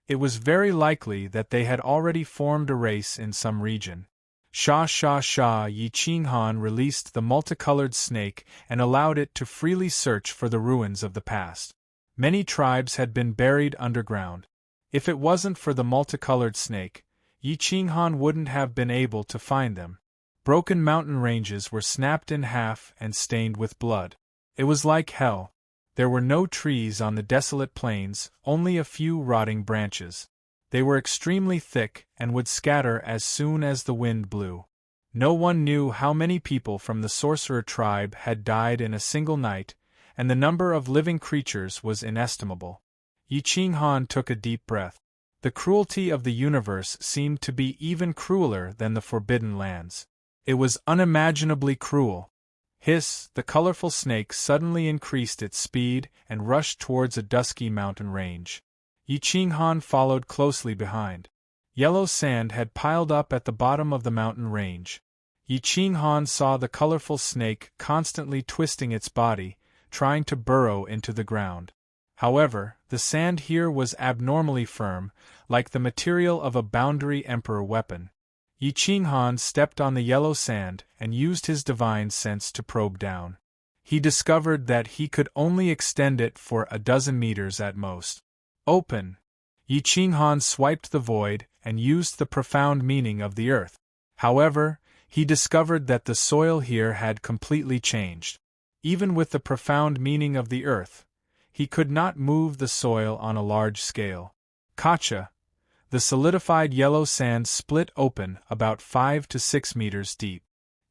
It was very likely that they had already formed a race in some region. Sha sha sha. Yi Qinghan released the multicolored snake and allowed it to freely search for the ruins of the past. Many tribes had been buried underground. If it wasn't for the multicolored snake, Yi Qinghan wouldn't have been able to find them. Broken mountain ranges were snapped in half and stained with blood. It was like hell. There were no trees on the desolate plains, only a few rotting branches. They were extremely thick and would scatter as soon as the wind blew. No one knew how many people from the sorcerer tribe had died in a single night, and the number of living creatures was inestimable. Yi Qinghan took a deep breath. The cruelty of the universe seemed to be even crueler than the Forbidden Lands. It was unimaginably cruel. Hiss, the colorful snake suddenly increased its speed and rushed towards a dusky mountain range. Yi Qinghan followed closely behind. Yellow sand had piled up at the bottom of the mountain range. Yi Qinghan saw the colorful snake constantly twisting its body, trying to burrow into the ground. However, the sand here was abnormally firm, like the material of a boundary emperor weapon. Yi Qinghan stepped on the yellow sand and used his divine sense to probe down. He discovered that he could only extend it for a dozen meters at most. Open! Yi Qinghan swiped the void and used the profound meaning of the earth. However, he discovered that the soil here had completely changed. Even with the profound meaning of the earth, he could not move the soil on a large scale. Kacha! The solidified yellow sand split open about 5 to 6 meters deep.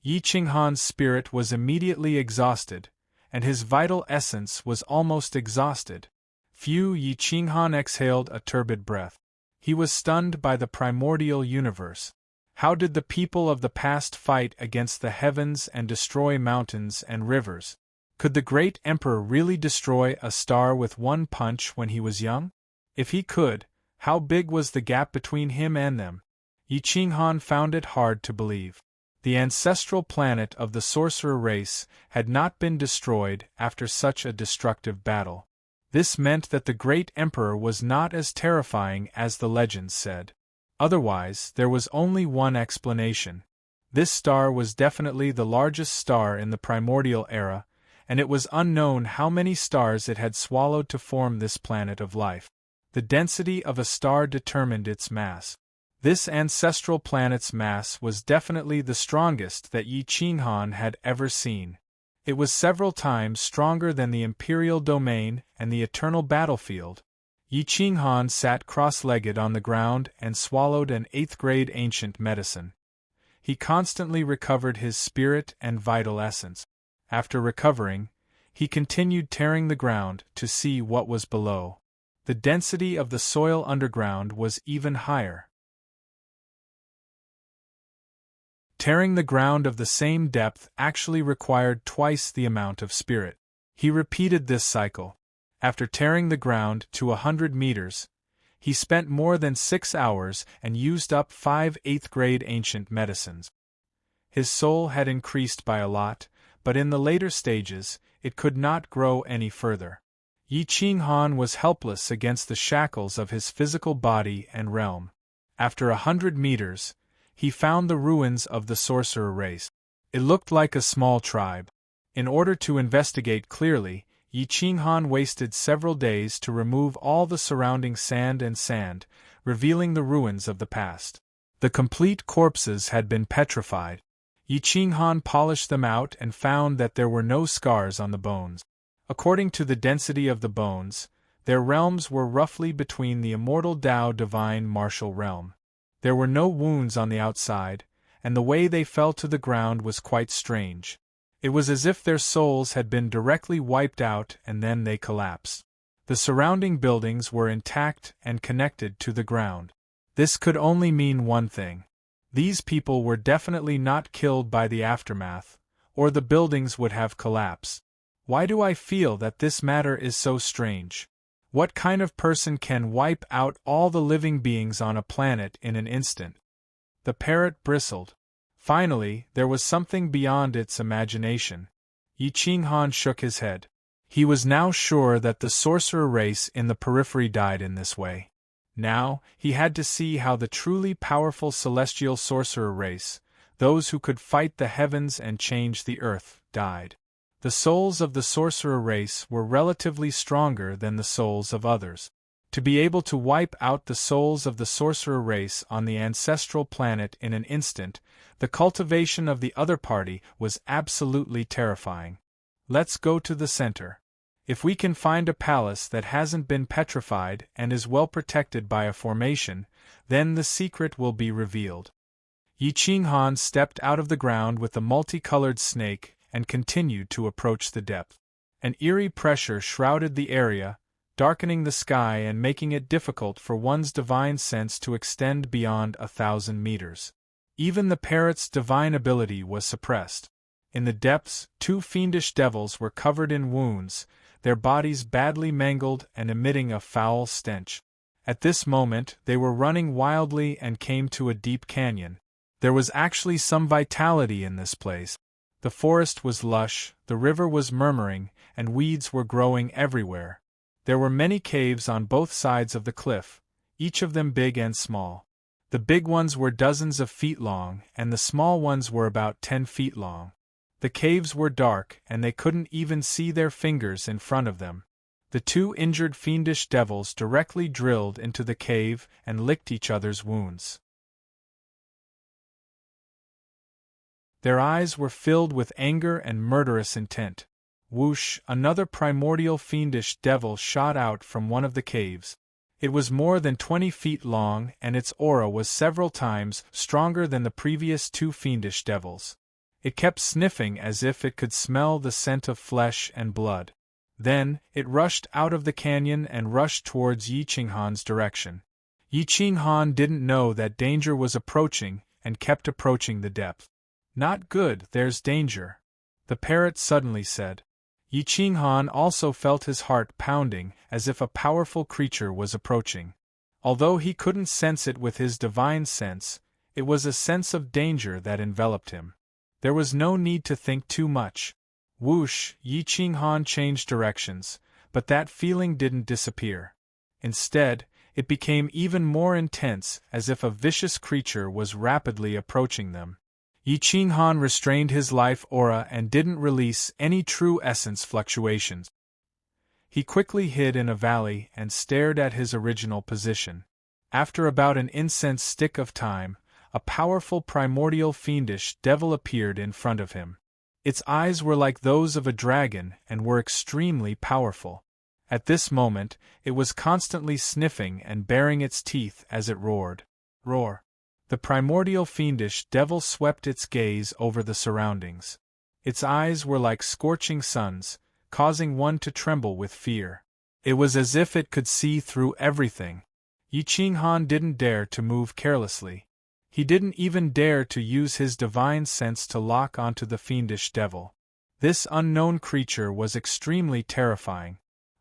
Yi Qinghan's spirit was immediately exhausted, and his vital essence was almost exhausted. Phew! Yi Qinghan exhaled a turbid breath. He was stunned by the primordial universe. How did the people of the past fight against the heavens and destroy mountains and rivers? Could the great emperor really destroy a star with one punch when he was young? If he could, how big was the gap between him and them? Yi Qinghan found it hard to believe. The ancestral planet of the sorcerer race had not been destroyed after such a destructive battle. This meant that the great emperor was not as terrifying as the legends said. Otherwise, there was only one explanation. This star was definitely the largest star in the primordial era, and it was unknown how many stars it had swallowed to form this planet of life. The density of a star determined its mass. This ancestral planet's mass was definitely the strongest that Yi Qinghan had ever seen. It was several times stronger than the Imperial Domain and the Eternal Battlefield. Yi Qinghan sat cross-legged on the ground and swallowed an 8th-grade ancient medicine. He constantly recovered his spirit and vital essence. After recovering, he continued tearing the ground to see what was below. The density of the soil underground was even higher. Tearing the ground of the same depth actually required twice the amount of spirit. He repeated this cycle. After tearing the ground to 100 meters, he spent more than 6 hours and used up 5 8th-grade ancient medicines. His soul had increased by a lot, but in the later stages, it could not grow any further. Yi Qinghan was helpless against the shackles of his physical body and realm. After 100 meters, he found the ruins of the sorcerer race. It looked like a small tribe. In order to investigate clearly, Yi Qinghan wasted several days to remove all the surrounding sand, revealing the ruins of the past. The complete corpses had been petrified. Yi Qinghan polished them out and found that there were no scars on the bones. According to the density of the bones, their realms were roughly between the immortal Tao divine martial realm. There were no wounds on the outside, and the way they fell to the ground was quite strange. It was as if their souls had been directly wiped out and then they collapsed. The surrounding buildings were intact and connected to the ground. This could only mean one thing. These people were definitely not killed by the aftermath, or the buildings would have collapsed. Why do I feel that this matter is so strange? What kind of person can wipe out all the living beings on a planet in an instant? The parrot bristled. Finally, there was something beyond its imagination. Yi Qinghan shook his head. He was now sure that the sorcerer race in the periphery died in this way. Now, he had to see how the truly powerful celestial sorcerer race, those who could fight the heavens and change the earth, died. The souls of the sorcerer race were relatively stronger than the souls of others. To be able to wipe out the souls of the sorcerer race on the ancestral planet in an instant, the cultivation of the other party was absolutely terrifying. Let's go to the center. If we can find a palace that hasn't been petrified and is well protected by a formation, then the secret will be revealed. Yi Qinghan stepped out of the ground with the multicolored snake and continued to approach the depth. An eerie pressure shrouded the area, darkening the sky and making it difficult for one's divine sense to extend beyond 1,000 meters. Even the parrot's divine ability was suppressed. In the depths, 2 fiendish devils were covered in wounds, their bodies badly mangled and emitting a foul stench. At this moment, they were running wildly and came to a deep canyon. There was actually some vitality in this place. The forest was lush, the river was murmuring, and weeds were growing everywhere. There were many caves on both sides of the cliff, each of them big and small. The big ones were dozens of feet long, and the small ones were about 10 feet long. The caves were dark, and they couldn't even see their fingers in front of them. The 2 injured fiendish devils directly drilled into the cave and licked each other's wounds. Their eyes were filled with anger and murderous intent. Whoosh! Another primordial fiendish devil shot out from one of the caves. It was more than 20 feet long, and its aura was several times stronger than the previous 2 fiendish devils. It kept sniffing as if it could smell the scent of flesh and blood. Then, it rushed out of the canyon and rushed towards Yi Qinghan's direction. Yi Qinghan didn't know that danger was approaching and kept approaching the depth. Not good, there's danger, the parrot suddenly said. Yi Qinghan also felt his heart pounding as if a powerful creature was approaching. Although he couldn't sense it with his divine sense, it was a sense of danger that enveloped him. There was no need to think too much. Whoosh! Yi Qinghan changed directions, but that feeling didn't disappear. Instead, it became even more intense, as if a vicious creature was rapidly approaching them. Yi Qinghan restrained his life aura and didn't release any true essence fluctuations. He quickly hid in a valley and stared at his original position. After about an incense stick of time, a powerful primordial fiendish devil appeared in front of him. Its eyes were like those of a dragon and were extremely powerful. At this moment, it was constantly sniffing and baring its teeth as it roared. Roar! The primordial fiendish devil swept its gaze over the surroundings. Its eyes were like scorching suns, causing one to tremble with fear. It was as if it could see through everything. Yi Qinghan didn't dare to move carelessly. He didn't even dare to use his divine sense to lock onto the fiendish devil. This unknown creature was extremely terrifying.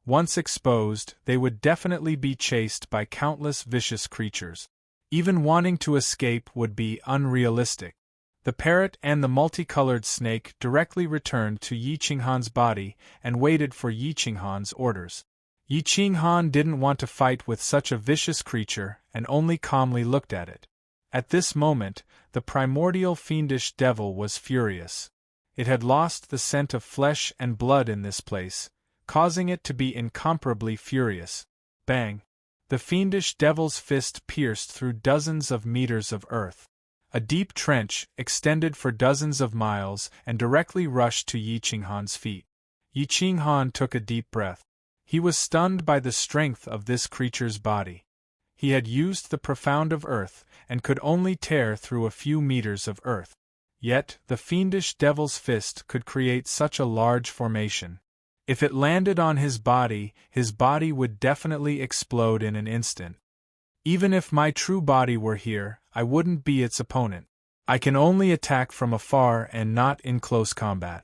Once exposed, they would definitely be chased by countless vicious creatures. Even wanting to escape would be unrealistic. The parrot and the multicolored snake directly returned to Yi Qinghan's body and waited for Yi Qinghan's orders. Yi Qinghan didn't want to fight with such a vicious creature and only calmly looked at it. At this moment, the primordial fiendish devil was furious. It had lost the scent of flesh and blood in this place, causing it to be incomparably furious. Bang! The fiendish devil's fist pierced through dozens of meters of earth. A deep trench extended for dozens of miles and directly rushed to Yi Qinghan's feet. Yi Qinghan took a deep breath. He was stunned by the strength of this creature's body. He had used the profound of earth and could only tear through a few meters of earth. Yet, the fiendish devil's fist could create such a large formation. If it landed on his body would definitely explode in an instant. Even if my true body were here, I wouldn't be its opponent. I can only attack from afar and not in close combat.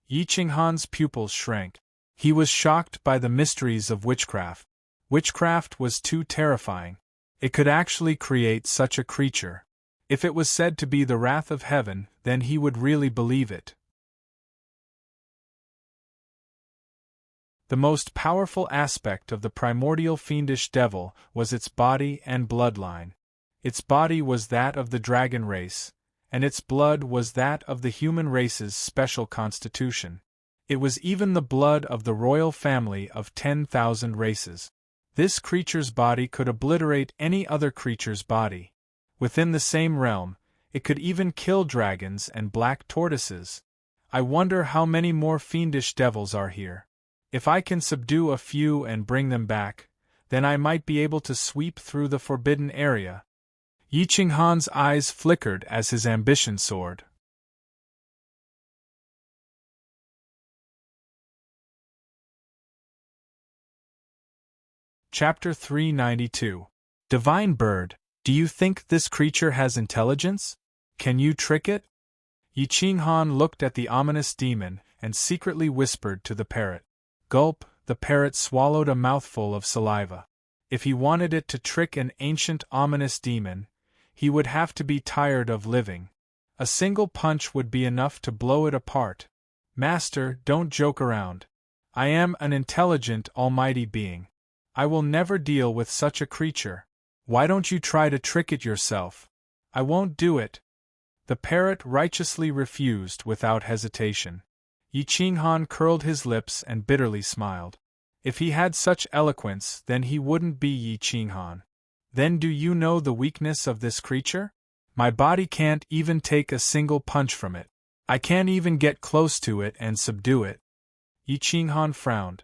Yi Qinghan's pupils shrank. He was shocked by the mysteries of witchcraft. Witchcraft was too terrifying. It could actually create such a creature. If it was said to be the wrath of heaven, then he would really believe it. The most powerful aspect of the primordial fiendish devil was its body and bloodline. Its body was that of the dragon race, and its blood was that of the human race's special constitution. It was even the blood of the royal family of 10,000 races. This creature's body could obliterate any other creature's body. Within the same realm, it could even kill dragons and black tortoises. I wonder how many more fiendish devils are here. If I can subdue a few and bring them back, then I might be able to sweep through the forbidden area. Yi Qinghan's eyes flickered as his ambition soared. Chapter 392. Divine Bird, do you think this creature has intelligence? Can you trick it? Yi Qinghan looked at the ominous demon and secretly whispered to the parrot. Gulp, the parrot swallowed a mouthful of saliva. If he wanted it to trick an ancient ominous demon, he would have to be tired of living. A single punch would be enough to blow it apart. Master, don't joke around. I am an intelligent, almighty being. I will never deal with such a creature. Why don't you try to trick it yourself? I won't do it. The parrot righteously refused without hesitation. Yi Qinghan curled his lips and bitterly smiled. If he had such eloquence, then he wouldn't be Yi Qinghan. Then do you know the weakness of this creature? My body can't even take a single punch from it. I can't even get close to it and subdue it. Yi Qinghan frowned.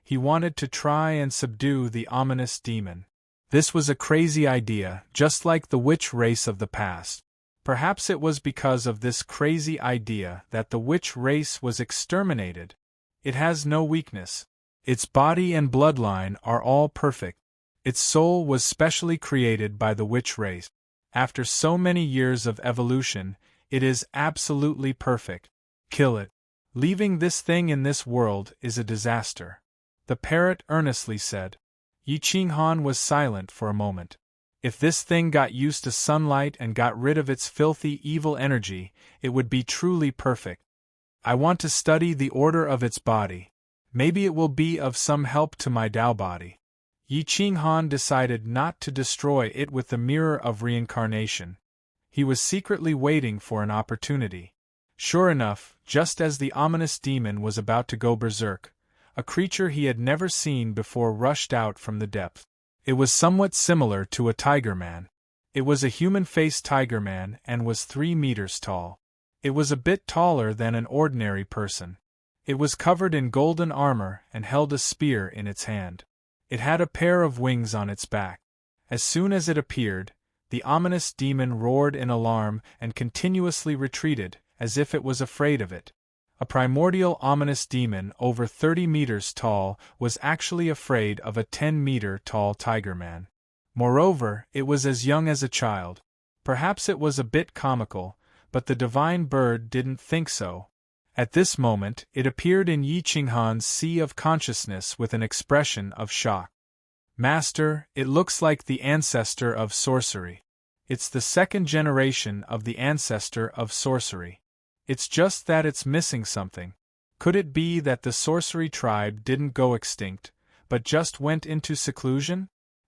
He wanted to try and subdue the ominous demon. This was a crazy idea, just like the witch race of the past. Perhaps it was because of this crazy idea that the witch race was exterminated. It has no weakness. Its body and bloodline are all perfect. Its soul was specially created by the witch race. After so many years of evolution, it is absolutely perfect. Kill it. Leaving this thing in this world is a disaster. The parrot earnestly said. Yi Qinghan was silent for a moment. If this thing got used to sunlight and got rid of its filthy evil energy, it would be truly perfect. I want to study the order of its body. Maybe it will be of some help to my Tao body. Yi Qinghan decided not to destroy it with the mirror of reincarnation. He was secretly waiting for an opportunity. Sure enough, just as the ominous demon was about to go berserk, a creature he had never seen before rushed out from the depth. It was somewhat similar to a tiger man. It was a human-faced tiger man and was 3 meters tall. It was a bit taller than an ordinary person. It was covered in golden armor and held a spear in its hand. It had a pair of wings on its back. As soon as it appeared, the ominous demon roared in alarm and continuously retreated, as if it was afraid of it. A primordial ominous demon over 30 meters tall was actually afraid of a 10-meter-tall tiger man. Moreover, it was as young as a child. Perhaps it was a bit comical, but the divine bird didn't think so. At this moment, it appeared in Yi Qinghan's sea of consciousness with an expression of shock. Master, it looks like the ancestor of sorcery. It's the second generation of the ancestor of sorcery. It's just that it's missing something. Could it be that the sorcery tribe didn't go extinct, but just went into seclusion?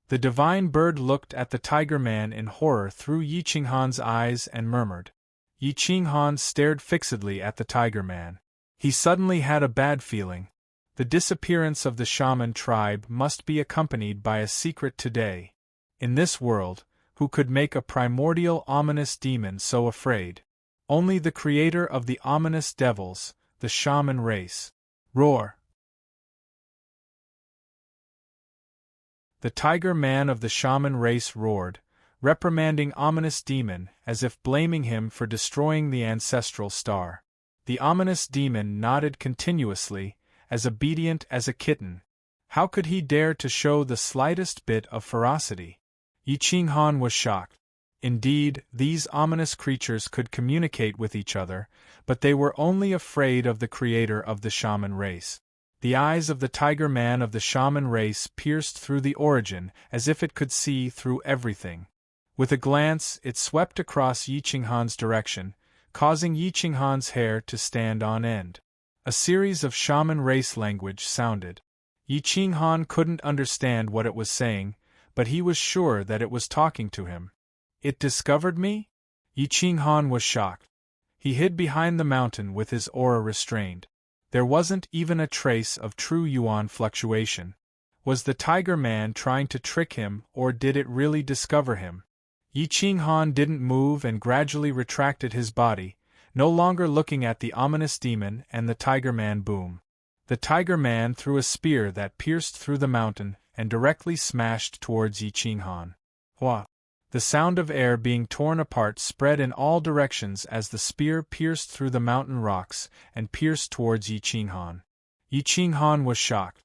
The divine bird looked at the tiger man in horror through Yi Qinghan's eyes and murmured. Yi Qinghan stared fixedly at the tiger man. He suddenly had a bad feeling. The disappearance of the shaman tribe must be accompanied by a secret today. In this world, who could make a primordial ominous demon so afraid? Only the creator of the ominous devils, the shaman race. Roar! The tiger man of the shaman race roared, reprimanding ominous demon as if blaming him for destroying the ancestral star. The ominous demon nodded continuously, as obedient as a kitten. How could he dare to show the slightest bit of ferocity? Yi Qinghan was shocked. Indeed, these ominous creatures could communicate with each other, but they were only afraid of the creator of the shaman race. The eyes of the tiger man of the shaman race pierced through the origin as if it could see through everything. With a glance, it swept across Yi Qinghan's direction, causing Yi Qinghan's hair to stand on end. A series of shaman race language sounded. Yi Qinghan couldn't understand what it was saying, but he was sure that it was talking to him. It discovered me? Yi Qinghan was shocked. He hid behind the mountain with his aura restrained. There wasn't even a trace of true yuan fluctuation. Was the tiger man trying to trick him, or did it really discover him? Yi Qinghan didn't move and gradually retracted his body, no longer looking at the ominous demon and the tiger man. Boom! The tiger man threw a spear that pierced through the mountain and directly smashed towards Yi Qinghan. Hua! The sound of air being torn apart spread in all directions as the spear pierced through the mountain rocks and pierced towards Yi Qinghan. Yi Qinghan was shocked.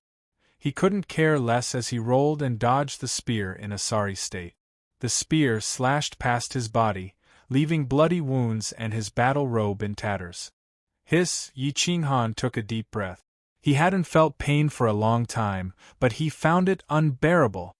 He couldn't care less as he rolled and dodged the spear in a sorry state. The spear slashed past his body, leaving bloody wounds and his battle robe in tatters. Hiss! Yi Qinghan took a deep breath. He hadn't felt pain for a long time, but he found it unbearable.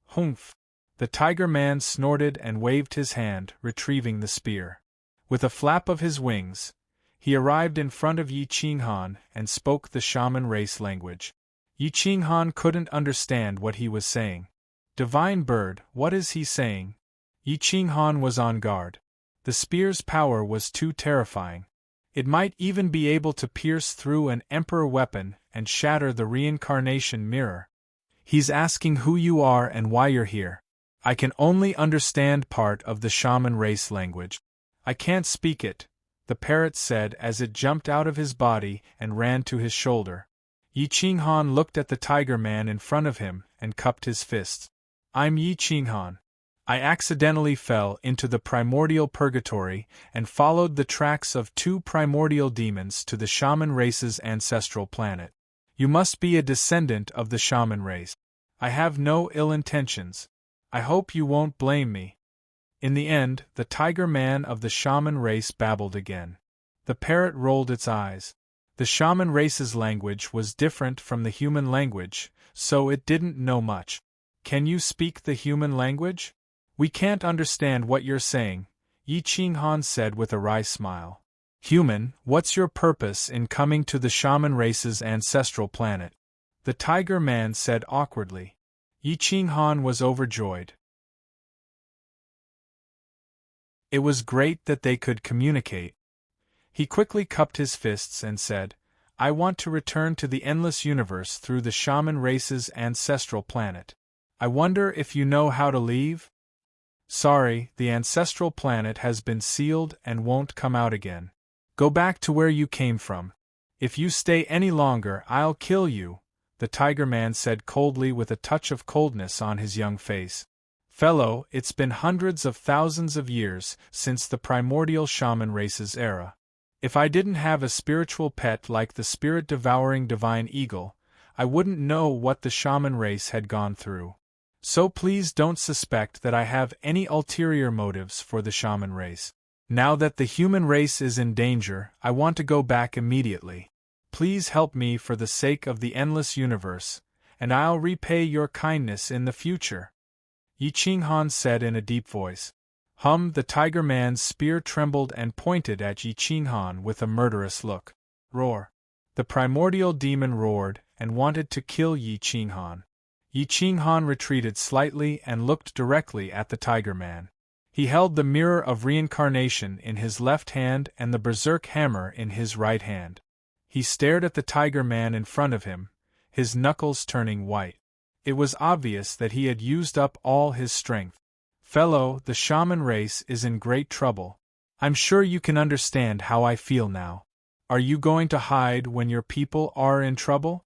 Humph! The tiger man snorted and waved his hand, retrieving the spear. With a flap of his wings, he arrived in front of Yi Qinghan and spoke the shaman race language. Yi Qinghan couldn't understand what he was saying. Divine bird, what is he saying? Yi Qinghan was on guard. The spear's power was too terrifying. It might even be able to pierce through an emperor weapon and shatter the reincarnation mirror. He's asking who you are and why you're here. I can only understand part of the shaman race language. I can't speak it, the parrot said as it jumped out of his body and ran to his shoulder. Yi Qinghan looked at the tiger man in front of him and cupped his fists. I'm Yi Qinghan. I accidentally fell into the primordial purgatory and followed the tracks of 2 primordial demons to the shaman race's ancestral planet. You must be a descendant of the shaman race. I have no ill intentions. I hope you won't blame me. In the end, the tiger man of the shaman race babbled again. The parrot rolled its eyes. The shaman race's language was different from the human language, so it didn't know much. Can you speak the human language? We can't understand what you're saying, Yi Qinghan said with a wry smile. Human, what's your purpose in coming to the shaman race's ancestral planet? The tiger man said awkwardly. Yi Qinghan was overjoyed. It was great that they could communicate. He quickly cupped his fists and said, I want to return to the endless universe through the shaman race's ancestral planet. I wonder if you know how to leave? Sorry, the ancestral planet has been sealed and won't come out again. Go back to where you came from. If you stay any longer, I'll kill you, the tiger man said coldly with a touch of coldness on his young face. Fellow, it's been hundreds of thousands of years since the primordial shaman race's era. If I didn't have a spiritual pet like the spirit-devouring divine eagle, I wouldn't know what the shaman race had gone through. So please don't suspect that I have any ulterior motives for the shaman race. Now that the human race is in danger, I want to go back immediately. Please help me for the sake of the endless universe, and I'll repay your kindness in the future. Yi Qinghan said in a deep voice. The tiger man's spear trembled and pointed at Yi Qinghan with a murderous look. Roar! The primordial demon roared and wanted to kill Yi Qinghan. Yi Qinghan retreated slightly and looked directly at the Tiger Man. He held the mirror of reincarnation in his left hand and the berserk hammer in his right hand. He stared at the Tiger Man in front of him, his knuckles turning white. It was obvious that he had used up all his strength. Fellow, the shaman race is in great trouble. I'm sure you can understand how I feel now. Are you going to hide when your people are in trouble?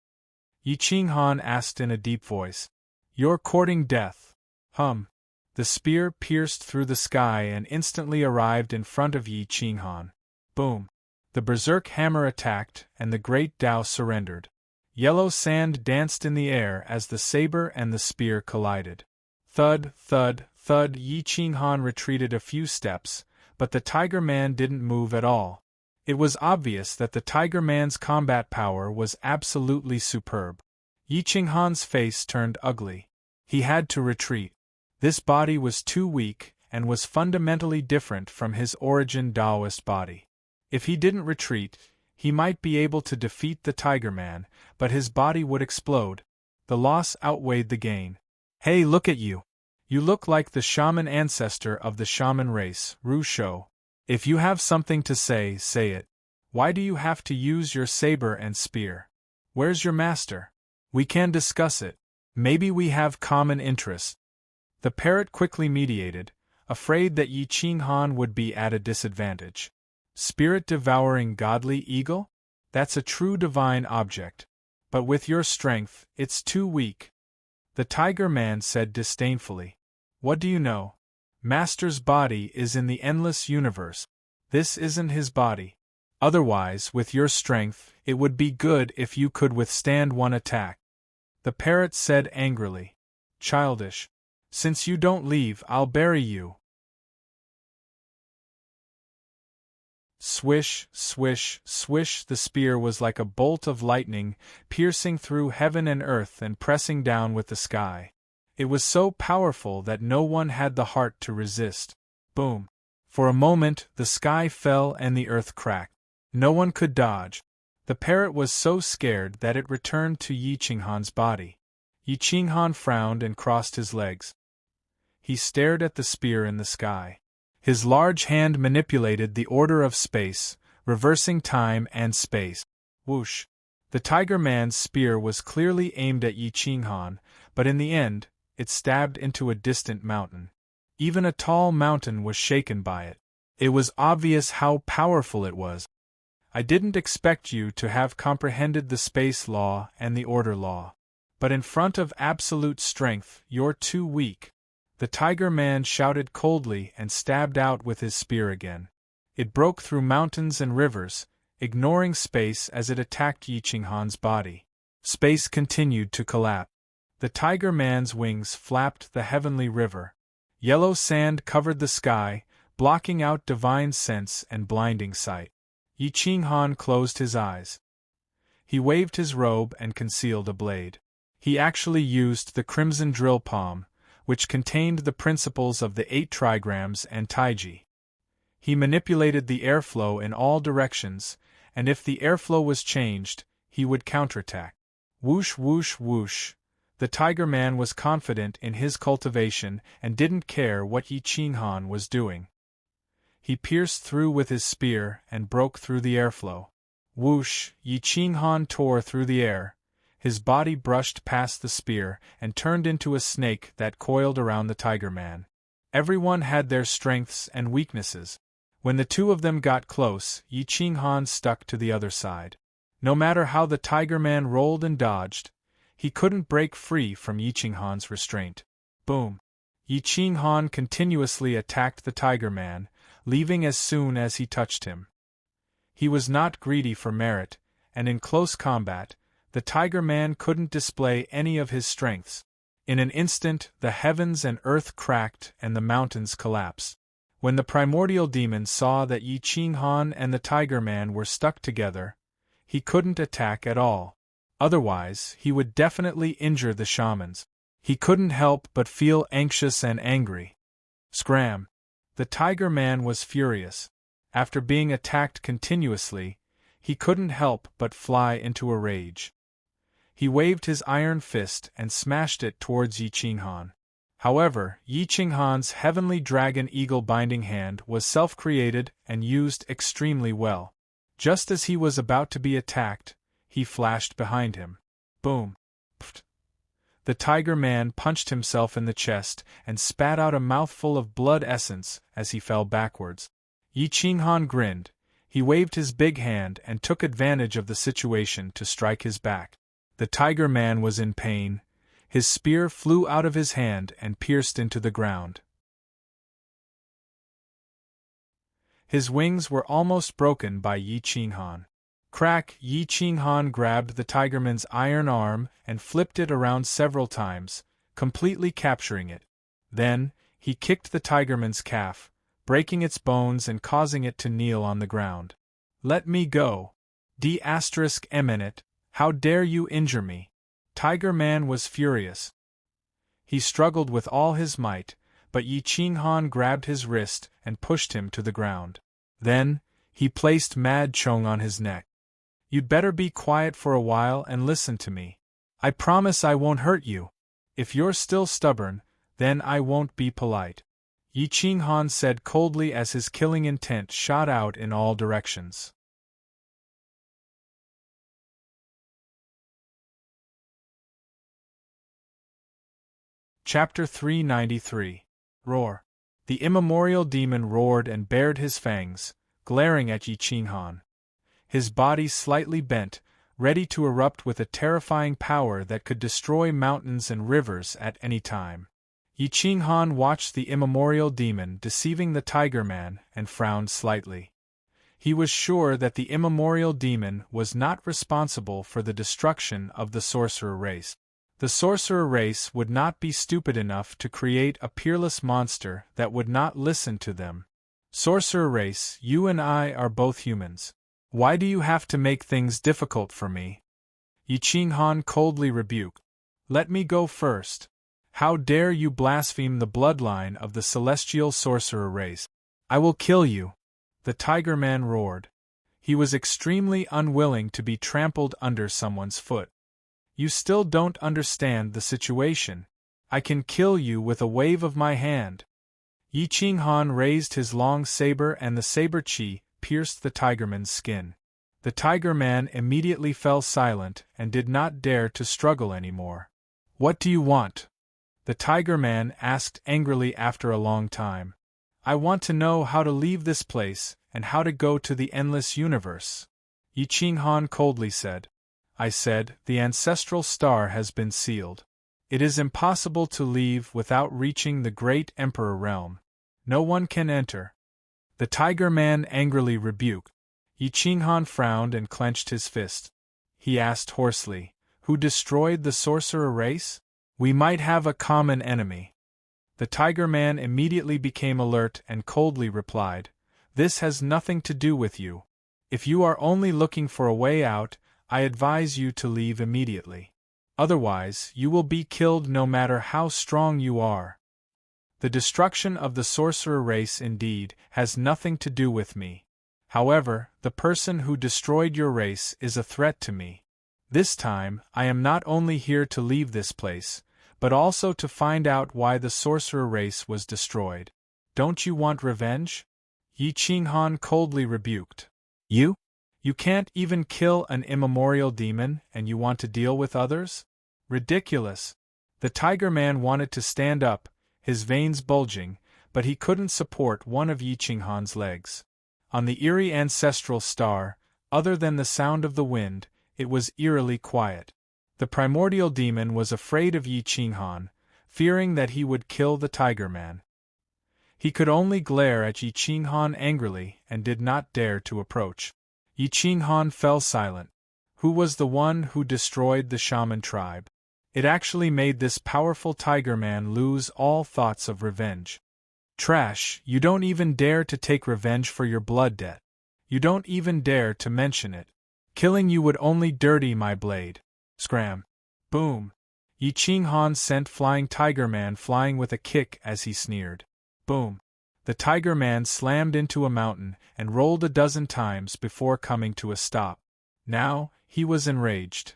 Yi Qinghan asked in a deep voice. You're courting death. The spear pierced through the sky and instantly arrived in front of Yi Qinghan. Boom! The berserk hammer attacked, and the great Tao surrendered. Yellow sand danced in the air as the saber and the spear collided. Thud, thud, thud. Yi Qinghan retreated a few steps, but the Tiger Man didn't move at all. It was obvious that the Tiger Man's combat power was absolutely superb. Yi Qinghan's face turned ugly. He had to retreat. This body was too weak and was fundamentally different from his origin Taoist body. If he didn't retreat, he might be able to defeat the Tiger Man, but his body would explode. The loss outweighed the gain. Hey, look at you! You look like the shaman ancestor of the shaman race, Ru Shou. If you have something to say, say it. Why do you have to use your saber and spear? Where's your master? We can discuss it. Maybe we have common interests. The parrot quickly mediated, afraid that Yi Qinghan would be at a disadvantage. Spirit-devouring godly eagle? That's a true divine object. But with your strength, it's too weak. The Tiger Man said disdainfully. What do you know? Master's body is in the endless universe. This isn't his body. Otherwise, with your strength, it would be good if you could withstand one attack. The parrot said angrily. Childish. Since you don't leave, I'll bury you. Swish, swish, swish. The spear was like a bolt of lightning, piercing through heaven and earth and pressing down with the sky. It was so powerful that no one had the heart to resist. Boom! For a moment, the sky fell and the earth cracked. No one could dodge. The parrot was so scared that it returned to Yi Qinghan's body. Yi Qinghan frowned and crossed his legs. He stared at the spear in the sky. His large hand manipulated the order of space, reversing time and space. Whoosh! The Tiger Man's spear was clearly aimed at Yi Qinghan, but in the end, it stabbed into a distant mountain. Even a tall mountain was shaken by it. It was obvious how powerful it was. I didn't expect you to have comprehended the space law and the order law. But in front of absolute strength, you're too weak. The Tiger Man shouted coldly and stabbed out with his spear again. It broke through mountains and rivers, ignoring space as it attacked Yi Qinghan's body. Space continued to collapse. The Tiger Man's wings flapped the heavenly river. Yellow sand covered the sky, blocking out divine sense and blinding sight. Yi Qinghan closed his eyes. He waved his robe and concealed a blade. He actually used the crimson drill palm, which contained the principles of the 8 trigrams and Taiji. He manipulated the airflow in all directions, and if the airflow was changed, he would counterattack. Whoosh whoosh whoosh. The Tiger Man was confident in his cultivation and didn't care what Yi Qinghan was doing. He pierced through with his spear and broke through the airflow. Whoosh! Yi Qinghan tore through the air. His body brushed past the spear and turned into a snake that coiled around the Tiger Man. Everyone had their strengths and weaknesses. When the two of them got close, Yi Qinghan stuck to the other side. No matter how the Tiger Man rolled and dodged, he couldn't break free from Yi Qinghan's restraint. Boom! Yi Qinghan continuously attacked the Tiger Man, leaving as soon as he touched him. He was not greedy for merit, and in close combat, the Tiger Man couldn't display any of his strengths. In an instant, the heavens and earth cracked and the mountains collapsed. When the primordial demon saw that Yi Qinghan and the Tiger Man were stuck together, he couldn't attack at all. Otherwise, he would definitely injure the shamans. He couldn't help but feel anxious and angry. Scram! The Tiger Man was furious. After being attacked continuously, he couldn't help but fly into a rage. He waved his iron fist and smashed it towards Yi Qinghan. However, Yi Qinghan's heavenly dragon eagle binding hand was self-created and used extremely well. Just as he was about to be attacked, he flashed behind him. Boom! Pft! The Tiger Man punched himself in the chest and spat out a mouthful of blood essence as he fell backwards. Yi Qinghan grinned. He waved his big hand and took advantage of the situation to strike his back. The Tiger Man was in pain. His spear flew out of his hand and pierced into the ground. His wings were almost broken by Yi Qinghan. Crack! Yi Qinghan grabbed the Tigerman's iron arm and flipped it around several times, completely capturing it. Then, he kicked the Tigerman's calf, breaking its bones and causing it to kneel on the ground. "Let me go! D*eminent, how dare you injure me?" Tiger Man was furious. He struggled with all his might, but Yi Qinghan grabbed his wrist and pushed him to the ground. Then, he placed Mad Chong on his neck. "You'd better be quiet for a while and listen to me. I promise I won't hurt you. If you're still stubborn, then I won't be polite," Yi Qinghan said coldly as his killing intent shot out in all directions. Chapter 393. Roar. The immemorial demon roared and bared his fangs, glaring at Yi Qinghan. His body slightly bent, ready to erupt with a terrifying power that could destroy mountains and rivers at any time. Yi Qinghan watched the immemorial demon deceiving the Tiger Man and frowned slightly. He was sure that the immemorial demon was not responsible for the destruction of the sorcerer race. The sorcerer race would not be stupid enough to create a peerless monster that would not listen to them. "Sorcerer race, you and I are both humans. Why do you have to make things difficult for me?" Yi Qinghan coldly rebuked. "Let me go first. How dare you blaspheme the bloodline of the celestial sorcerer race? I will kill you!" The Tiger Man roared. He was extremely unwilling to be trampled under someone's foot. "You still don't understand the situation. I can kill you with a wave of my hand." Yi Qinghan raised his long saber and the saber chi pierced the Tigerman's skin. The Tiger Man immediately fell silent and did not dare to struggle anymore. "What do you want?" the Tiger Man asked angrily after a long time. "I want to know how to leave this place and how to go to the endless universe," Yi Qinghan coldly said. "I said, the ancestral star has been sealed. It is impossible to leave without reaching the great Emperor realm. No one can enter." The Tiger Man angrily rebuked. Yi Qinghan frowned and clenched his fist. He asked hoarsely, "Who destroyed the sorcerer race? We might have a common enemy." The Tiger Man immediately became alert and coldly replied, "This has nothing to do with you. If you are only looking for a way out, I advise you to leave immediately. Otherwise, you will be killed no matter how strong you are. The destruction of the sorcerer race indeed has nothing to do with me. However, the person who destroyed your race is a threat to me. This time, I am not only here to leave this place, but also to find out why the sorcerer race was destroyed. Don't you want revenge?" Yi Qinghan coldly rebuked. "You? You can't even kill an immemorial demon, and you want to deal with others? Ridiculous!" The Tiger Man wanted to stand up, his veins bulging, but he couldn't support one of Yi Qinghan's legs. On the eerie ancestral star, other than the sound of the wind, it was eerily quiet. The primordial demon was afraid of Yi Qinghan, fearing that he would kill the Tiger Man. He could only glare at Yi Qinghan angrily and did not dare to approach. Yi Qinghan fell silent. Who was the one who destroyed the shaman tribe? It actually made this powerful Tiger Man lose all thoughts of revenge. "Trash, you don't even dare to take revenge for your blood debt. You don't even dare to mention it. Killing you would only dirty my blade." Scram! Boom! Yi Qinghan sent Flying Tiger Man flying with a kick as he sneered. Boom! The Tiger Man slammed into a mountain and rolled a dozen times before coming to a stop. Now, he was enraged.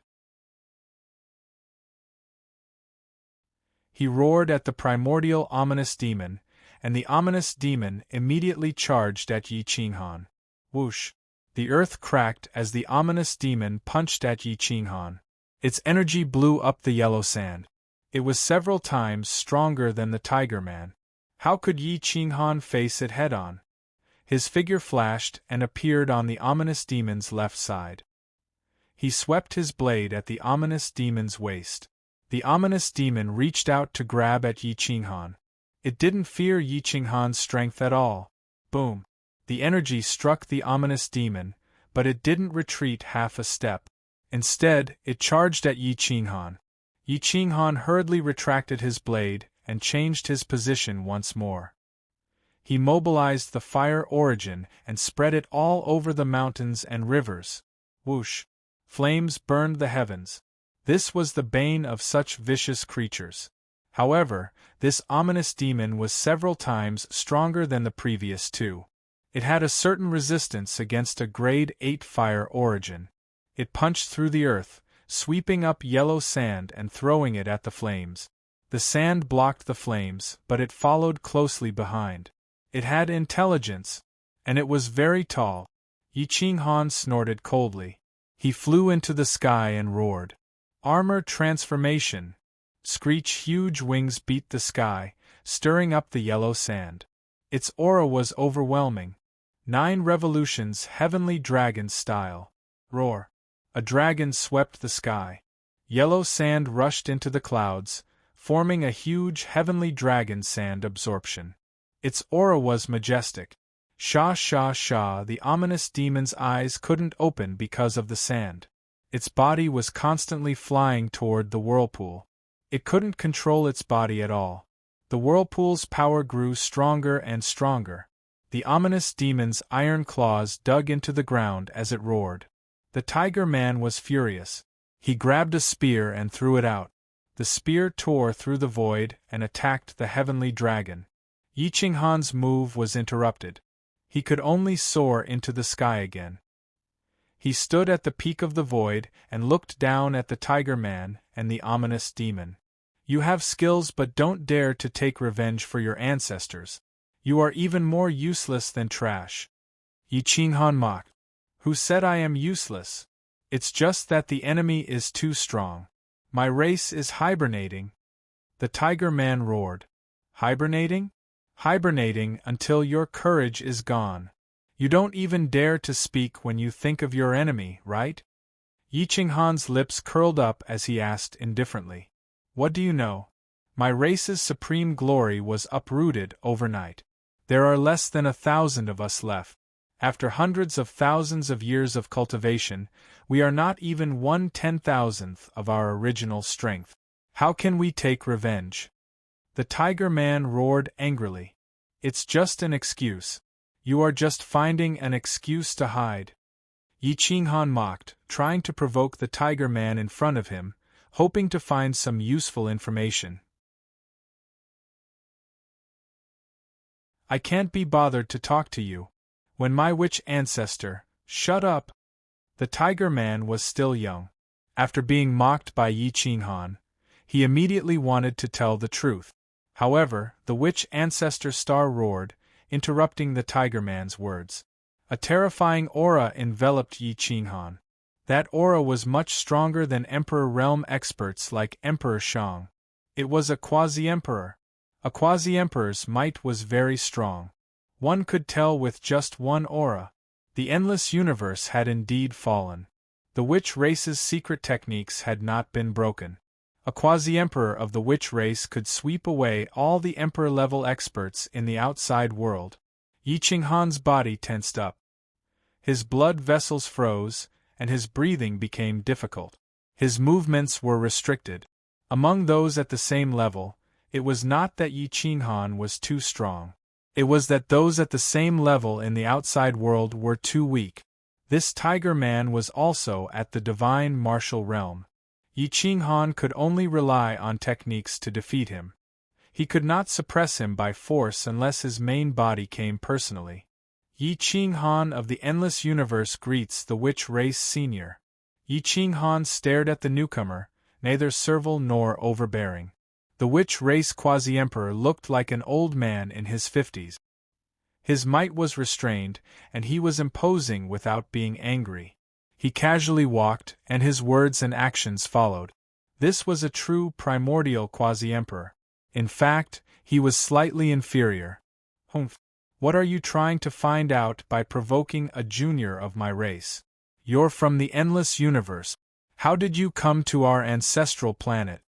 He roared at the primordial ominous demon, and the ominous demon immediately charged at Yi Qinghan. Whoosh! The earth cracked as the ominous demon punched at Yi Qinghan. Its energy blew up the yellow sand. It was several times stronger than the Tiger Man. How could Yi Qinghan face it head-on? His figure flashed and appeared on the ominous demon's left side. He swept his blade at the ominous demon's waist. The ominous demon reached out to grab at Yi Qinghan. It didn't fear Yi Qinghan's strength at all. Boom! The energy struck the ominous demon, but it didn't retreat half a step. Instead, it charged at Yi Qinghan. Yi Qinghan hurriedly retracted his blade and changed his position once more. He mobilized the fire origin and spread it all over the mountains and rivers. Whoosh! Flames burned the heavens. This was the bane of such vicious creatures. However, this ominous demon was several times stronger than the previous two. It had a certain resistance against a grade 8 fire origin. It punched through the earth, sweeping up yellow sand and throwing it at the flames. The sand blocked the flames, but it followed closely behind. It had intelligence, and it was very tall. Yi Qinghan snorted coldly. He flew into the sky and roared. Armor transformation! Screech! Huge wings beat the sky, stirring up the yellow sand. Its aura was overwhelming. 9 revolutions heavenly dragon style. Roar! A dragon swept the sky. Yellow sand rushed into the clouds, forming a huge heavenly dragon sand absorption. Its aura was majestic. Sha sha sha! The ominous demon's eyes couldn't open because of the sand. Its body was constantly flying toward the whirlpool. It couldn't control its body at all. The whirlpool's power grew stronger and stronger. The ominous demon's iron claws dug into the ground as it roared. The Tiger Man was furious. He grabbed a spear and threw it out. The spear tore through the void and attacked the heavenly dragon. Yi Qinghan's move was interrupted. He could only soar into the sky again. He stood at the peak of the void and looked down at the Tiger Man and the ominous demon. You have skills, but don't dare to take revenge for your ancestors. You are even more useless than trash. Yi Qinghan mocked. Who said I am useless? It's just that the enemy is too strong. My race is hibernating. The Tiger Man roared. Hibernating? Hibernating until your courage is gone. You don't even dare to speak when you think of your enemy, right? Yi Qinghan's lips curled up as he asked indifferently. What do you know? My race's supreme glory was uprooted overnight. There are less than 1,000 of us left. After hundreds of thousands of years of cultivation, we are not even 1/10,000th of our original strength. How can we take revenge? The Tiger Man roared angrily. It's just an excuse. You are just finding an excuse to hide. Yi Qinghan mocked, trying to provoke the Tiger Man in front of him, hoping to find some useful information. I can't be bothered to talk to you. When my witch ancestor— Shut up! The Tiger Man was still young. After being mocked by Yi Qinghan, he immediately wanted to tell the truth. However, the witch ancestor star roared, interrupting the Tiger Man's words. A terrifying aura enveloped Yi Qinghan. That aura was much stronger than Emperor Realm experts like Emperor Shang. It was a quasi-emperor. A quasi-emperor's might was very strong. One could tell with just one aura. The endless universe had indeed fallen. The witch race's secret techniques had not been broken. A quasi-emperor of the witch race could sweep away all the emperor-level experts in the outside world. Yi Qinghan's body tensed up. His blood vessels froze, and his breathing became difficult. His movements were restricted. Among those at the same level, it was not that Yi Qinghan was too strong. It was that those at the same level in the outside world were too weak. This Tiger Man was also at the divine martial realm. Yi Qinghan could only rely on techniques to defeat him. He could not suppress him by force unless his main body came personally. Yi Qinghan of the Endless Universe greets the Witch Race Senior. Yi Qinghan stared at the newcomer, neither servile nor overbearing. The witch race quasi-emperor looked like an old man in his 50s. His might was restrained, and he was imposing without being angry. He casually walked, and his words and actions followed. This was a true primordial quasi-emperor. In fact, he was slightly inferior. Humph. What are you trying to find out by provoking a junior of my race? You're from the endless universe. How did you come to our ancestral planet?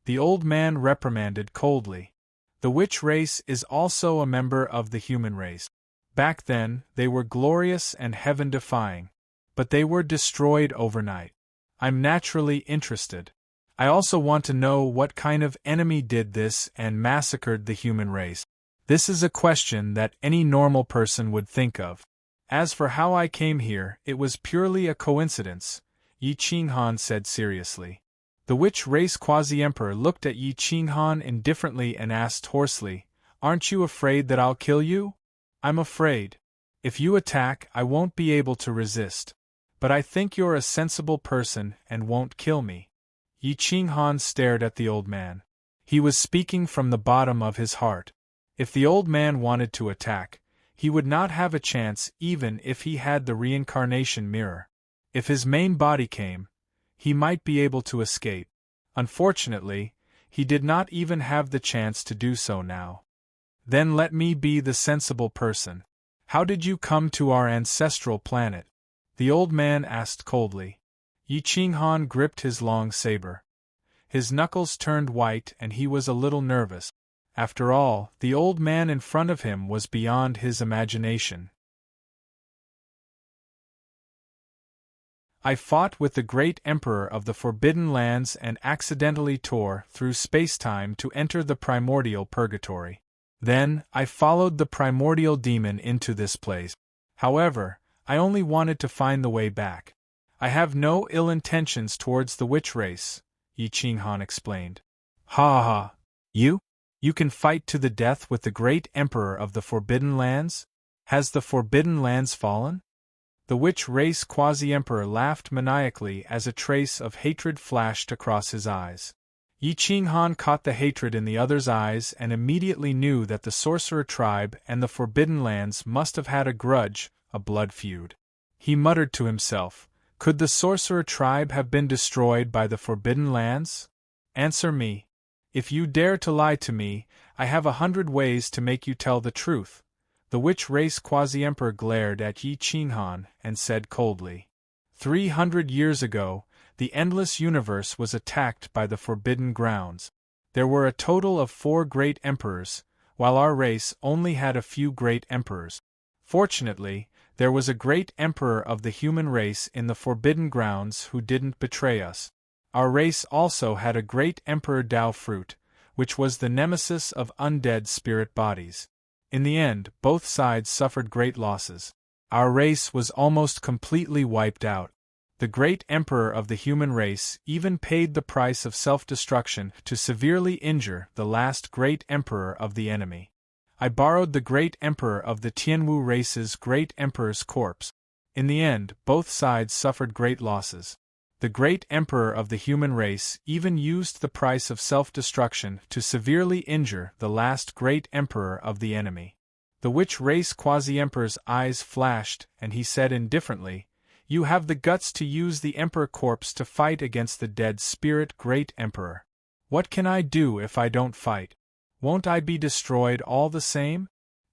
The old man reprimanded coldly. The witch race is also a member of the human race. Back then, they were glorious and heaven-defying. But they were destroyed overnight. I'm naturally interested. I also want to know what kind of enemy did this and massacred the human race. This is a question that any normal person would think of. As for how I came here, it was purely a coincidence, Yi Qinghan said seriously. The witch race quasi-emperor looked at Yi Qinghan indifferently and asked hoarsely, "Aren't you afraid that I'll kill you?" "I'm afraid. If you attack, I won't be able to resist. But I think you're a sensible person and won't kill me." Yi Qinghan stared at the old man. He was speaking from the bottom of his heart. If the old man wanted to attack, he would not have a chance even if he had the reincarnation mirror. If his main body came, he might be able to escape. Unfortunately, he did not even have the chance to do so now. Then let me be the sensible person. How did you come to our ancestral planet? The old man asked coldly. Yi Qinghan gripped his long saber. His knuckles turned white and he was a little nervous. After all, the old man in front of him was beyond his imagination. I fought with the great emperor of the Forbidden Lands and accidentally tore through space-time to enter the primordial purgatory. Then, I followed the primordial demon into this place. However, I only wanted to find the way back. I have no ill intentions towards the witch race, Yi Qinghan explained. Ha ha! You can fight to the death with the great emperor of the Forbidden Lands? Has the Forbidden Lands fallen? The witch race quasi-emperor laughed maniacally as a trace of hatred flashed across his eyes. Yi Qinghan caught the hatred in the other's eyes and immediately knew that the sorcerer tribe and the Forbidden Lands must have had a grudge, a blood feud. He muttered to himself, "Could the sorcerer tribe have been destroyed by the Forbidden Lands? Answer me. If you dare to lie to me, I have 100 ways to make you tell the truth." The witch race quasi-emperor glared at Yi Qinghan and said coldly, 300 years ago, the endless universe was attacked by the Forbidden Grounds. There were a total of 4 great emperors, while our race only had a few great emperors. Fortunately, there was a great emperor of the human race in the Forbidden Grounds who didn't betray us. Our race also had a great emperor Dao Fruit, which was the nemesis of undead spirit bodies. In the end, both sides suffered great losses. Our race was almost completely wiped out. The great emperor of the human race even paid the price of self-destruction to severely injure the last great emperor of the enemy. I borrowed the great emperor of the Tianwu race's great emperor's corpse. In the end, both sides suffered great losses. The great emperor of the human race even used the price of self-destruction to severely injure the last great emperor of the enemy. The witch race quasi-emperor's eyes flashed and he said indifferently, "You have the guts to use the emperor corpse to fight against the dead spirit great emperor. What can I do if I don't fight? Won't I be destroyed all the same?"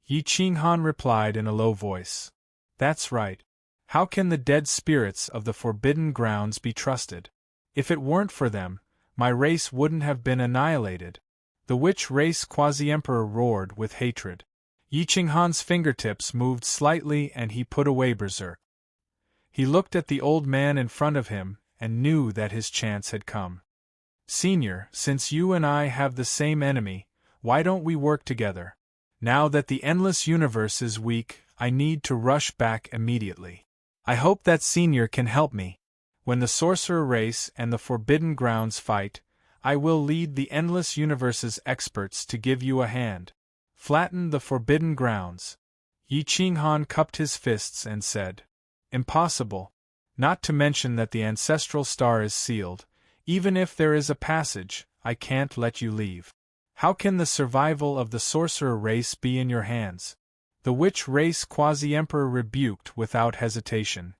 Yi Qinghan replied in a low voice. "That's right. How can the dead spirits of the Forbidden Grounds be trusted? If it weren't for them, my race wouldn't have been annihilated." The witch race quasi-emperor roared with hatred. Yi Qinghan's fingertips moved slightly and he put away berserk. He looked at the old man in front of him and knew that his chance had come. "Senior, since you and I have the same enemy, why don't we work together? Now that the endless universe is weak, I need to rush back immediately. I hope that Senior can help me. When the sorcerer race and the Forbidden Grounds fight, I will lead the endless universe's experts to give you a hand. Flatten the Forbidden Grounds." Yi Qinghan cupped his fists and said, "Impossible. Not to mention that the ancestral star is sealed. Even if there is a passage, I can't let you leave. How can the survival of the sorcerer race be in your hands? The witch race quasi-emperor rebuked without hesitation.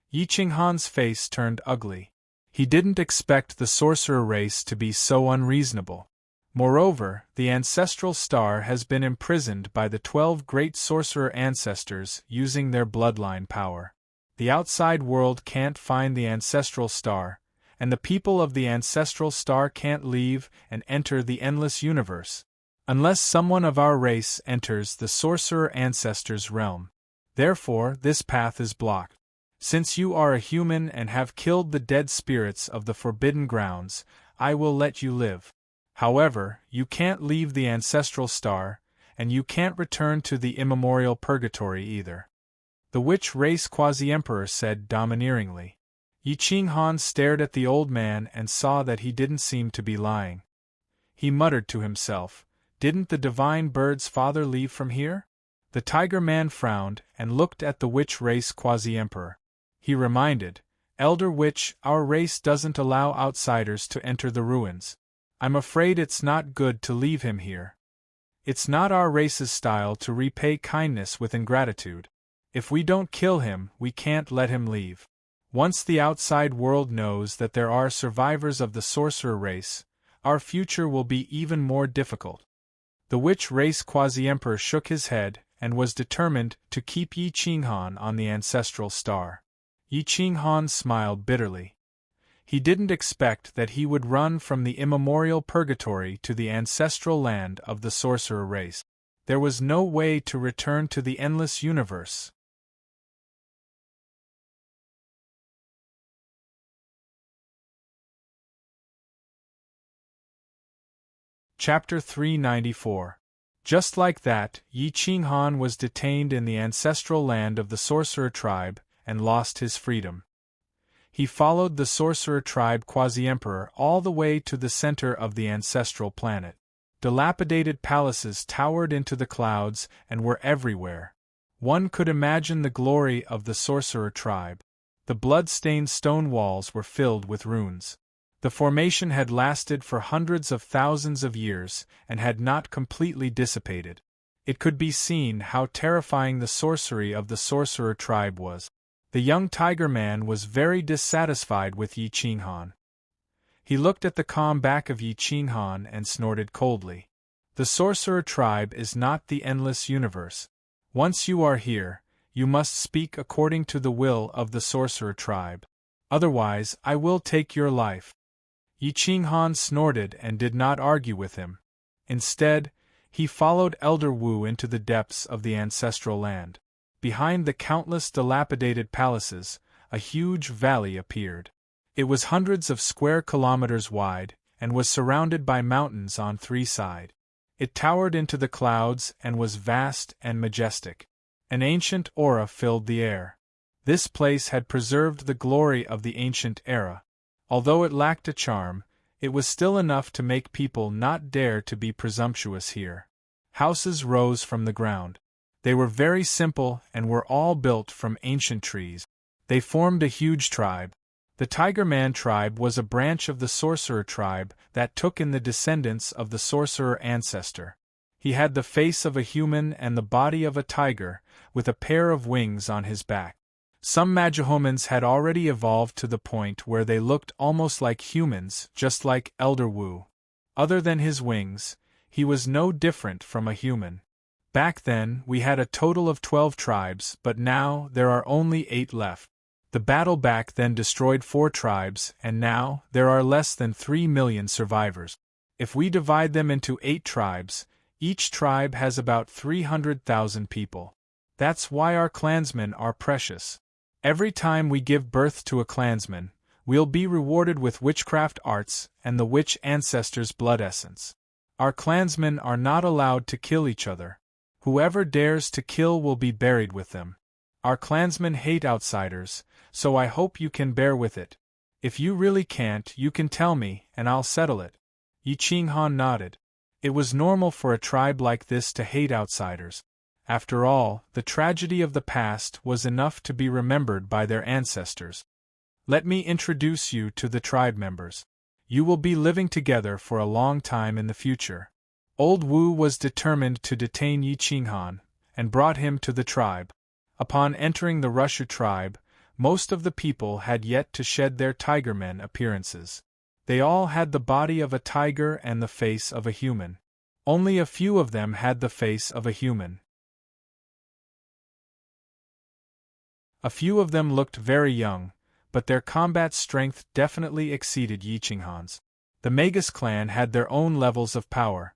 Yi Qinghan's face turned ugly. He didn't expect the sorcerer race to be so unreasonable. Moreover, the ancestral star has been imprisoned by the 12 great sorcerer ancestors using their bloodline power. The outside world can't find the ancestral star, and the people of the ancestral star can't leave and enter the endless universe, unless someone of our race enters the sorcerer ancestors' realm. Therefore, this path is blocked. Since you are a human and have killed the dead spirits of the forbidden grounds, I will let you live. However, you can't leave the ancestral star, and you can't return to the immemorial purgatory either. The witch race quasi-emperor said domineeringly. Yi Qinghan stared at the old man and saw that he didn't seem to be lying. He muttered to himself, "Didn't the divine bird's father leave from here?" The tiger man frowned and looked at the witch race quasi-emperor. He reminded, "Elder Witch, our race doesn't allow outsiders to enter the ruins. I'm afraid it's not good to leave him here. It's not our race's style to repay kindness with ingratitude. If we don't kill him, we can't let him leave. Once the outside world knows that there are survivors of the sorcerer race, our future will be even more difficult." The witch race quasi-emperor shook his head and was determined to keep Yi Qinghan on the ancestral star. Yi Qinghan smiled bitterly. He didn't expect that he would run from the immemorial purgatory to the ancestral land of the sorcerer race. There was no way to return to the endless universe. Chapter 394. Just like that, Yi Qinghan was detained in the ancestral land of the sorcerer tribe and lost his freedom. He followed the sorcerer tribe quasi-emperor all the way to the center of the ancestral planet. Dilapidated palaces towered into the clouds and were everywhere. One could imagine the glory of the sorcerer tribe. The blood-stained stone walls were filled with runes. The formation had lasted for hundreds of thousands of years and had not completely dissipated. It could be seen how terrifying the sorcery of the sorcerer tribe was. The young tiger man was very dissatisfied with Yi Qinghan. He looked at the calm back of Yi Qinghan and snorted coldly. The sorcerer tribe is not the endless universe. Once you are here, you must speak according to the will of the sorcerer tribe. Otherwise, I will take your life. Yi Qinghan snorted and did not argue with him. Instead, he followed Elder Wu into the depths of the ancestral land. Behind the countless dilapidated palaces, a huge valley appeared. It was hundreds of square kilometers wide, and was surrounded by mountains on 3 sides. It towered into the clouds and was vast and majestic. An ancient aura filled the air. This place had preserved the glory of the ancient era. Although it lacked a charm, it was still enough to make people not dare to be presumptuous here. Houses rose from the ground. They were very simple and were all built from ancient trees. They formed a huge tribe. The Tiger Man tribe was a branch of the Sorcerer tribe that took in the descendants of the Sorcerer ancestor. He had the face of a human and the body of a tiger, with a pair of wings on his back. Some Magihomans had already evolved to the point where they looked almost like humans, just like Elder Wu. Other than his wings, he was no different from a human. Back then, we had a total of 12 tribes, but now there are only 8 left. The battle back then destroyed 4 tribes, and now there are less than 3 million survivors. If we divide them into 8 tribes, each tribe has about 300,000 people. That's why our clansmen are precious. Every time we give birth to a clansman, we'll be rewarded with witchcraft arts and the witch ancestors' blood essence. Our clansmen are not allowed to kill each other. Whoever dares to kill will be buried with them. Our clansmen hate outsiders, so I hope you can bear with it. If you really can't, you can tell me, and I'll settle it. Yi Qinghan nodded. It was normal for a tribe like this to hate outsiders. After all, the tragedy of the past was enough to be remembered by their ancestors. Let me introduce you to the tribe members. You will be living together for a long time in the future. Old Wu was determined to detain Yi Qinghan, and brought him to the tribe. Upon entering the Rushu tribe, most of the people had yet to shed their tigermen appearances. They all had the body of a tiger and the face of a human. Only a few of them had the face of a human. A few of them looked very young, but their combat strength definitely exceeded Yi Qinghan's. The Magus clan had their own levels of power.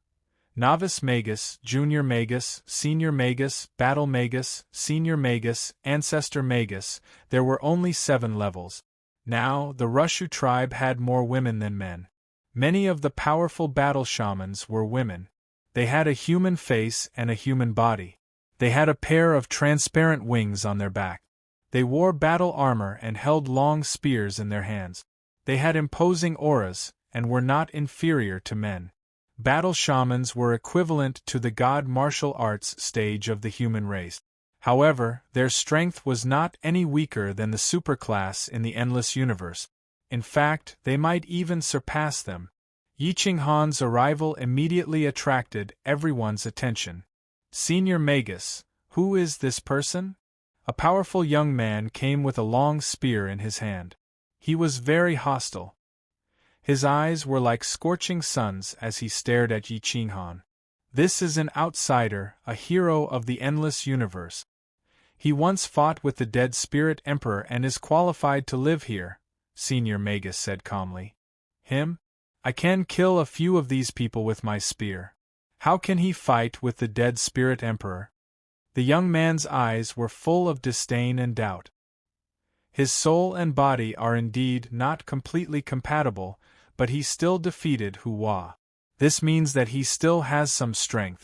Novice Magus, Junior Magus, Senior Magus, Battle Magus, Senior Magus, Ancestor Magus. There were only 7 levels. Now, the Rushu tribe had more women than men. Many of the powerful battle shamans were women. They had a human face and a human body. They had a pair of transparent wings on their back. They wore battle armor and held long spears in their hands. They had imposing auras, and were not inferior to men. Battle shamans were equivalent to the god martial arts stage of the human race. However, their strength was not any weaker than the superclass in the endless universe. In fact, they might even surpass them. Yi Qinghan's arrival immediately attracted everyone's attention. Senior Magus, who is this person? A powerful young man came with a long spear in his hand. He was very hostile. His eyes were like scorching suns as he stared at Yi Qinghan. This is an outsider, a hero of the endless universe. He once fought with the dead spirit emperor and is qualified to live here, Senior Magus said calmly. Him? I can kill a few of these people with my spear. How can he fight with the dead spirit emperor? The young man's eyes were full of disdain and doubt. His soul and body are indeed not completely compatible, but he still defeated Hua. This means that he still has some strength.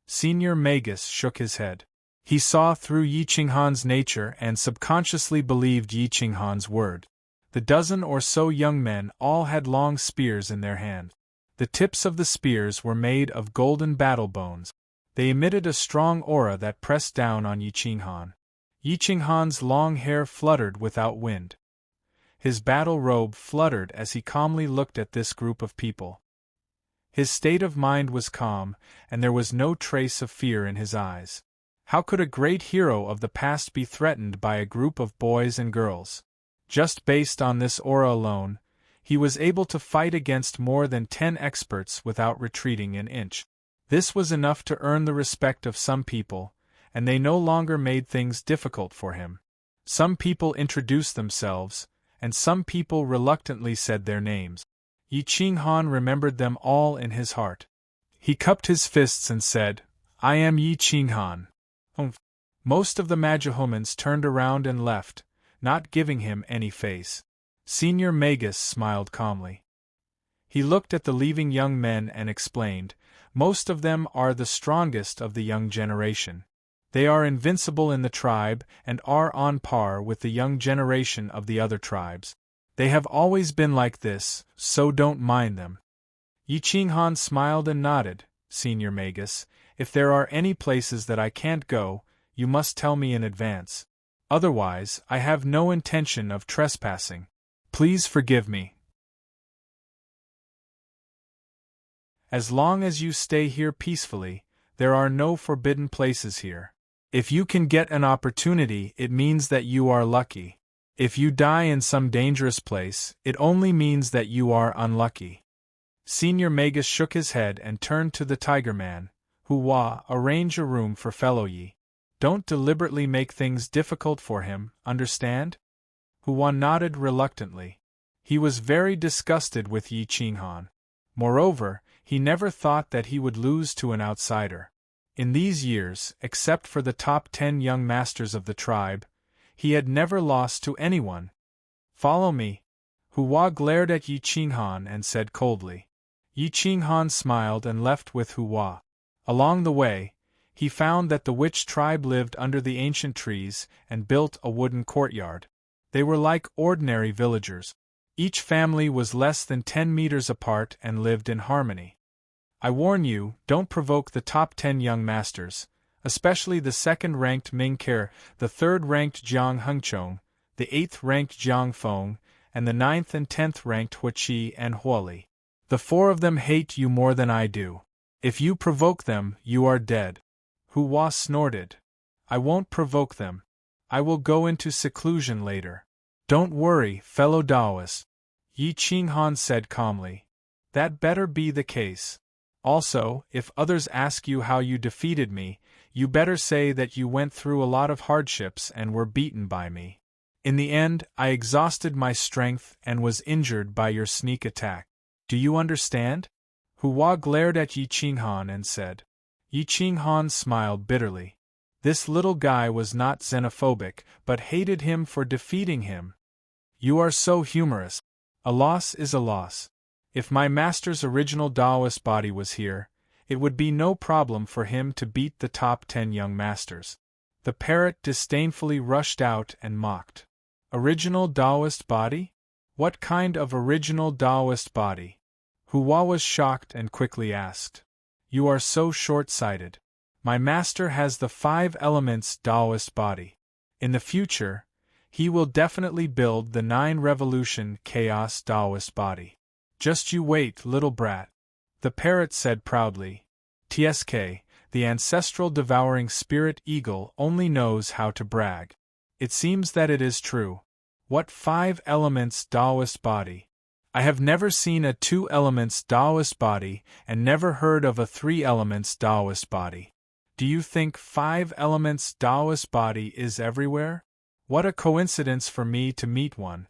Senior Magus shook his head. He saw through Yi Qinghan's nature and subconsciously believed Yi Qinghan's word. The dozen or so young men all had long spears in their hand. The tips of the spears were made of golden battle bones. They emitted a strong aura that pressed down on Yi Qinghan. Yi Qinghan's long hair fluttered without wind. His battle robe fluttered as he calmly looked at this group of people. His state of mind was calm, and there was no trace of fear in his eyes. How could a great hero of the past be threatened by a group of boys and girls? Just based on this aura alone, he was able to fight against more than 10 experts without retreating an inch. This was enough to earn the respect of some people, and they no longer made things difficult for him. Some people introduced themselves, and some people reluctantly said their names. Yi Qinghan remembered them all in his heart. He cupped his fists and said, I am Yi Qinghan. Most of the Magihomans turned around and left, not giving him any face. Senior Magus smiled calmly. He looked at the leaving young men and explained, most of them are the strongest of the young generation. They are invincible in the tribe and are on par with the young generation of the other tribes. They have always been like this, so don't mind them. Yi Qinghan smiled and nodded. Senior Magus, if there are any places that I can't go, you must tell me in advance. Otherwise, I have no intention of trespassing. Please forgive me. As long as you stay here peacefully, there are no forbidden places here. If you can get an opportunity, it means that you are lucky. If you die in some dangerous place, it only means that you are unlucky. Senior Magus shook his head and turned to the Tiger Man. Hua, arrange a room for fellow Yi. Don't deliberately make things difficult for him, understand? Hua nodded reluctantly. He was very disgusted with Yi Qinghan. Moreover, he never thought that he would lose to an outsider. In these years, except for the top 10 young masters of the tribe, he had never lost to anyone. Follow me. Hua glared at Yi Qinghan and said coldly. Yi Qinghan smiled and left with Hua. Along the way, he found that the witch tribe lived under the ancient trees and built a wooden courtyard. They were like ordinary villagers. Each family was less than 10 meters apart and lived in harmony. I warn you, don't provoke the top 10 young masters, especially the second-ranked Ming Ker, the third-ranked Jiang Hengchong, the 8th-ranked Jiang Feng, and the 9th and 10th ranked Huichi and Huoli. The 4 of them hate you more than I do. If you provoke them, you are dead. Hua snorted. I won't provoke them. I will go into seclusion later. Don't worry, fellow Taoist, Yi Qinghan said calmly. That better be the case. Also, if others ask you how you defeated me, you better say that you went through a lot of hardships and were beaten by me. In the end, I exhausted my strength and was injured by your sneak attack. Do you understand? Hua glared at Yi Qinghan and said. Yi Qinghan smiled bitterly. This little guy was not xenophobic, but hated him for defeating him. You are so humorous. A loss is a loss. If my master's original Taoist body was here, it would be no problem for him to beat the top 10 young masters. The parrot disdainfully rushed out and mocked. Original Taoist body? What kind of original Taoist body? Hua was shocked and quickly asked. You are so short-sighted. My master has the 5 elements Taoist body. In the future, he will definitely build the 9 revolution chaos Taoist body. Just you wait, little brat. The parrot said proudly. TSK, the ancestral devouring spirit eagle only knows how to brag. It seems that it is true. What 5 elements Taoist body? I have never seen a 2 elements Taoist body and never heard of a 3 elements Taoist body. Do you think 5 elements Taoist body is everywhere? What a coincidence for me to meet one.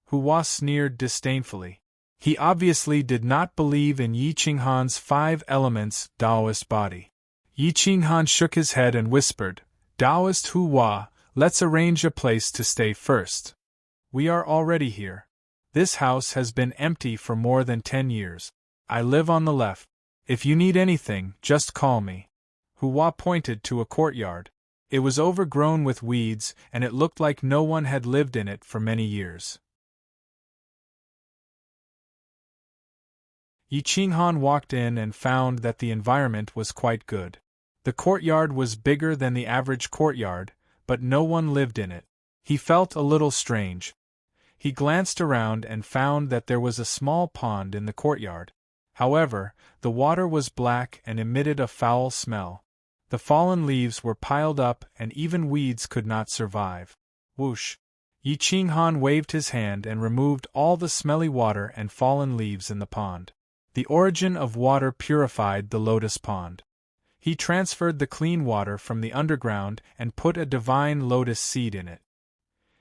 Hua sneered disdainfully. He obviously did not believe in Yi Qinghan's 5 elements Taoist body. Yi Qinghan shook his head and whispered, Taoist Hua, let's arrange a place to stay first. We are already here. This house has been empty for more than 10 years. I live on the left. If you need anything, just call me. Hua pointed to a courtyard. It was overgrown with weeds, and it looked like no one had lived in it for many years. Yi Qinghan walked in and found that the environment was quite good. The courtyard was bigger than the average courtyard, but no one lived in it. He felt a little strange. He glanced around and found that there was a small pond in the courtyard. However, the water was black and emitted a foul smell. The fallen leaves were piled up and even weeds could not survive. Whoosh! Yi Qinghan waved his hand and removed all the smelly water and fallen leaves in the pond. The origin of water purified the lotus pond. He transferred the clean water from the underground and put a divine lotus seed in it.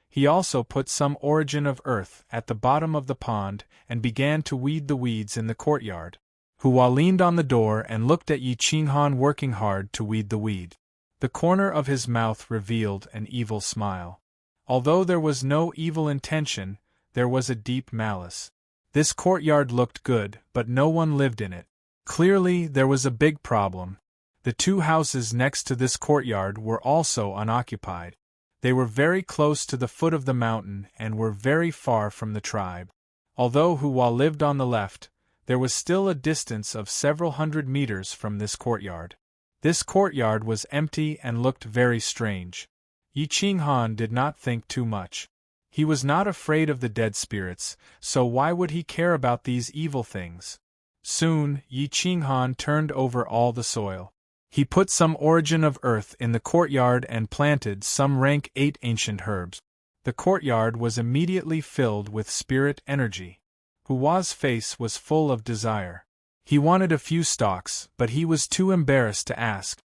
He also put some origin of earth at the bottom of the pond and began to weed the weeds in the courtyard. Hua leaned on the door and looked at Yi Qinghan working hard to weed the weed. The corner of his mouth revealed an evil smile. Although there was no evil intention, there was a deep malice. This courtyard looked good, but no one lived in it. Clearly, there was a big problem. The 2 houses next to this courtyard were also unoccupied. They were very close to the foot of the mountain and were very far from the tribe. Although Hua lived on the left, there was still a distance of several hundred meters from this courtyard. This courtyard was empty and looked very strange. Yi Qinghan did not think too much. He was not afraid of the dead spirits, so why would he care about these evil things? Soon, Yi Qinghan turned over all the soil. He put some origin of earth in the courtyard and planted some rank 8 ancient herbs. The courtyard was immediately filled with spirit energy. Hua's face was full of desire. He wanted a few stalks, but he was too embarrassed to ask.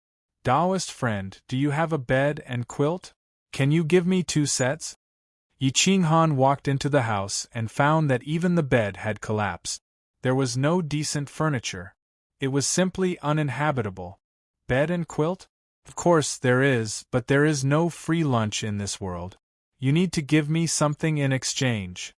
Taoist friend, do you have a bed and quilt? Can you give me 2 sets? Yi Qinghan walked into the house and found that even the bed had collapsed. There was no decent furniture. It was simply uninhabitable. Bed and quilt? Of course there is, but there is no free lunch in this world. You need to give me something in exchange.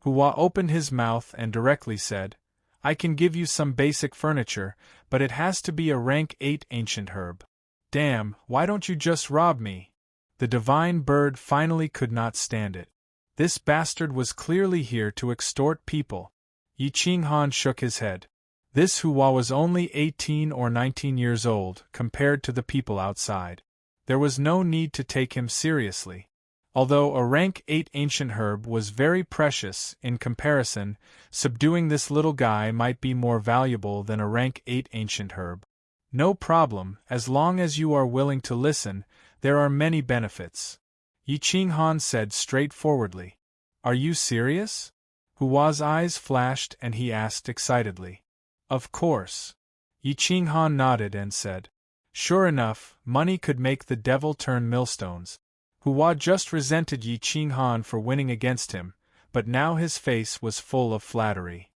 Hua opened his mouth and directly said, I can give you some basic furniture, but it has to be a rank 8 ancient herb. Damn, why don't you just rob me? The divine bird finally could not stand it. This bastard was clearly here to extort people. Yi Qinghan shook his head. This Hua was only 18 or 19 years old compared to the people outside. There was no need to take him seriously. Although a rank 8 ancient herb was very precious in comparison, subduing this little guy might be more valuable than a rank 8 ancient herb. No problem, as long as you are willing to listen, there are many benefits. Yi Qinghan said straightforwardly. Are you serious? Hua's eyes flashed and he asked excitedly. Of course. Yi Qinghan nodded and said. Sure enough, money could make the devil turn millstones. Hua just resented Yi Qinghan for winning against him, but now his face was full of flattery.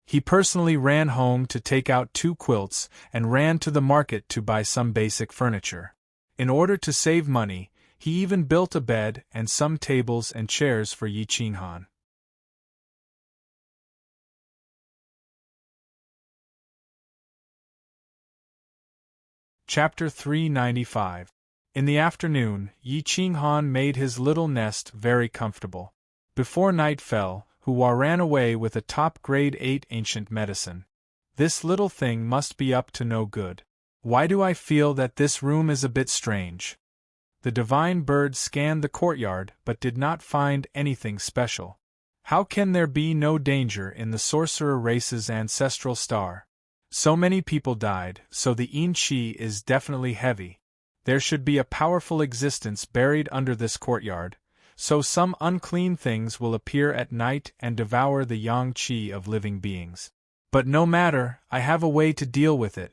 He personally ran home to take out 2 quilts and ran to the market to buy some basic furniture. In order to save money, he even built a bed and some tables and chairs for Yi Qinghan. Chapter 395. In the afternoon, Yi Qinghan made his little nest very comfortable. Before night fell, Hua ran away with a top-grade 8 ancient medicine. This little thing must be up to no good. Why do I feel that this room is a bit strange? The divine bird scanned the courtyard but did not find anything special. How can there be no danger in the sorcerer race's ancestral star? So many people died, so the yin qi is definitely heavy. There should be a powerful existence buried under this courtyard, so some unclean things will appear at night and devour the yang qi of living beings. But no matter, I have a way to deal with it.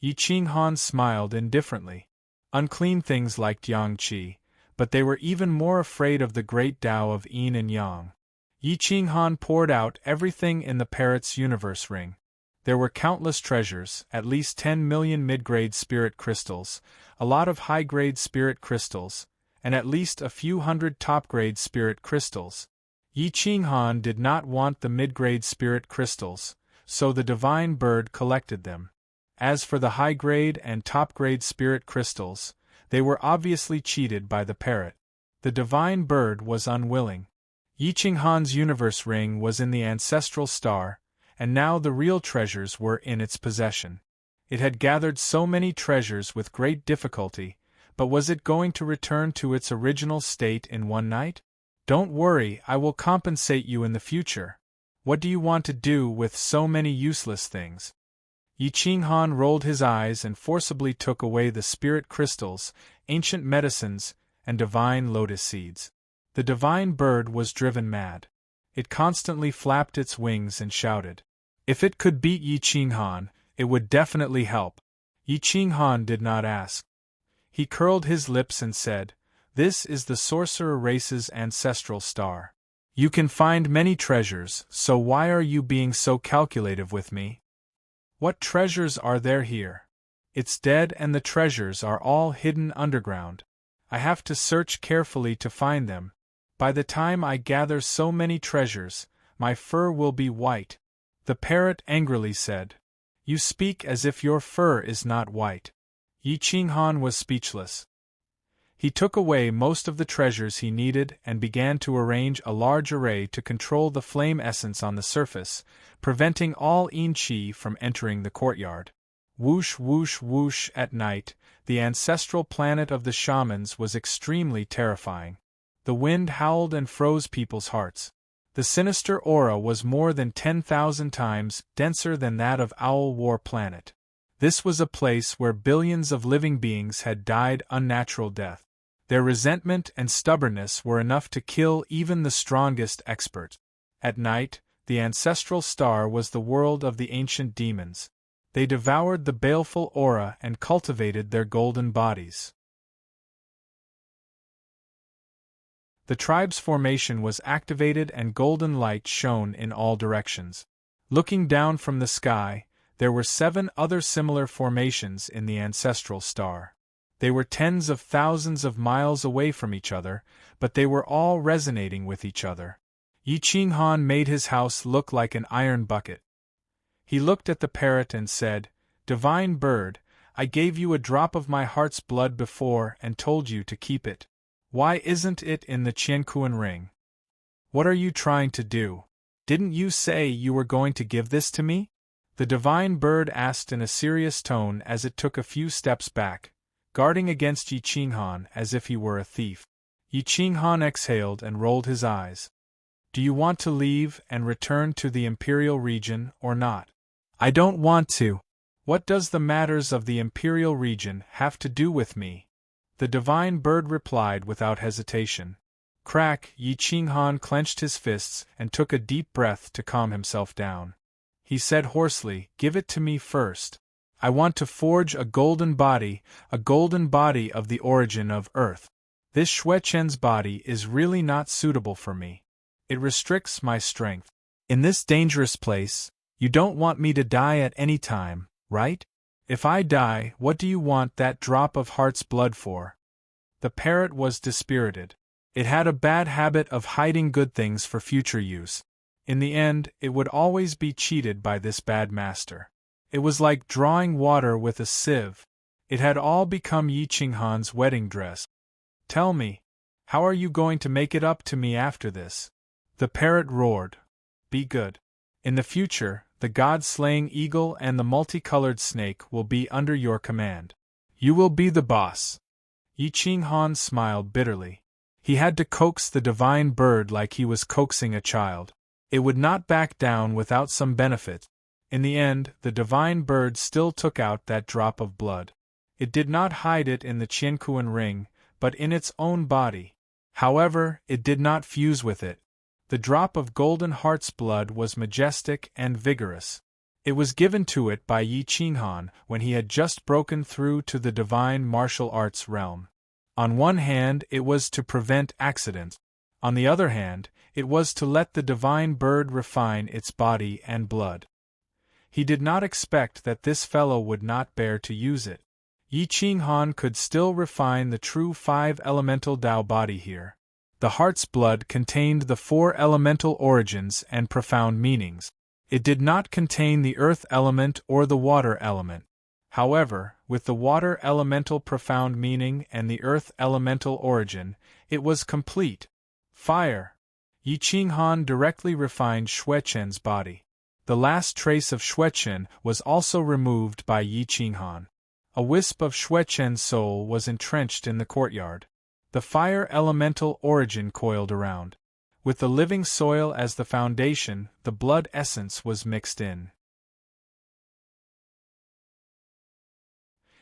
Yi Qinghan smiled indifferently. Unclean things liked yang qi, but they were even more afraid of the great Tao of yin and yang. Yi Qinghan poured out everything in the parrot's universe ring. There were countless treasures, at least 10 million mid-grade spirit crystals, a lot of high-grade spirit crystals, and at least a few hundred top-grade spirit crystals. Yi Qinghan did not want the mid-grade spirit crystals, so the divine bird collected them. As for the high-grade and top-grade spirit crystals, they were obviously cheated by the parrot. The divine bird was unwilling. Yi Qinghan's universe ring was in the ancestral star, and now the real treasures were in its possession. It had gathered so many treasures with great difficulty, but was it going to return to its original state in one night? Don't worry, I will compensate you in the future. What do you want to do with so many useless things? Yi Qinghan rolled his eyes and forcibly took away the spirit crystals, ancient medicines, and divine lotus seeds. The divine bird was driven mad. It constantly flapped its wings and shouted. If it could beat Yi Qinghan, it would definitely help. Yi Qinghan did not ask. He curled his lips and said, This is the sorcerer race's ancestral star. You can find many treasures, so why are you being so calculative with me? What treasures are there here? It's dead and the treasures are all hidden underground. I have to search carefully to find them. By the time I gather so many treasures, my fur will be white. The parrot angrily said. You speak as if your fur is not white. Yi Qinghan was speechless. He took away most of the treasures he needed and began to arrange a large array to control the flame essence on the surface, preventing all yin qi from entering the courtyard. Whoosh whoosh whoosh at night, the ancestral planet of the shamans was extremely terrifying. The wind howled and froze people's hearts. The sinister aura was more than 10,000 times denser than that of Owl War Planet. This was a place where billions of living beings had died unnatural death. Their resentment and stubbornness were enough to kill even the strongest expert. At night, the ancestral star was the world of the ancient demons. They devoured the baleful aura and cultivated their golden bodies. The tribe's formation was activated and golden light shone in all directions. Looking down from the sky, there were 7 other similar formations in the ancestral star. They were tens of thousands of miles away from each other, but they were all resonating with each other. Yi Qinghan made his house look like an iron bucket. He looked at the parrot and said, Divine bird, I gave you a drop of my heart's blood before and told you to keep it. Why isn't it in the Qianquan ring? What are you trying to do? Didn't you say you were going to give this to me? The divine bird asked in a serious tone as it took a few steps back. guarding against Yi Qinghan as if he were a thief. Yi Qinghan exhaled and rolled his eyes. Do you want to leave and return to the Imperial region or not? I don't want to. What does the matters of the Imperial region have to do with me? The divine bird replied without hesitation. Crack! Yi Qinghan clenched his fists and took a deep breath to calm himself down. He said hoarsely, Give it to me first. I want to forge a golden body of the origin of Earth. This Xuechen's body is really not suitable for me. It restricts my strength. In this dangerous place, you don't want me to die at any time, right? If I die, what do you want that drop of heart's blood for? The parrot was dispirited. It had a bad habit of hiding good things for future use. In the end, it would always be cheated by this bad master. It was like drawing water with a sieve. It had all become Yi Qinghan's wedding dress. Tell me, how are you going to make it up to me after this? The parrot roared. Be good. In the future, the god-slaying eagle and the multicolored snake will be under your command. You will be the boss. Yi Qinghan smiled bitterly. He had to coax the divine bird like he was coaxing a child. It would not back down without some benefit. In the end, the divine bird still took out that drop of blood. It did not hide it in the Qianquan ring, but in its own body. However, it did not fuse with it. The drop of golden heart's blood was majestic and vigorous. It was given to it by Yi Qinghan when he had just broken through to the divine martial arts realm. On one hand, it was to prevent accidents. On the other hand, it was to let the divine bird refine its body and blood. He did not expect that this fellow would not bear to use it. Yi Qinghan could still refine the true 5 elemental Tao body here. The heart's blood contained the 4 elemental origins and profound meanings. It did not contain the earth element or the water element. However, with the water elemental profound meaning and the earth elemental origin, it was complete. Fire! Yi Qinghan directly refined Xuechen's body. The last trace of Xuechen was also removed by Yi Qinghan. A wisp of Xuechen's soul was entrenched in the courtyard. The fire elemental origin coiled around. With the living soil as the foundation, the blood essence was mixed in.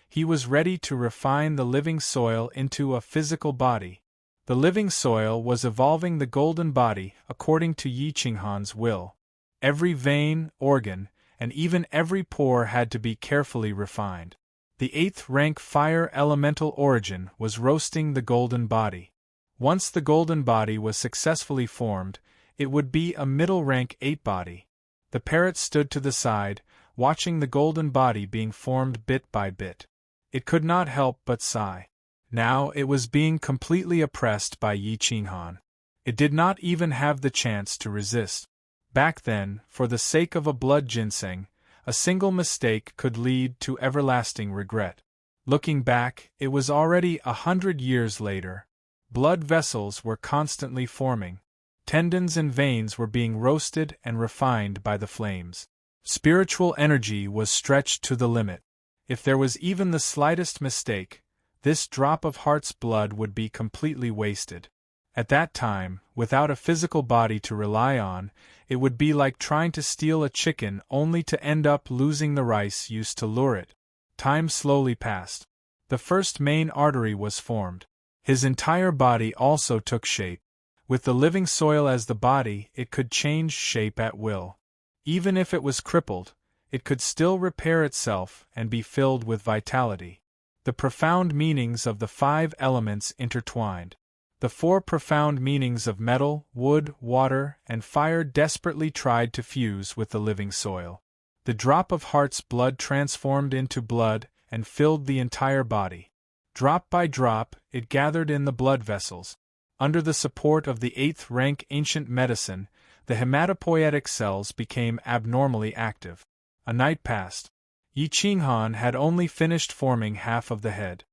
He was ready to refine the living soil into a physical body. The living soil was evolving the golden body according to Yi Qinghan's will. Every vein, organ, and even every pore had to be carefully refined. The 8th rank fire elemental origin was roasting the golden body. Once the golden body was successfully formed, it would be a middle rank 8 body. The parrot stood to the side, watching the golden body being formed bit by bit. It could not help but sigh. Now it was being completely oppressed by Yi Qinghan. It did not even have the chance to resist. Back then, for the sake of a blood ginseng, a single mistake could lead to everlasting regret. Looking back, it was already 100 years later. Blood vessels were constantly forming. Tendons and veins were being roasted and refined by the flames. Spiritual energy was stretched to the limit. If there was even the slightest mistake, this drop of heart's blood would be completely wasted. At that time, without a physical body to rely on, it would be like trying to steal a chicken only to end up losing the rice used to lure it. Time slowly passed. The first main artery was formed. His entire body also took shape. With the living soil as the body, it could change shape at will. Even if it was crippled, it could still repair itself and be filled with vitality. The profound meanings of the 5 elements intertwined. The 4 profound meanings of metal, wood, water, and fire desperately tried to fuse with the living soil. The drop of heart's blood transformed into blood and filled the entire body. Drop by drop, it gathered in the blood vessels. Under the support of the 8th rank ancient medicine, the hematopoietic cells became abnormally active. A night passed. Yi Qinghan had only finished forming half of the head.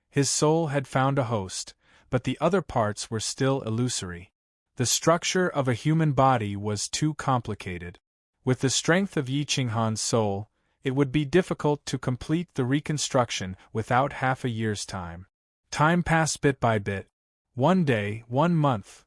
His soul had found a host, but the other parts were still illusory. The structure of a human body was too complicated. With the strength of Yi Qinghan's soul, It would be difficult to complete the reconstruction without half a year's time. Time passed bit by bit. One day, 1 month.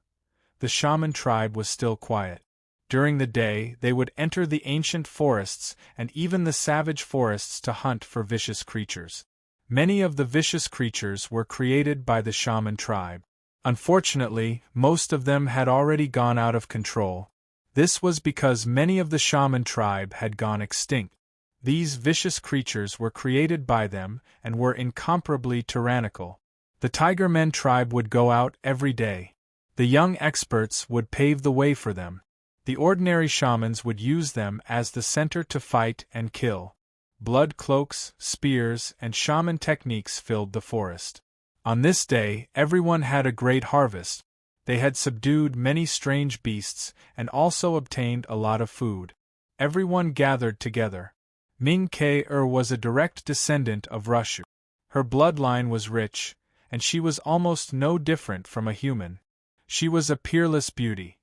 The shaman tribe was still quiet. During the day, they would enter the ancient forests and even the savage forests to hunt for vicious creatures. Many of the vicious creatures were created by the shaman tribe. Unfortunately, most of them had already gone out of control. This was because many of the shaman tribe had gone extinct. These vicious creatures were created by them and were incomparably tyrannical. The Tiger Men tribe would go out every day. The young experts would pave the way for them. The ordinary shamans would use them as the center to fight and kill. Blood cloaks, spears, and shaman techniques filled the forest. On this day, everyone had a great harvest. They had subdued many strange beasts and also obtained a lot of food. Everyone gathered together. Ming Ke was a direct descendant of Rushu. Her bloodline was rich, and she was almost no different from a human. She was a peerless beauty.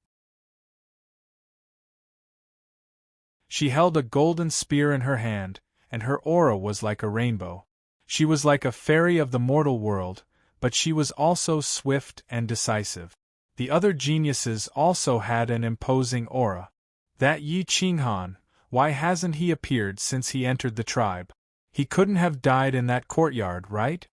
She held a golden spear in her hand, and her aura was like a rainbow. She was like a fairy of the mortal world, but she was also swift and decisive. The other geniuses also had an imposing aura. That Yi Qinghan, why hasn't he appeared since he entered the tribe? He couldn't have died in that courtyard, right?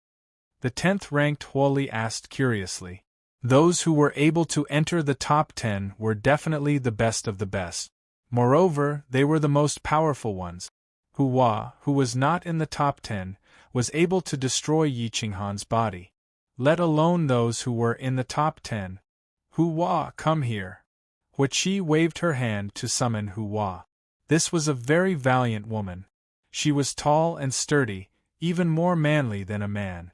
The 10th-ranked Huoli asked curiously. Those who were able to enter the top 10 were definitely the best of the best. Moreover, they were the most powerful ones. Hua, who was not in the top 10, was able to destroy Yi Qinghan's body. Let alone those who were in the top 10. Hua, come here. Huiqi waved her hand to summon Hua. This was a very valiant woman. She was tall and sturdy, even more manly than a man.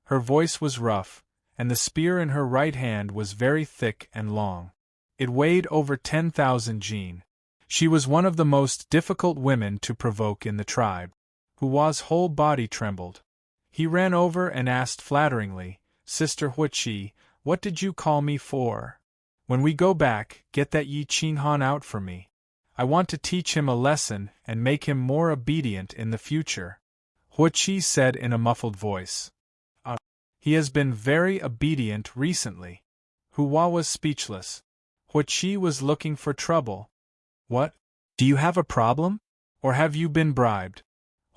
Her voice was rough, and the spear in her right hand was very thick and long. It weighed over 10,000 jin. She was one of the most difficult women to provoke in the tribe. Hua's whole body trembled. He ran over and asked flatteringly, "Sister Huiqi, what did you call me for? When we go back, get that Yi Qinghan out for me. I want to teach him a lesson and make him more obedient in the future," Huiqi said in a muffled voice. He has been very obedient recently." Hua was speechless. Huiqi was looking for trouble. "What? Do you have a problem? Or have you been bribed?"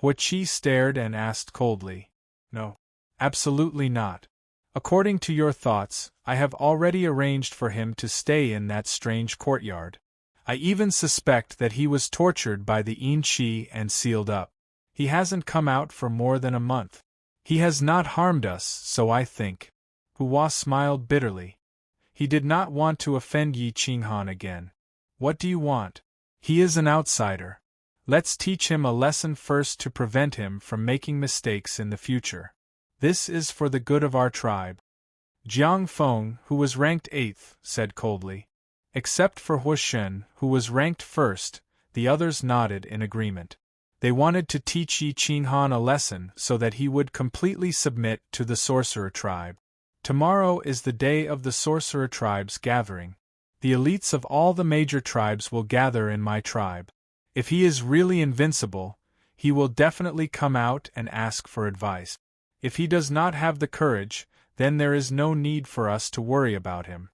Huiqi stared and asked coldly. "No. Absolutely not. According to your thoughts, I have already arranged for him to stay in that strange courtyard. I even suspect that he was tortured by the Inchi and sealed up. He hasn't come out for more than a month. He has not harmed us, so I think." Hua smiled bitterly. He did not want to offend Yi Qinghan again. "What do you want? He is an outsider. Let's teach him a lesson first to prevent him from making mistakes in the future. This is for the good of our tribe." Jiang Feng, who was ranked 8th, said coldly. Except for Huishen, who was ranked 1st, the others nodded in agreement. They wanted to teach Yi Qinghan a lesson so that he would completely submit to the sorcerer tribe. Tomorrow is the day of the sorcerer tribe's gathering. The elites of all the major tribes will gather in my tribe. If he is really invincible, he will definitely come out and ask for advice. If he does not have the courage, then there is no need for us to worry about him.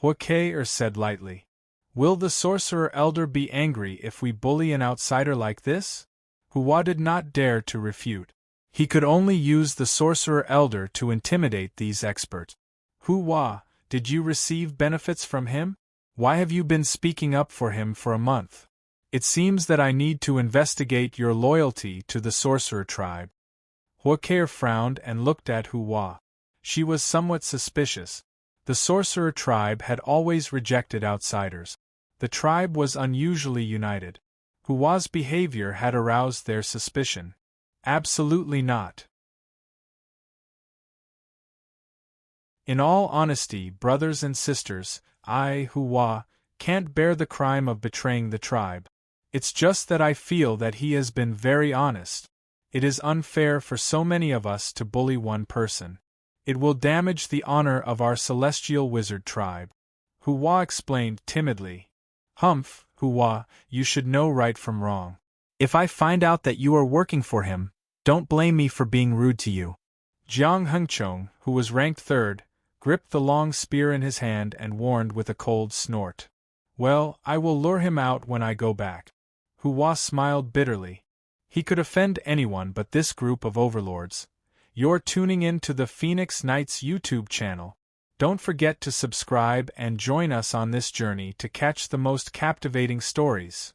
Huike said lightly. "Will the sorcerer elder be angry if we bully an outsider like this?" Hua did not dare to refute. He could only use the sorcerer elder to intimidate these experts. "Hua, did you receive benefits from him? Why have you been speaking up for him for a month? It seems that I need to investigate your loyalty to the sorcerer tribe." Huike frowned and looked at Hua. She was somewhat suspicious. The sorcerer tribe had always rejected outsiders. The tribe was unusually united. Hua's behavior had aroused their suspicion. Absolutely not. In all honesty, brothers and sisters, I, Hua, can't bear the crime of betraying the tribe. It's just that I feel that he has been very honest. It is unfair for so many of us to bully one person. It will damage the honor of our celestial wizard tribe. Hua explained timidly. "Humph, Hua, you should know right from wrong. If I find out that you are working for him, don't blame me for being rude to you. Jiang Hengchong, who was ranked third, gripped the long spear in his hand and warned with a cold snort. Well, I will lure him out when I go back. Hua smiled bitterly. He could offend anyone but this group of overlords. You're tuning in to the Phoenix Knights YouTube channel. Don't forget to subscribe and join us on this journey to catch the most captivating stories.